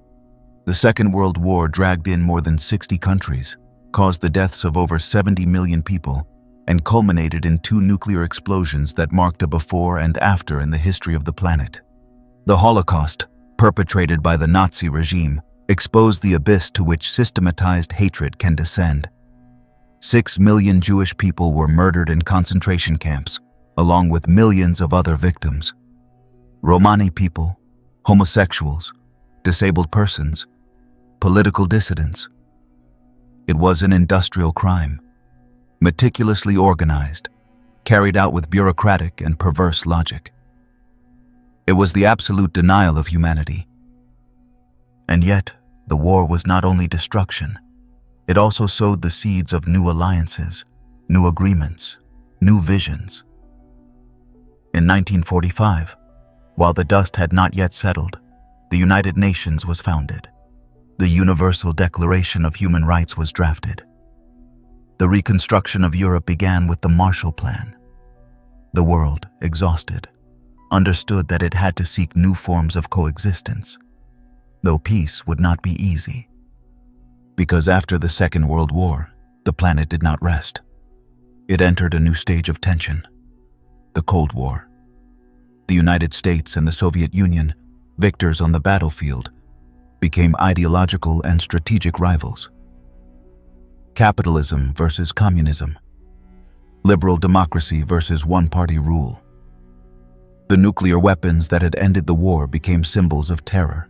The Second World War dragged in more than 60 countries, caused the deaths of over 70 million people, and culminated in 2 nuclear explosions that marked a before and after in the history of the planet. The Holocaust, perpetrated by the Nazi regime, exposed the abyss to which systematized hatred can descend. 6 million Jewish people were murdered in concentration camps, along with millions of other victims. Romani people, homosexuals, disabled persons, political dissidents. It was an industrial crime, meticulously organized, carried out with bureaucratic and perverse logic. It was the absolute denial of humanity. And yet, the war was not only destruction, it also sowed the seeds of new alliances, new agreements, new visions. In 1945, while the dust had not yet settled, the United Nations was founded. The Universal Declaration of Human Rights was drafted. The reconstruction of Europe began with the Marshall Plan. The world, exhausted, understood that it had to seek new forms of coexistence, though peace would not be easy. Because after the Second World War, the planet did not rest. It entered a new stage of tension, the Cold War. The United States and the Soviet Union, victors on the battlefield, became ideological and strategic rivals. Capitalism versus communism. Liberal democracy versus one-party rule. The nuclear weapons that had ended the war became symbols of terror.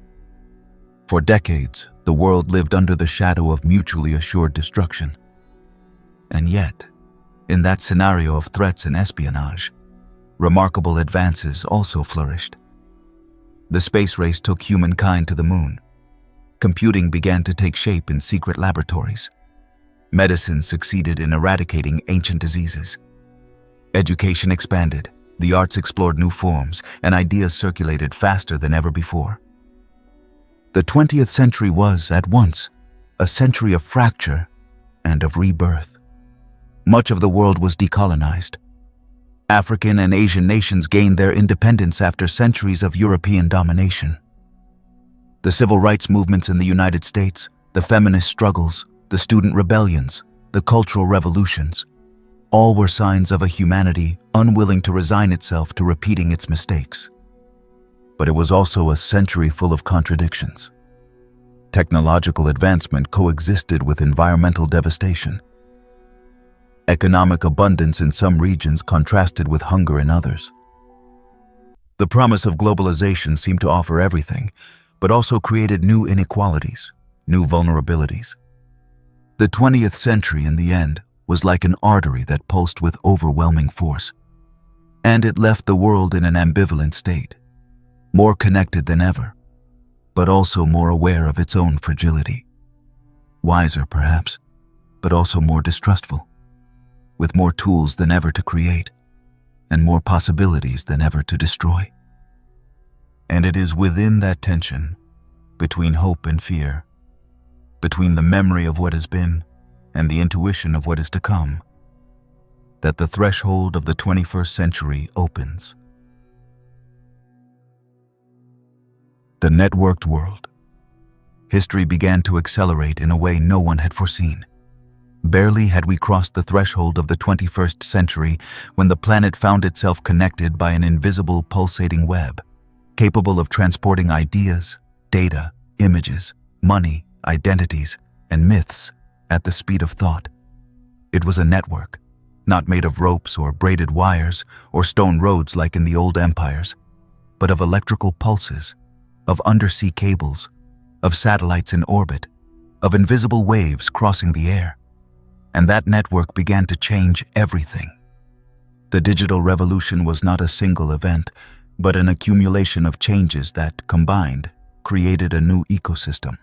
For decades, the world lived under the shadow of mutually assured destruction. And yet, in that scenario of threats and espionage, remarkable advances also flourished. The space race took humankind to the moon. Computing began to take shape in secret laboratories. Medicine succeeded in eradicating ancient diseases. Education expanded, the arts explored new forms, and ideas circulated faster than ever before. The 20th century was, at once, a century of fracture and of rebirth. Much of the world was decolonized. African and Asian nations gained their independence after centuries of European domination. The civil rights movements in the United States, the feminist struggles, the student rebellions, the cultural revolutions, all were signs of a humanity unwilling to resign itself to repeating its mistakes. But it was also a century full of contradictions. Technological advancement coexisted with environmental devastation. Economic abundance in some regions contrasted with hunger in others. The promise of globalization seemed to offer everything, but also created new inequalities, new vulnerabilities. The 20th century, in the end, was like an artery that pulsed with overwhelming force. And it left the world in an ambivalent state, more connected than ever, but also more aware of its own fragility. Wiser, perhaps, but also more distrustful, with more tools than ever to create, and more possibilities than ever to destroy. And it is within that tension, between hope and fear, between the memory of what has been and the intuition of what is to come, that the threshold of the 21st century opens. The networked world. History began to accelerate in a way no one had foreseen. Barely had we crossed the threshold of the 21st century when the planet found itself connected by an invisible pulsating web, capable of transporting ideas, data, images, money, identities, and myths at the speed of thought. It was a network, not made of ropes or braided wires or stone roads like in the old empires, but of electrical pulses, of undersea cables, of satellites in orbit, of invisible waves crossing the air. And that network began to change everything. The digital revolution was not a single event, but an accumulation of changes that, combined, created a new ecosystem.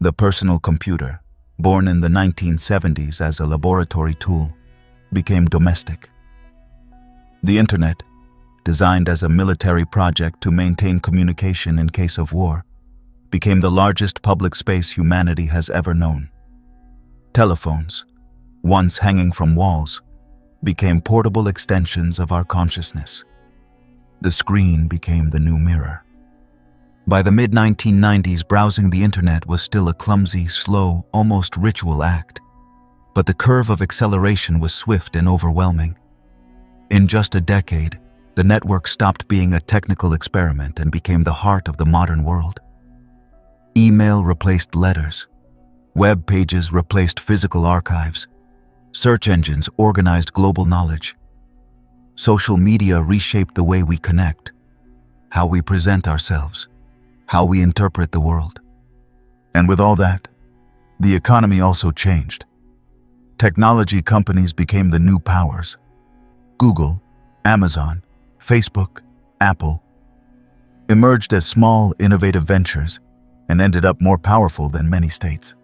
The personal computer, born in the 1970s as a laboratory tool, became domestic. The internet, designed as a military project to maintain communication in case of war, became the largest public space humanity has ever known. Telephones, once hanging from walls, became portable extensions of our consciousness. The screen became the new mirror. By the mid-1990s, browsing the internet was still a clumsy, slow, almost ritual act. But the curve of acceleration was swift and overwhelming. In just a decade, the network stopped being a technical experiment and became the heart of the modern world. Email replaced letters. Web pages replaced physical archives. Search engines organized global knowledge. Social media reshaped the way we connect, how we present ourselves, how we interpret the world. And with all that, the economy also changed. Technology companies became the new powers. Google, Amazon, Facebook, Apple emerged as small, innovative ventures and ended up more powerful than many states.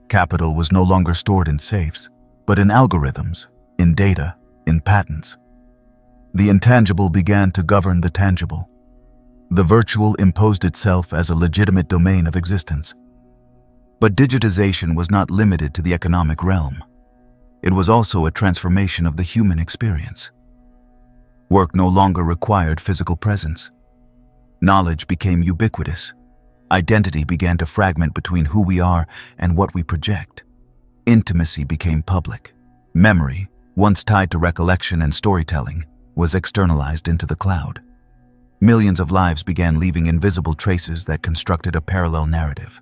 Capital was no longer stored in safes, but in algorithms, in data, in patents. The intangible began to govern the tangible. The virtual imposed itself as a legitimate domain of existence. But digitization was not limited to the economic realm. It was also a transformation of the human experience. Work no longer required physical presence. Knowledge became ubiquitous. Identity began to fragment between who we are and what we project. Intimacy became public. Memory, once tied to recollection and storytelling, was externalized into the cloud. Millions of lives began leaving invisible traces that constructed a parallel narrative.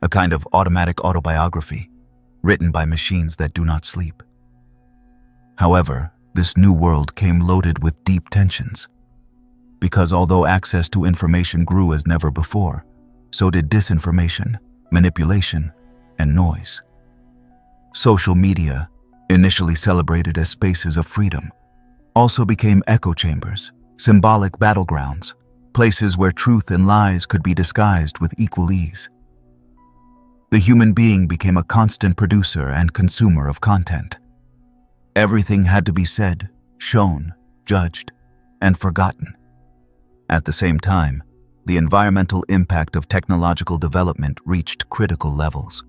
A kind of automatic autobiography, written by machines that do not sleep. However, this new world came loaded with deep tensions. Because although access to information grew as never before, so did disinformation, manipulation, and noise. Social media, initially celebrated as spaces of freedom, also became echo chambers, symbolic battlegrounds, places where truth and lies could be disguised with equal ease. The human being became a constant producer and consumer of content. Everything had to be said, shown, judged, and forgotten. At the same time, the environmental impact of technological development reached critical levels.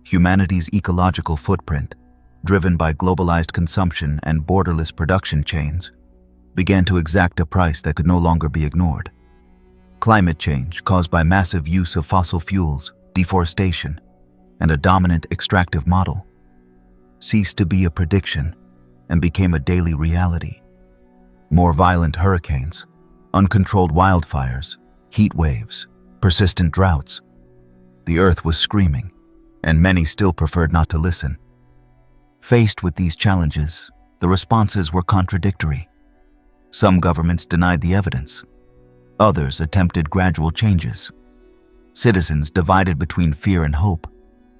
Humanity's ecological footprint, driven by globalized consumption and borderless production chains, began to exact a price that could no longer be ignored. Climate change, caused by massive use of fossil fuels, deforestation, and a dominant extractive model, ceased to be a prediction and became a daily reality. More violent hurricanes, uncontrolled wildfires, heat waves, persistent droughts. The earth was screaming, and many still preferred not to listen. Faced with these challenges, the responses were contradictory. Some governments denied the evidence. Others attempted gradual changes. Citizens divided between fear and hope,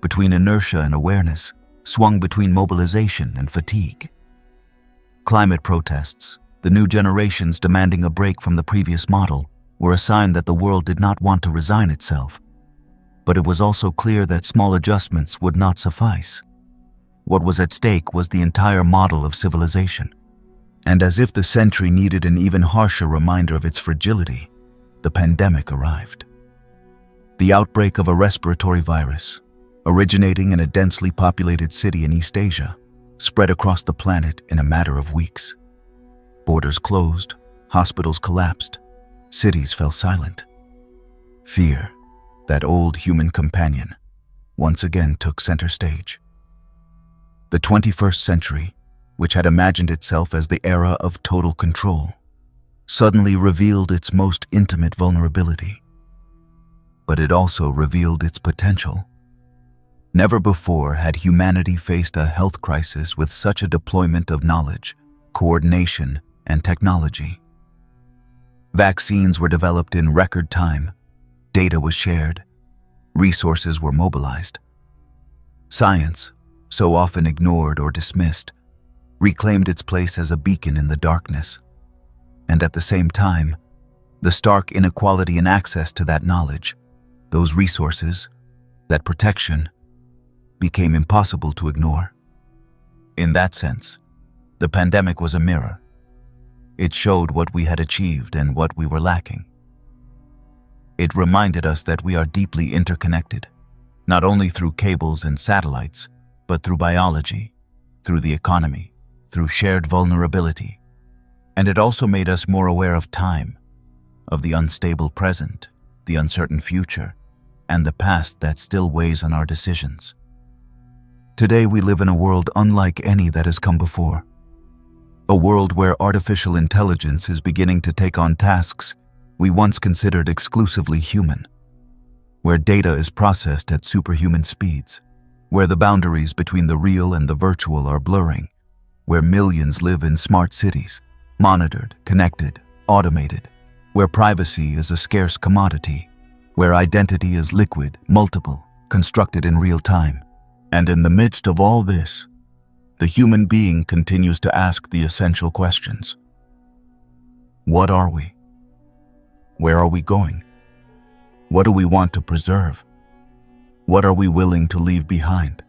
between inertia and awareness, swung between mobilization and fatigue. Climate protests, the new generations demanding a break from the previous model, were a sign that the world did not want to resign itself. But it was also clear that small adjustments would not suffice. What was at stake was the entire model of civilization. And as if the century needed an even harsher reminder of its fragility, the pandemic arrived. The outbreak of a respiratory virus, originating in a densely populated city in East Asia, spread across the planet in a matter of weeks. Borders closed, hospitals collapsed, cities fell silent. Fear, that old human companion, once again took center stage. The 21st century, which had imagined itself as the era of total control, suddenly revealed its most intimate vulnerability. But it also revealed its potential. Never before had humanity faced a health crisis with such a deployment of knowledge, coordination, and technology. Vaccines were developed in record time, data was shared, resources were mobilized. Science, so often ignored or dismissed, reclaimed its place as a beacon in the darkness. And at the same time, the stark inequality in access to that knowledge, those resources, that protection, became impossible to ignore. In that sense, the pandemic was a mirror. It showed what we had achieved and what we were lacking. It reminded us that we are deeply interconnected, not only through cables and satellites, but through biology, through the economy, through shared vulnerability. And it also made us more aware of time, of the unstable present, the uncertain future, and the past that still weighs on our decisions. Today we live in a world unlike any that has come before. A world where artificial intelligence is beginning to take on tasks we once considered exclusively human, where data is processed at superhuman speeds, where the boundaries between the real and the virtual are blurring, where millions live in smart cities, monitored, connected, automated, where privacy is a scarce commodity, where identity is liquid, multiple, constructed in real time. And in the midst of all this, the human being continues to ask the essential questions. What are we? Where are we going? What do we want to preserve? What are we willing to leave behind?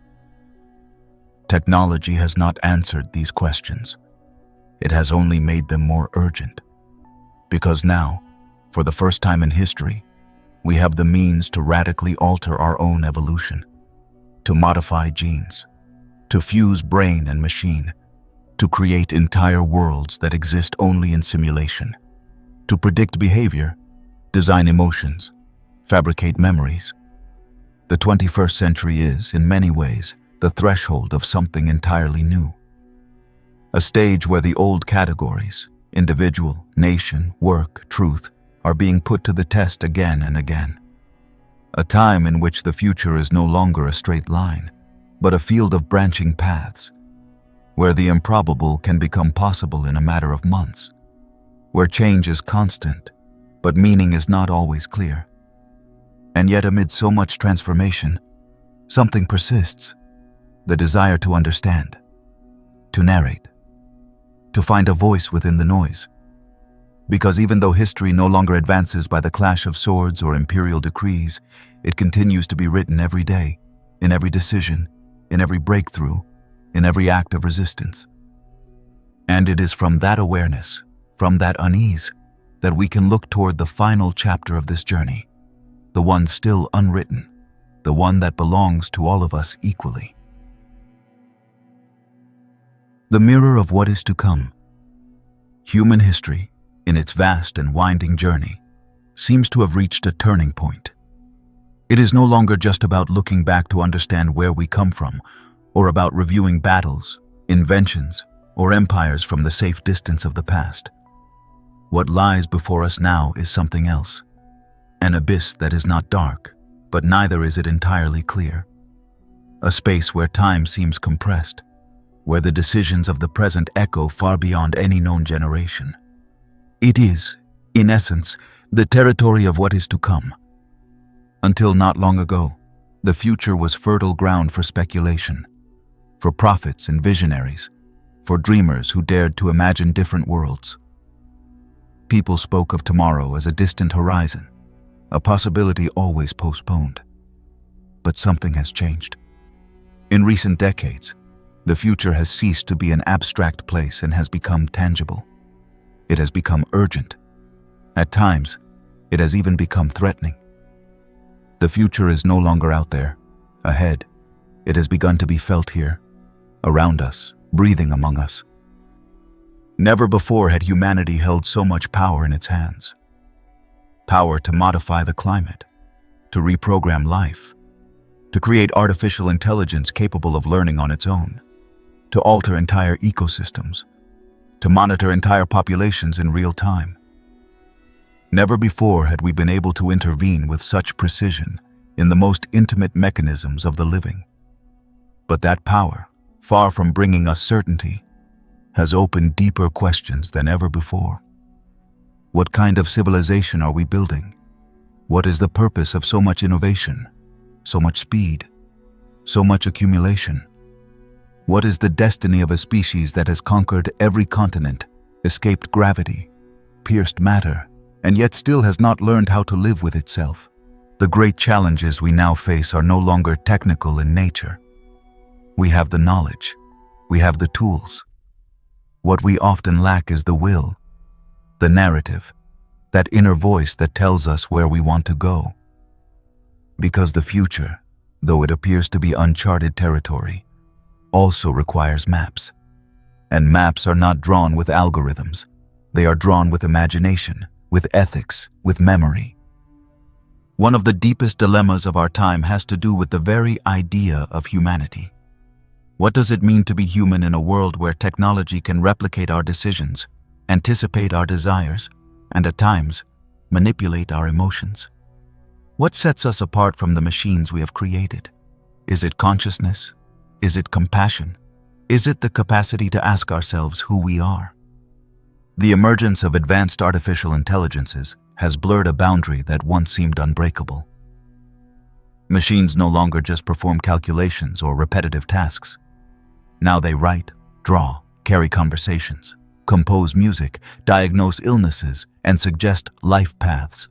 Technology has not answered these questions. It has only made them more urgent. Because now, for the first time in history, we have the means to radically alter our own evolution, to modify genes, to fuse brain and machine, to create entire worlds that exist only in simulation, to predict behavior, design emotions, fabricate memories. The 21st century is, in many ways, the threshold of something entirely new. A stage where the old categories, individual, nation, work, truth, are being put to the test again and again. A time in which the future is no longer a straight line, but a field of branching paths, where the improbable can become possible in a matter of months, where change is constant, but meaning is not always clear. And yet amid so much transformation, something persists, the desire to understand, to narrate, to find a voice within the noise. Because even though history no longer advances by the clash of swords or imperial decrees, it continues to be written every day, in every decision, in every breakthrough, in every act of resistance. And it is from that awareness, from that unease, that we can look toward the final chapter of this journey, the one still unwritten, the one that belongs to all of us equally. The mirror of what is to come. Human history, in its vast and winding journey, seems to have reached a turning point. It is no longer just about looking back to understand where we come from, or about reviewing battles, inventions, or empires from the safe distance of the past. What lies before us now is something else. An abyss that is not dark, but neither is it entirely clear. A space where time seems compressed, where the decisions of the present echo far beyond any known generation. It is, in essence, the territory of what is to come. Until not long ago, the future was fertile ground for speculation, for prophets and visionaries, for dreamers who dared to imagine different worlds. People spoke of tomorrow as a distant horizon, a possibility always postponed. But something has changed. In recent decades, the future has ceased to be an abstract place and has become tangible. It has become urgent. At times, it has even become threatening. The future is no longer out there, ahead. It has begun to be felt here, around us, breathing among us. Never before had humanity held so much power in its hands. Power to modify the climate, to reprogram life, to create artificial intelligence capable of learning on its own, to alter entire ecosystems, to monitor entire populations in real time. Never before had we been able to intervene with such precision in the most intimate mechanisms of the living. But that power, far from bringing us certainty, has opened deeper questions than ever before. What kind of civilization are we building? What is the purpose of so much innovation, so much speed, so much accumulation? What is the destiny of a species that has conquered every continent, escaped gravity, pierced matter, and yet still has not learned how to live with itself? The great challenges we now face are no longer technical in nature. We have the knowledge. We have the tools. What we often lack is the will, the narrative, that inner voice that tells us where we want to go. Because the future, though it appears to be uncharted territory, also requires maps. And maps are not drawn with algorithms. They are drawn with imagination, with ethics, with memory. One of the deepest dilemmas of our time has to do with the very idea of humanity. What does it mean to be human in a world where technology can replicate our decisions, anticipate our desires, and at times, manipulate our emotions? What sets us apart from the machines we have created? Is it consciousness? Is it compassion? Is it the capacity to ask ourselves who we are? The emergence of advanced artificial intelligences has blurred a boundary that once seemed unbreakable. Machines no longer just perform calculations or repetitive tasks. Now they write, draw, carry conversations, compose music, diagnose illnesses, and suggest life paths.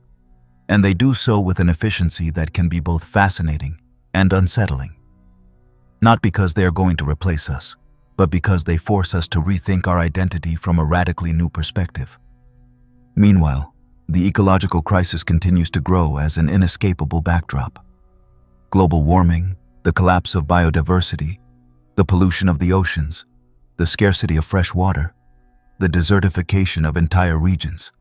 And they do so with an efficiency that can be both fascinating and unsettling. Not because they are going to replace us, but because they force us to rethink our identity from a radically new perspective. Meanwhile, the ecological crisis continues to grow as an inescapable backdrop. Global warming, the collapse of biodiversity, the pollution of the oceans, the scarcity of fresh water, the desertification of entire regions.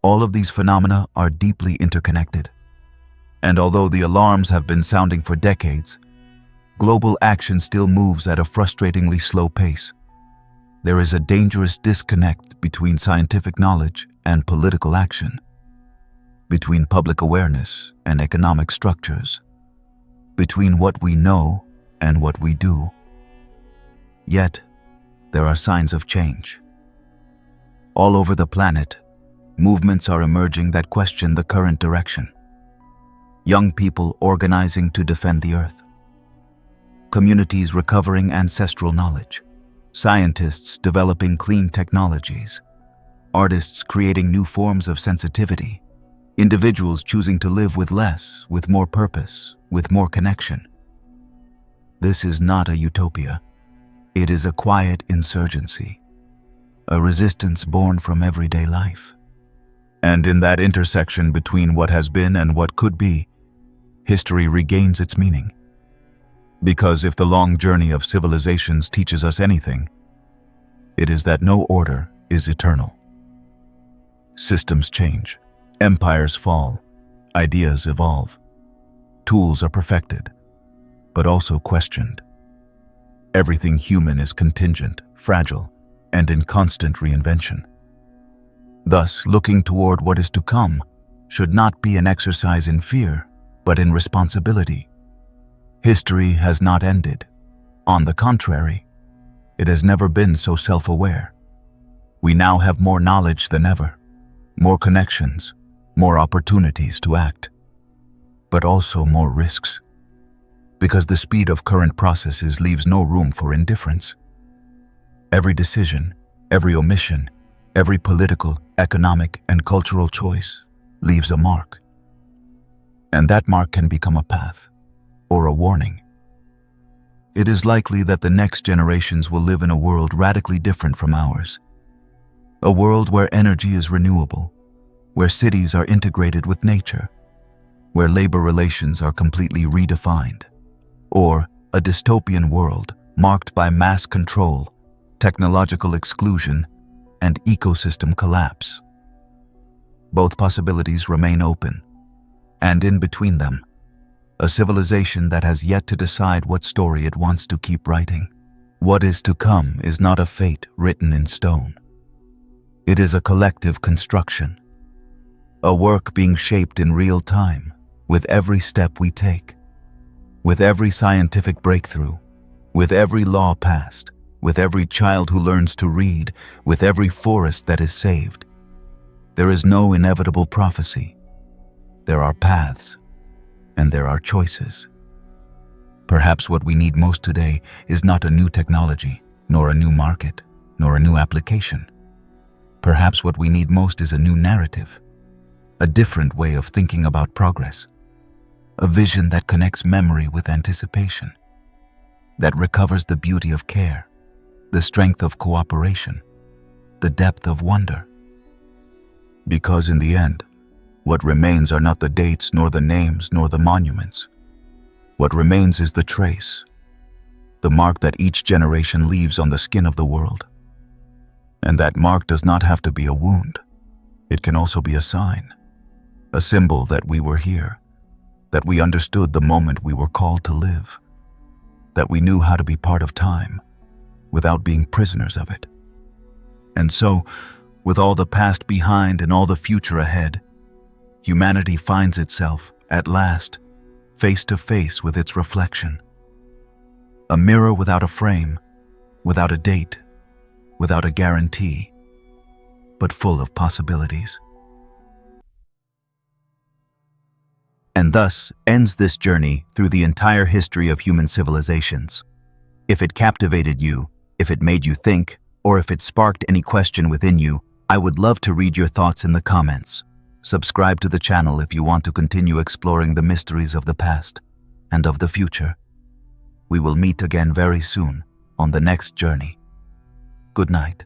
All of these phenomena are deeply interconnected. And although the alarms have been sounding for decades, global action still moves at a frustratingly slow pace. There is a dangerous disconnect between scientific knowledge and political action, between public awareness and economic structures, between what we know and what we do. Yet, there are signs of change. All over the planet, movements are emerging that question the current direction. Young people organizing to defend the earth. Communities recovering ancestral knowledge. Scientists developing clean technologies. Artists creating new forms of sensitivity. Individuals choosing to live with less, with more purpose, with more connection. This is not a utopia. It is a quiet insurgency, a resistance born from everyday life. And in that intersection between what has been and what could be, history regains its meaning. Because if the long journey of civilizations teaches us anything, it is that no order is eternal. Systems change, empires fall, ideas evolve, tools are perfected, but also questioned. Everything human is contingent, fragile, and in constant reinvention. Thus, looking toward what is to come should not be an exercise in fear, but in responsibility. History has not ended. On the contrary, it has never been so self-aware. We now have more knowledge than ever, more connections, more opportunities to act, but also more risks. Because the speed of current processes leaves no room for indifference. Every decision, every omission, every political, economic, and cultural choice leaves a mark. And that mark can become a path, or a warning. It is likely that the next generations will live in a world radically different from ours. A world where energy is renewable, where cities are integrated with nature, where labor relations are completely redefined, or a dystopian world marked by mass control, technological exclusion, and ecosystem collapse. Both possibilities remain open, and in between them, a civilization that has yet to decide what story it wants to keep writing. What is to come is not a fate written in stone. It is a collective construction, a work being shaped in real time with every step we take, with every scientific breakthrough, with every law passed, with every child who learns to read, with every forest that is saved. There is no inevitable prophecy. There are paths, and there are choices. Perhaps what we need most today is not a new technology, nor a new market, nor a new application. Perhaps what we need most is a new narrative, a different way of thinking about progress, a vision that connects memory with anticipation, that recovers the beauty of care, the strength of cooperation, the depth of wonder. Because in the end, what remains are not the dates, nor the names, nor the monuments. What remains is the trace, the mark that each generation leaves on the skin of the world. And that mark does not have to be a wound. It can also be a sign, a symbol that we were here, that we understood the moment we were called to live, that we knew how to be part of time without being prisoners of it. And so, with all the past behind and all the future ahead, humanity finds itself, at last, face to face with its reflection. A mirror without a frame, without a date, without a guarantee, but full of possibilities. And thus ends this journey through the entire history of human civilizations. If it captivated you, if it made you think, or if it sparked any question within you, I would love to read your thoughts in the comments. Subscribe to the channel if you want to continue exploring the mysteries of the past and of the future. We will meet again very soon on the next journey. Good night.